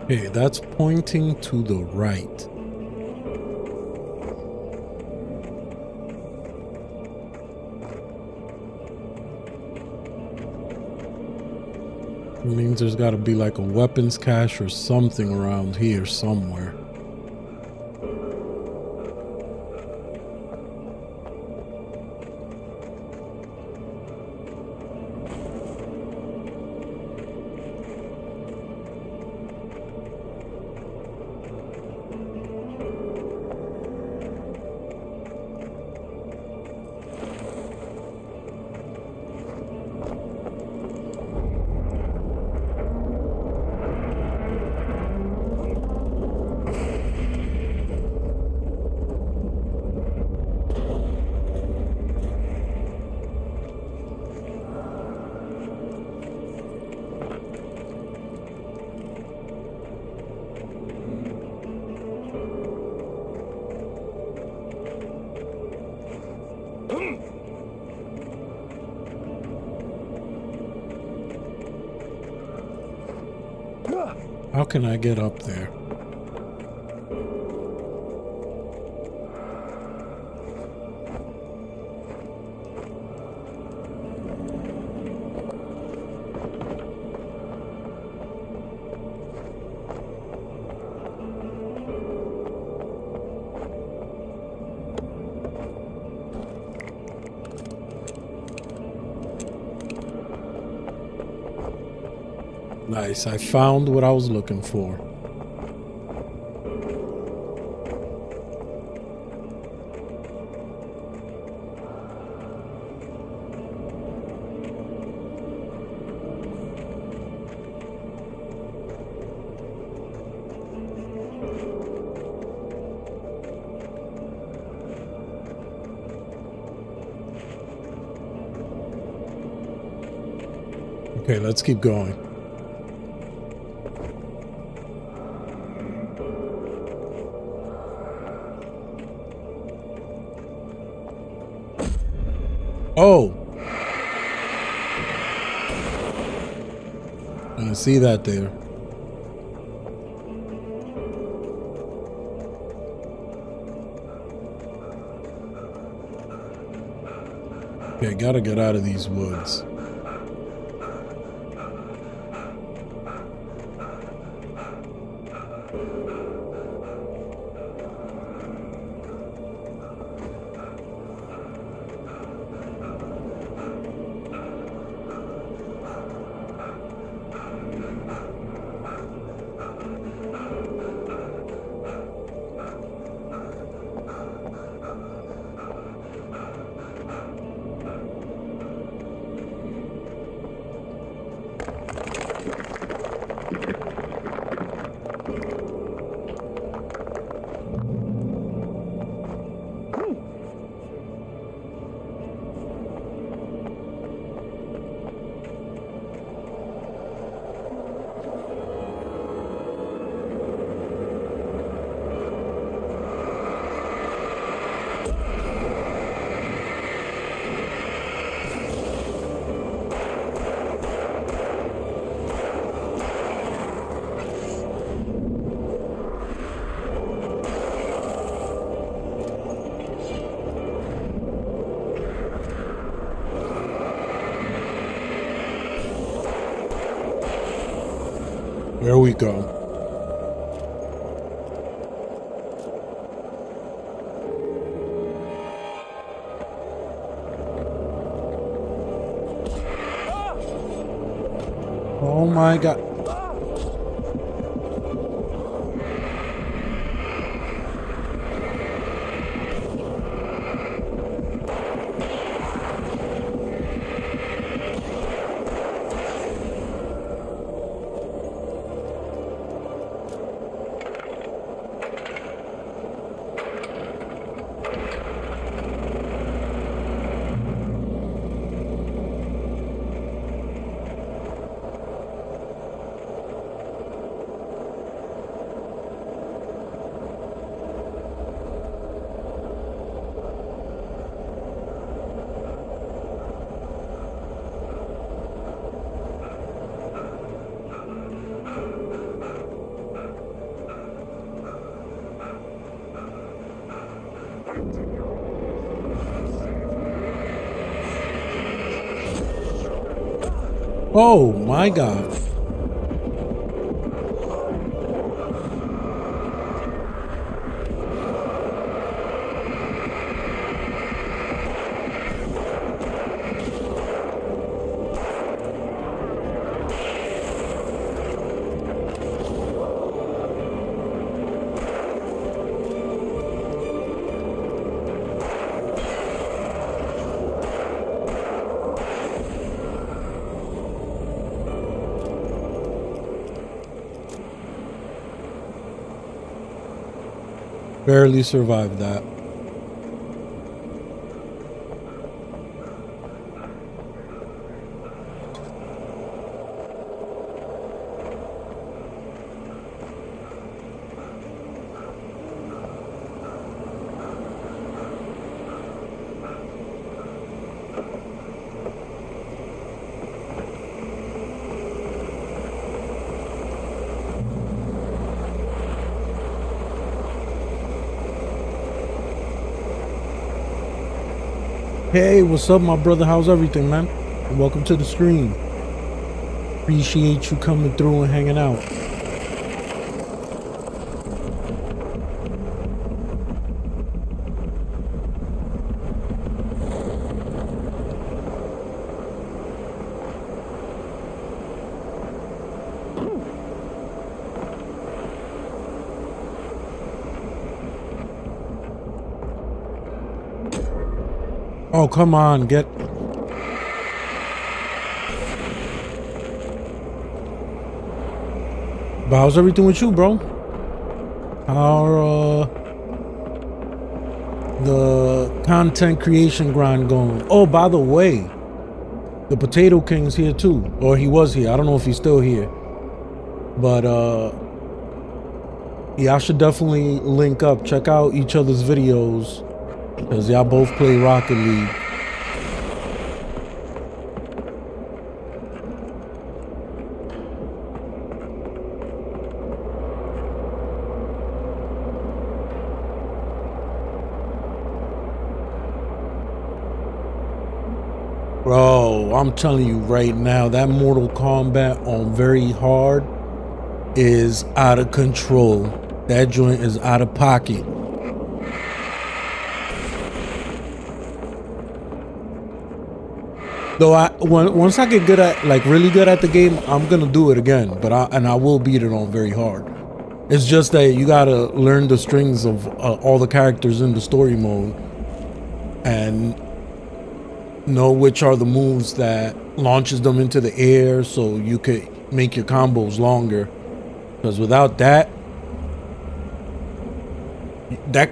Okay, that's pointing to the right. It means there's got to be like a weapons cache or something around here somewhere. How can I get up there? Nice, I found what I was looking for. Okay, let's keep going. Oh! I didn't see that there. Okay, gotta get out of these woods. There we go. Oh my God. Oh my God. Barely survived that. Hey, what's up, my brother? How's everything, man? And welcome to the stream. Appreciate you coming through and hanging out. Oh, come on, get... But how's everything with you, bro? How the content creation grind going? Oh, by the way, the Potato King's here too. Or he was here. I don't know if he's still here. But yeah, I should definitely link up. Check out each other's videos. Because y'all both play Rocket League. Bro, I'm telling you right now, that Mortal Kombat on very hard is out of control. That joint is out of pocket. Though once I get good at, like really good at the game, I'm gonna do it again. But I will beat it on very hard. It's just that you gotta learn the strings of all the characters in the story mode, and know which are the moves that launches them into the air, so you could make your combos longer. Because without that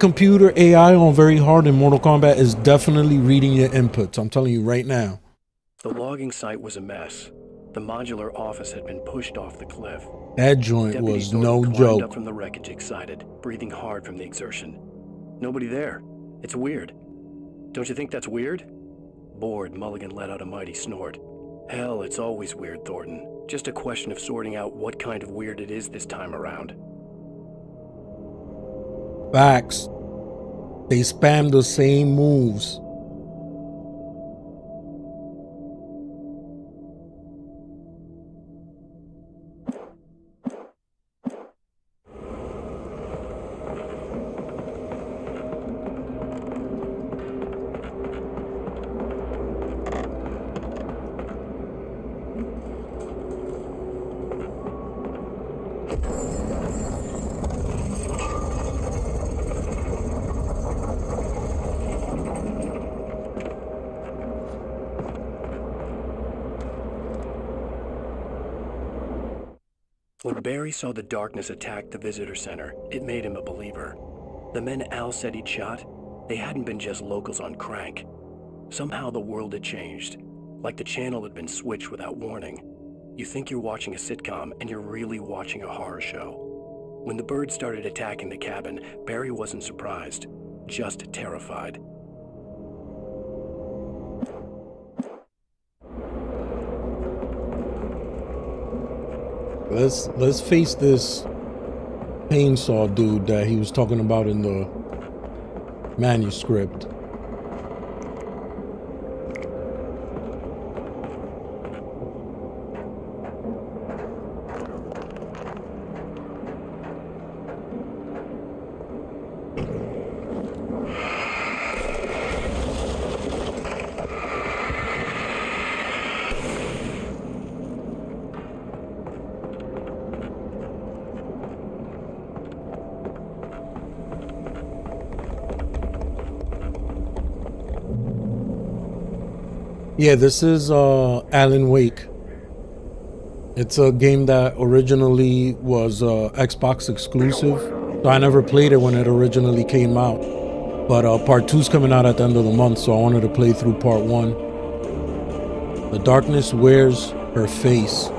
computer AI on very hard in Mortal Kombat is definitely reading your inputs. I'm telling you right now. The logging site was a mess. The modular office had been pushed off the cliff. That joint was no joke. Up from the wreckage, excited, breathing hard from the exertion. Nobody there. It's weird. Don't you think that's weird? Bored, Mulligan let out a mighty snort. Hell, it's always weird, Thornton. Just a question of sorting out what kind of weird it is this time around. Facts. They spam the same moves. When Barry saw the darkness attack the visitor center, it made him a believer. The men Al said he'd shot, they hadn't been just locals on crank. Somehow the world had changed, like the channel had been switched without warning. You think you're watching a sitcom, and you're really watching a horror show. When the birds started attacking the cabin, Barry wasn't surprised, just terrified. Let's face this chainsaw dude that he was talking about in the manuscript. Yeah, this is Alan Wake. It's a game that originally was Xbox exclusive, so I never played it when it originally came out. But part 2's coming out at the end of the month, so I wanted to play through part 1. The darkness wears her face.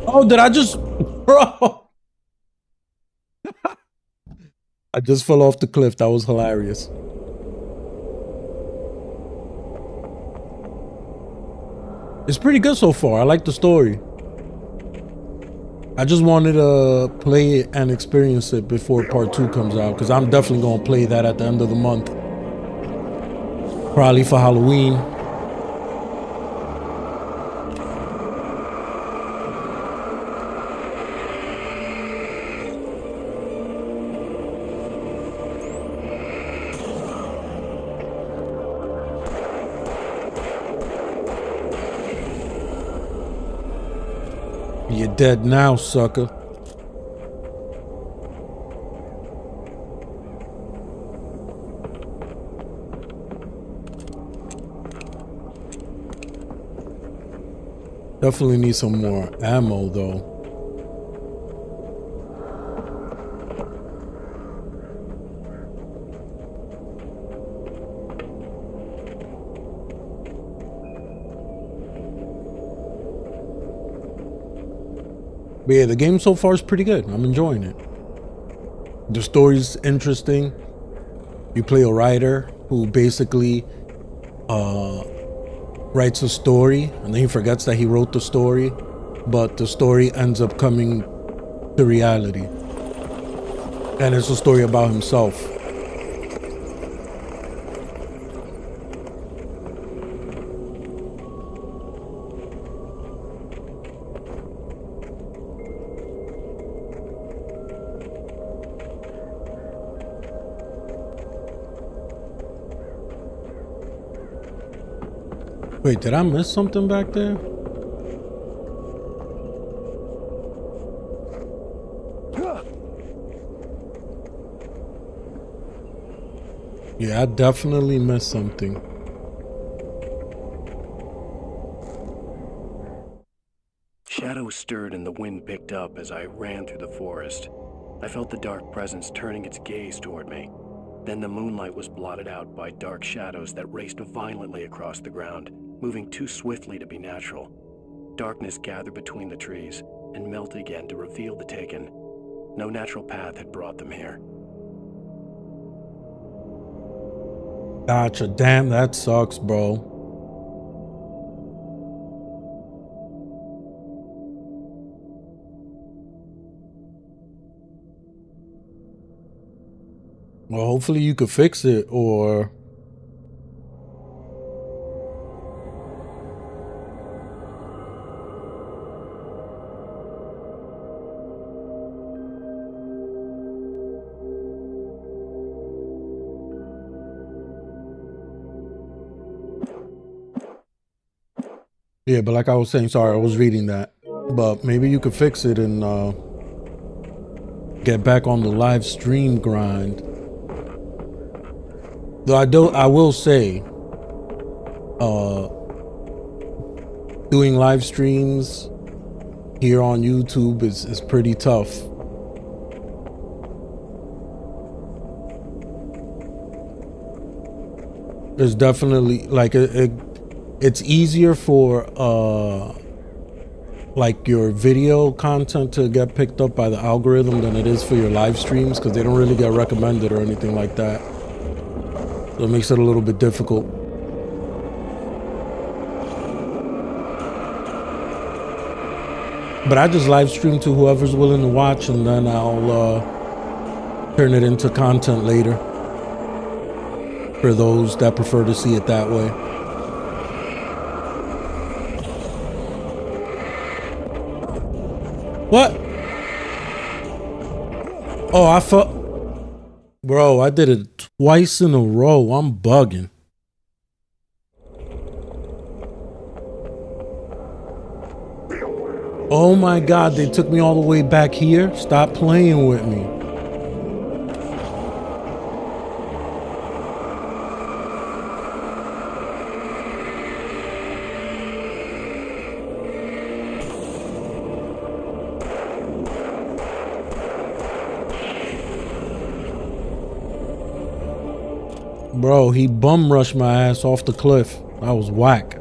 Oh, did I just... Bro! I just fell off the cliff. That was hilarious. It's pretty good so far. I like the story. I just wanted to play it and experience it before part 2 comes out, because I'm definitely going to play that at the end of the month. Probably for Halloween. You're dead now, sucker. Definitely need some more ammo, though. But yeah, the game so far is pretty good. I'm enjoying it. The story's interesting. You play a writer who basically writes a story and then he forgets that he wrote the story, but the story ends up coming to reality. And it's a story about himself. Wait, did I miss something back there? Yeah, I definitely missed something. Shadows stirred and the wind picked up as I ran through the forest. I felt the dark presence turning its gaze toward me. Then the moonlight was blotted out by dark shadows that raced violently across the ground, moving too swiftly to be natural. Darkness gathered between the trees and melted again to reveal the taken. No natural path had brought them here. Gotcha. Damn, that sucks, bro. Well, hopefully you could fix it, or... Yeah, but like I was saying, sorry, I was reading that. But maybe you could fix it and get back on the live stream grind. Though I will say, doing live streams here on YouTube is pretty tough. There's definitely like it's easier for like your video content to get picked up by the algorithm than it is for your live streams, because they don't really get recommended or anything like that. So it makes it a little bit difficult. But I just live stream to whoever's willing to watch, and then I'll turn it into content later for those that prefer to see it that way. What? Oh, I thought... Bro, I did it twice in a row. I'm bugging. Oh my God, they took me all the way back here? Stop playing with me. Bro, he bum rushed my ass off the cliff. I was whack.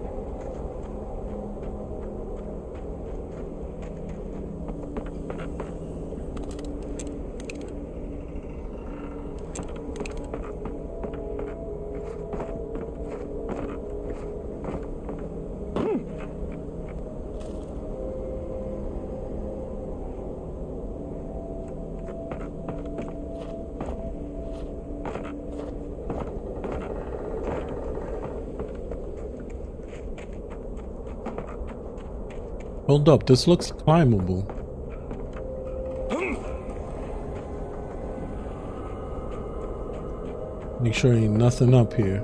Hold up, this looks climbable. Make sure ain't nothing up here.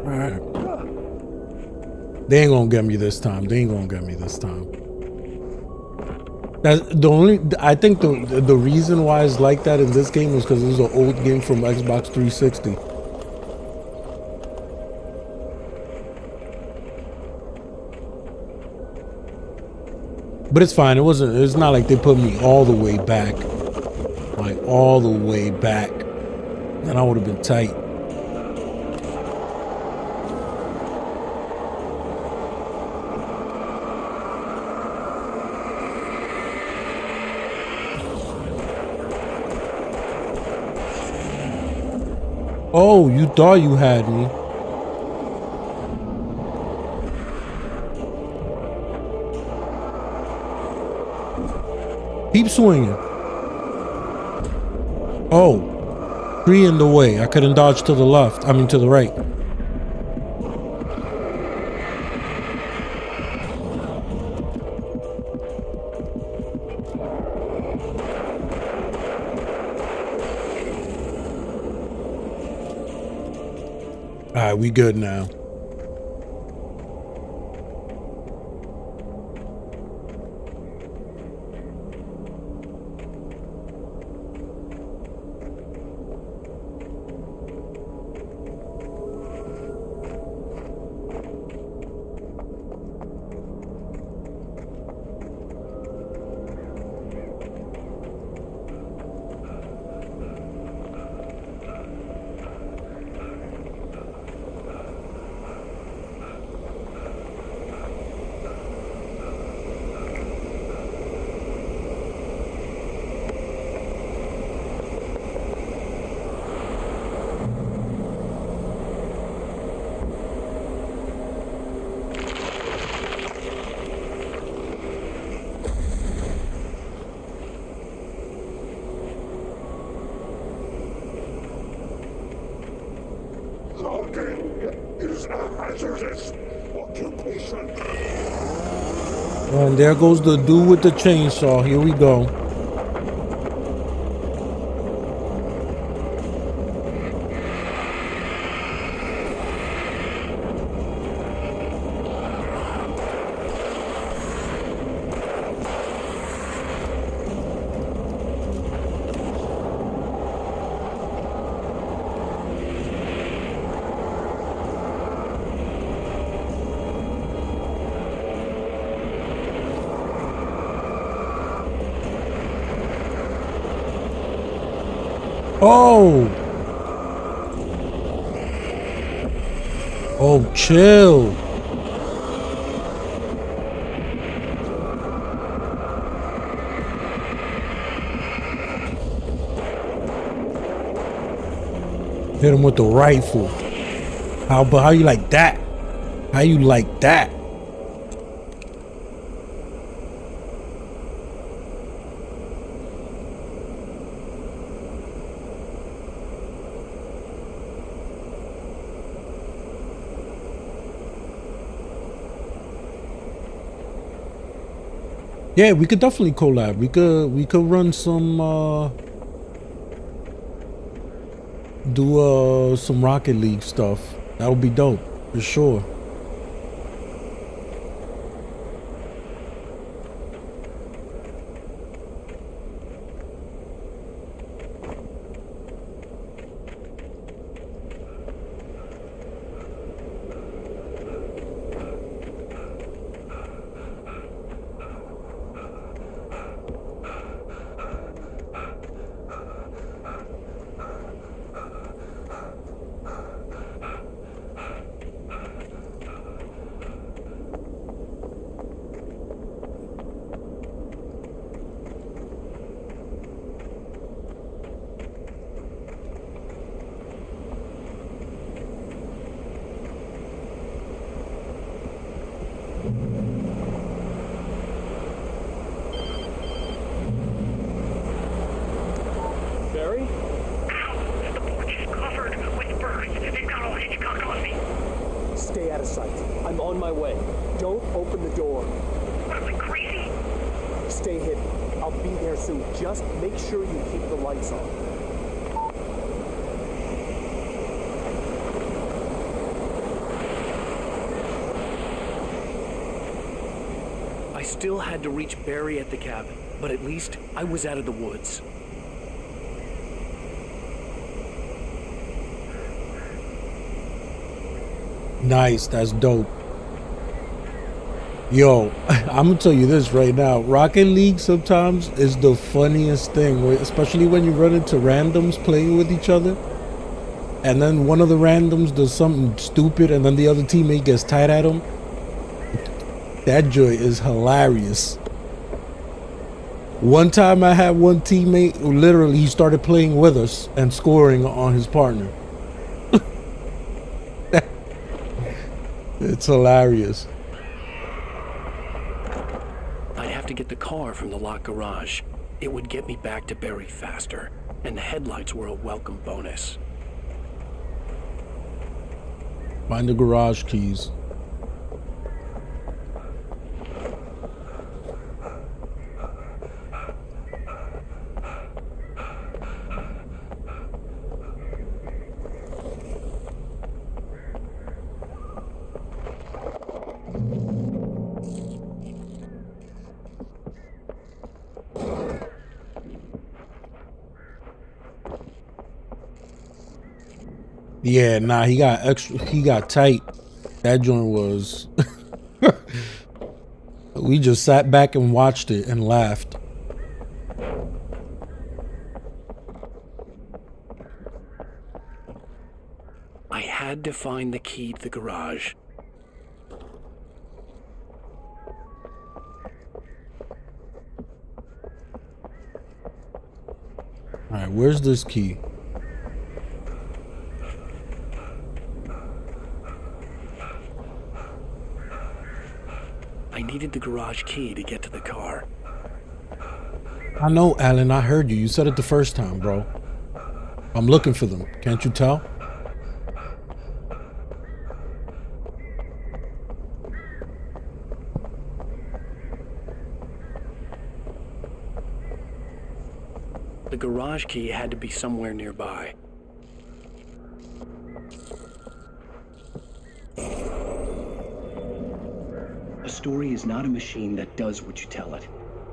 Alright. They ain't gonna get me this time. They ain't gonna get me this time. That's the only, I think the reason why it's like that in this game is because it was an old game from Xbox 360. But it's fine. It's not like they put me all the way back. Like all the way back. Then I would have been tight. Oh, you thought you had me. Keep swinging. Oh, tree in the way. I couldn't dodge to the left. I mean, to the right. All right, we good now. And there goes the dude with the chainsaw. Here we go. Oh! Oh, chill. Hit him with the rifle. How you like that? How you like that? Yeah, we could definitely collab. We could run some do some Rocket League stuff. That would be dope for sure. Stay out of sight. I'm on my way. Don't open the door. What am I, crazy? Stay hidden. I'll be there soon. Just make sure you keep the lights on. I still had to reach Barry at the cabin, but at least I was out of the woods. Nice, that's dope. Yo, I'm gonna tell you this right now. Rocket League sometimes is the funniest thing, especially when you run into randoms playing with each other. And then one of the randoms does something stupid and then the other teammate gets tied at him. That joy is hilarious. One time I had one teammate who literally he started playing with us and scoring on his partner. It's hilarious. I'd have to get the car from the locked garage. It would get me back to Barry faster, and the headlights were a welcome bonus. Find the garage keys. Yeah, nah, he got tight. That joint was we just sat back and watched it and laughed. I had to find the key to the garage. All right, where's this key? I needed the garage key to get to the car. I know, Alan, I heard you. You said it the first time, bro. I'm looking for them. Can't you tell? The garage key had to be somewhere nearby. A story is not a machine that does what you tell it.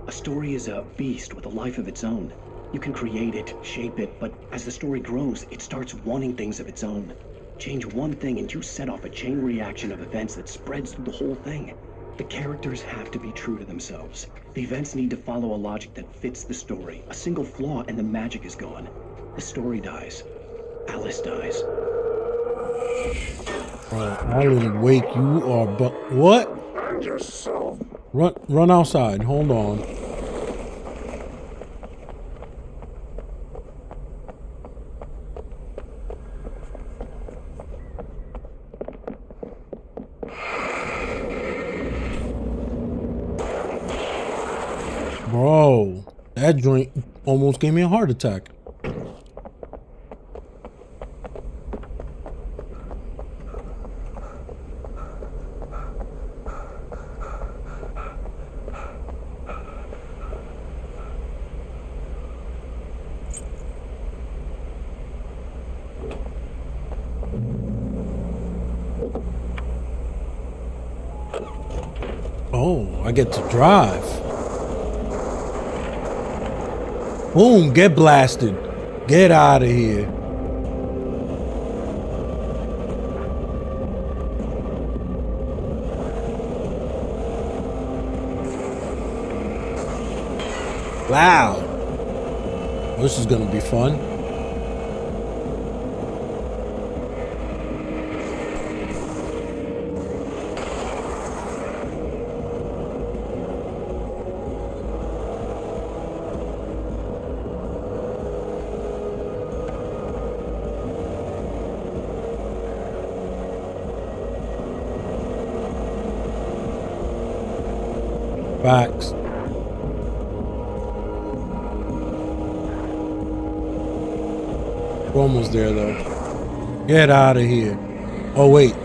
A story is a beast with a life of its own. You can create it, shape it, but as the story grows, it starts wanting things of its own. Change one thing and you set off a chain reaction of events that spreads through the whole thing. The characters have to be true to themselves. The events need to follow a logic that fits the story. A single flaw and the magic is gone. The story dies. Alice dies. Alan Wake, you are what? Yourself. Run outside. Hold on. Bro, that joint almost gave me a heart attack. Oh, I get to drive. Boom, get blasted. Get out of here. Wow. This is gonna be fun. Facts. We're almost there though. Get out of here. Oh wait.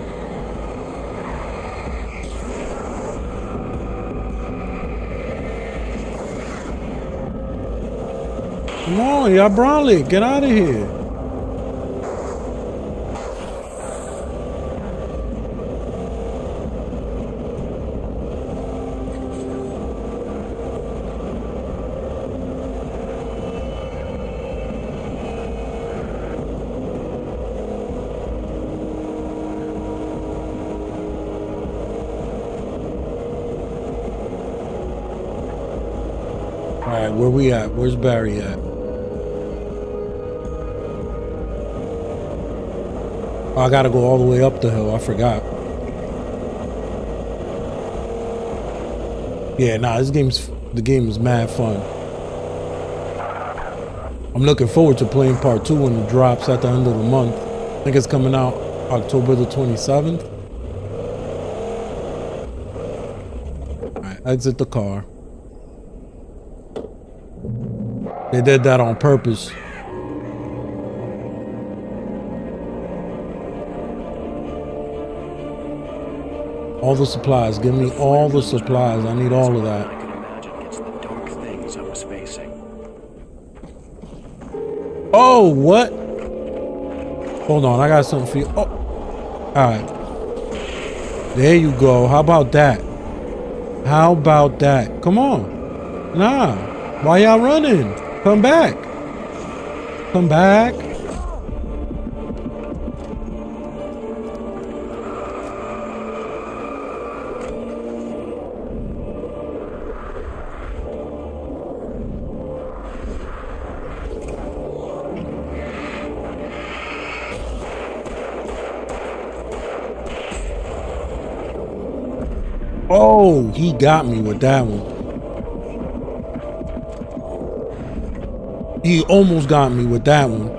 Come on, y'all Brawley, get out of here. All right, where we at? Where's Barry at? Oh, I gotta go all the way up the hill. I forgot. Yeah, nah, the game is mad fun. I'm looking forward to playing part 2 when it drops at the end of the month. I think it's coming out October the 27th. All right, exit the car. They did that on purpose. All the supplies. Give me all the supplies. I need all of that. I can imagine it's the dark things I was facing. Oh, what? Hold on, I got something for you. Oh, all right. There you go. How about that? How about that? Come on. Nah. Why y'all running? Come back. Come back. Oh, he got me with that one. He almost got me with that one.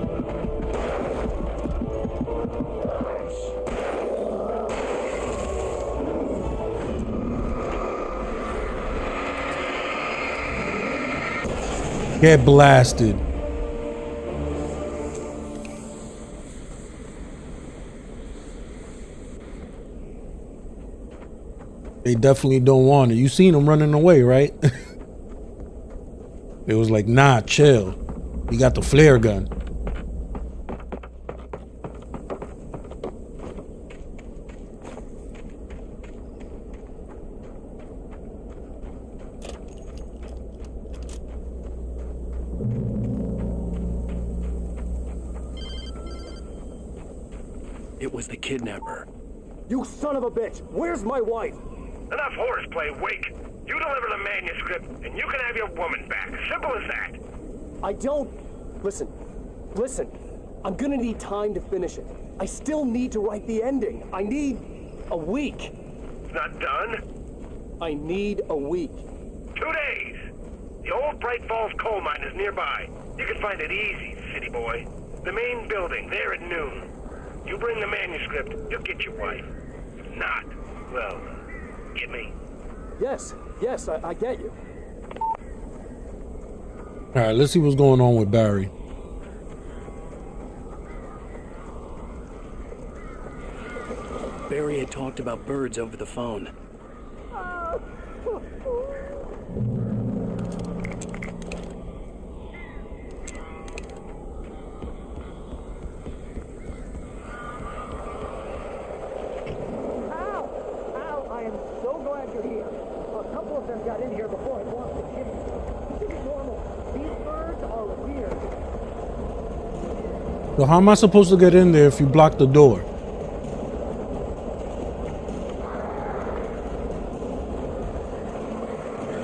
Get blasted. They definitely don't want it. You seen them running away, right? It was like, nah, chill. You got the flare gun. It was the kidnapper. You son of a bitch! Where's my wife? Enough horseplay, Wake. You deliver the manuscript, and you can have your woman back. Simple as that. I don't... Listen. I'm gonna need time to finish it. I still need to write the ending. I need a week. It's not done? I need a week. 2 days. The old Bright Falls coal mine is nearby. You can find it easy, city boy. The main building, there at noon. You bring the manuscript, you'll get your wife. If not, well, get me. Yes, I get you. All right, let's see what's going on with Barry. Barry had talked about birds over the phone. Al, I am so glad you're here. A couple of them got in here before I lost the chimney. This isn't normal. These birds are weird. So how am I supposed to get in there if you block the door?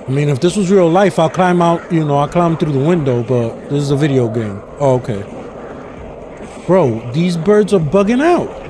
I mean, if this was real life, I'll climb out, you know, I'll climb through the window, but this is a video game. Oh, okay. Bro, these birds are bugging out.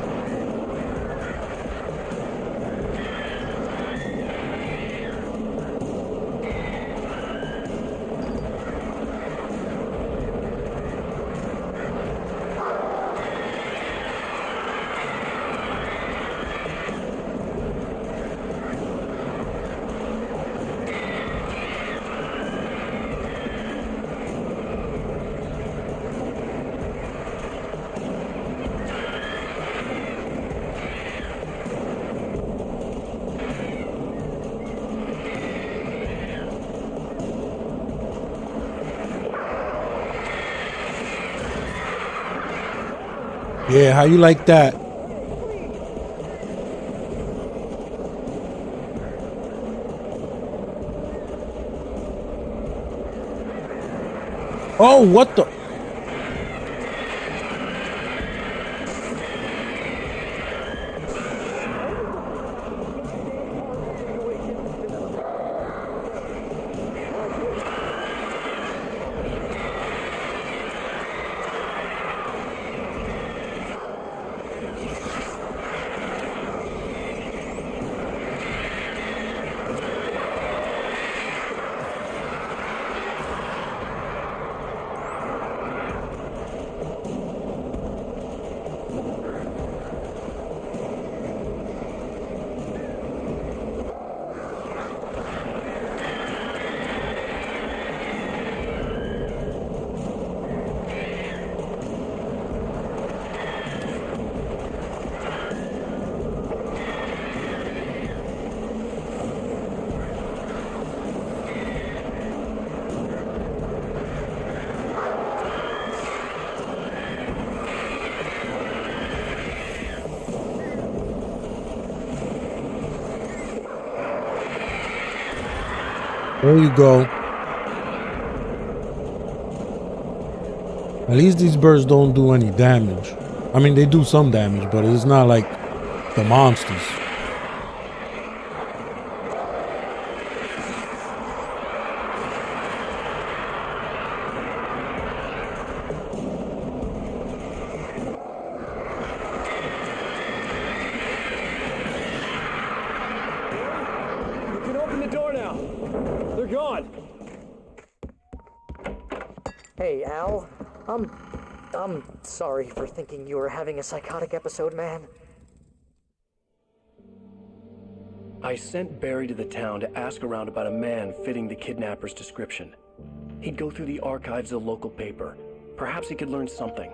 Yeah, how you like that? Oh, what the? There you go. At least these birds don't do any damage. I mean, they do some damage, but it's not like the monsters. You can open the door now. They're gone. Hey, Al. I'm sorry for thinking you were having a psychotic episode, man. I sent Barry to the town to ask around about a man fitting the kidnapper's description. He'd go through the archives of the local paper. Perhaps he could learn something.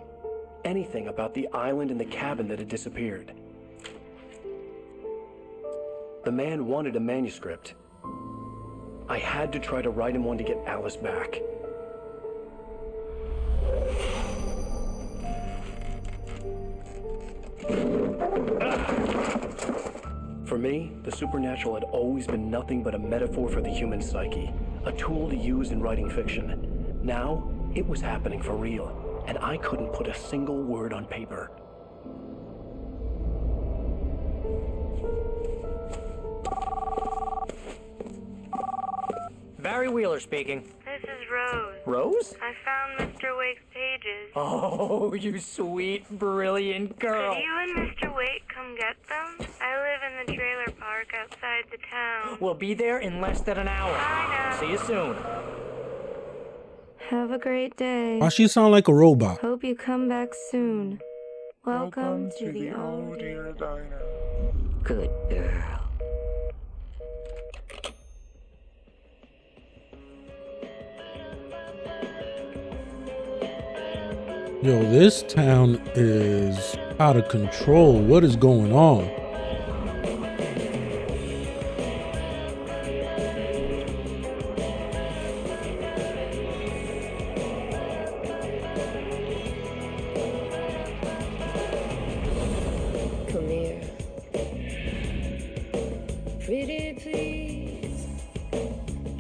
Anything about the island and the cabin that had disappeared. The man wanted a manuscript. I had to try to write him one to get Alice back. For me, the supernatural had always been nothing but a metaphor for the human psyche, a tool to use in writing fiction. Now, it was happening for real, and I couldn't put a single word on paper. Barry Wheeler speaking. This is Rose. Rose? I found Mr. Wake's pages. Oh, you sweet, brilliant girl. Could you and Mr. Wake come get them? I live in the trailer park outside the town. We'll be there in less than an hour. Bye now. See you soon. Have a great day. Why she sound like a robot? Hope you come back soon. Welcome to the old dear diner. Good girl. Yo, this town is out of control. What is going on? Come here. Pretty please.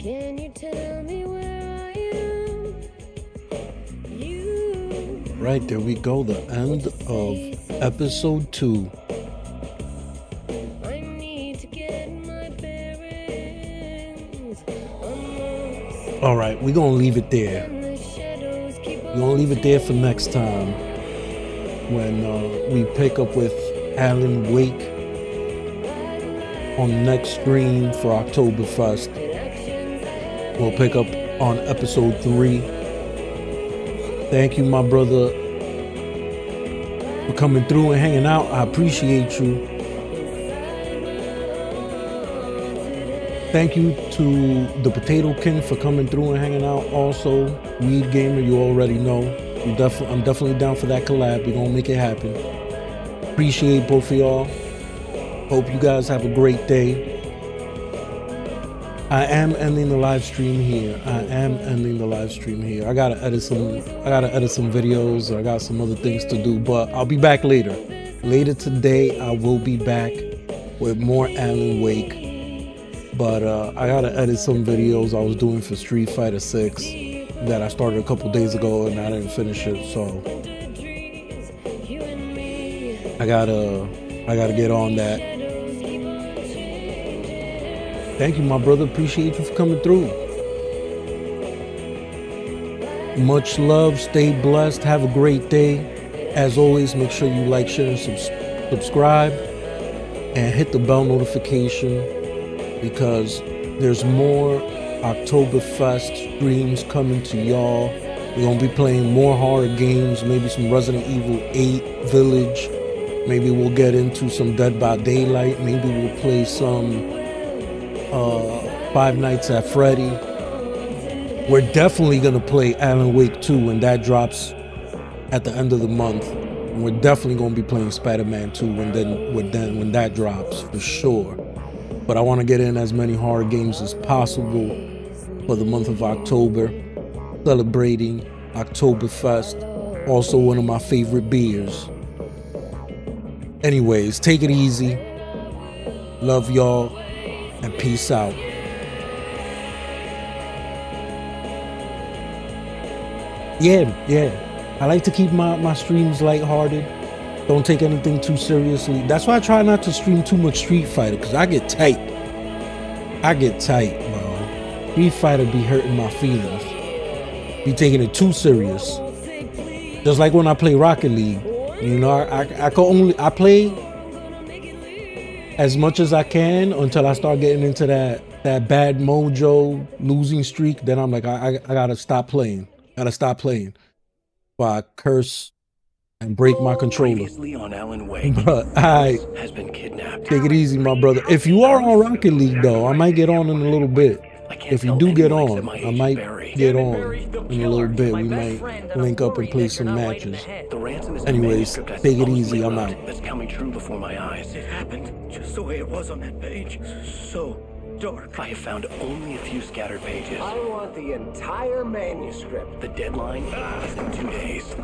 Can you tell me where I am? Right, there we go. The end of episode 2. I need to get my bearings. All right, we're going to leave it there. We're going to leave it there for next time when we pick up with Alan Wake on the next stream for OctoberFest. We'll pick up on episode 3. Thank you, my brother, for coming through and hanging out. I appreciate you. Thank you to the Potato King for coming through and hanging out. Also, Weed Gamer, you already know. I'm definitely down for that collab. We're gonna make it happen. Appreciate both of y'all. Hope you guys have a great day. I am ending the live stream here. I gotta edit some videos. I got some other things to do, but I'll be back later. Later today, I will be back with more Alan Wake. But I gotta edit some videos I was doing for Street Fighter 6 that I started a couple days ago and I didn't finish it. So I gotta get on that. Thank you, my brother. Appreciate you for coming through. Much love. Stay blessed. Have a great day. As always, make sure you like, share, and subscribe. And hit the bell notification because there's more OctoberFest streams coming to y'all. We're going to be playing more horror games, maybe some Resident Evil 8 Village. Maybe we'll get into some Dead by Daylight. Maybe we'll play some Five Nights at Freddy. We're definitely gonna play Alan Wake 2 when that drops at the end of the month. And we're definitely gonna be playing Spider-Man 2 when that drops for sure. But I want to get in as many horror games as possible for the month of October, celebrating OctoberFest, also one of my favorite beers. Anyways, take it easy. Love y'all. And peace out. Yeah. I like to keep my streams lighthearted. Don't take anything too seriously. That's why I try not to stream too much Street Fighter, because I get tight, bro. Street Fighter be hurting my feelings. Be taking it too serious. Just like when I play Rocket League. You know, I play as much as I can until I start getting into that bad mojo losing streak. Then I'm like, I gotta stop playing. But I curse and break my controller. Previously on Alan Wake, But I has been kidnapped. take it easy, my brother. If you are on Rocket League though, I might get on in a little bit. If you do get on, I might get on in a little bit. We might link up and play some matches. Anyways, take it easy. I'm out. That's coming true before my eyes. It happened just the way it was on that page. So dark. I have found only a few scattered pages. I want the entire manuscript. The deadline is in 2 days.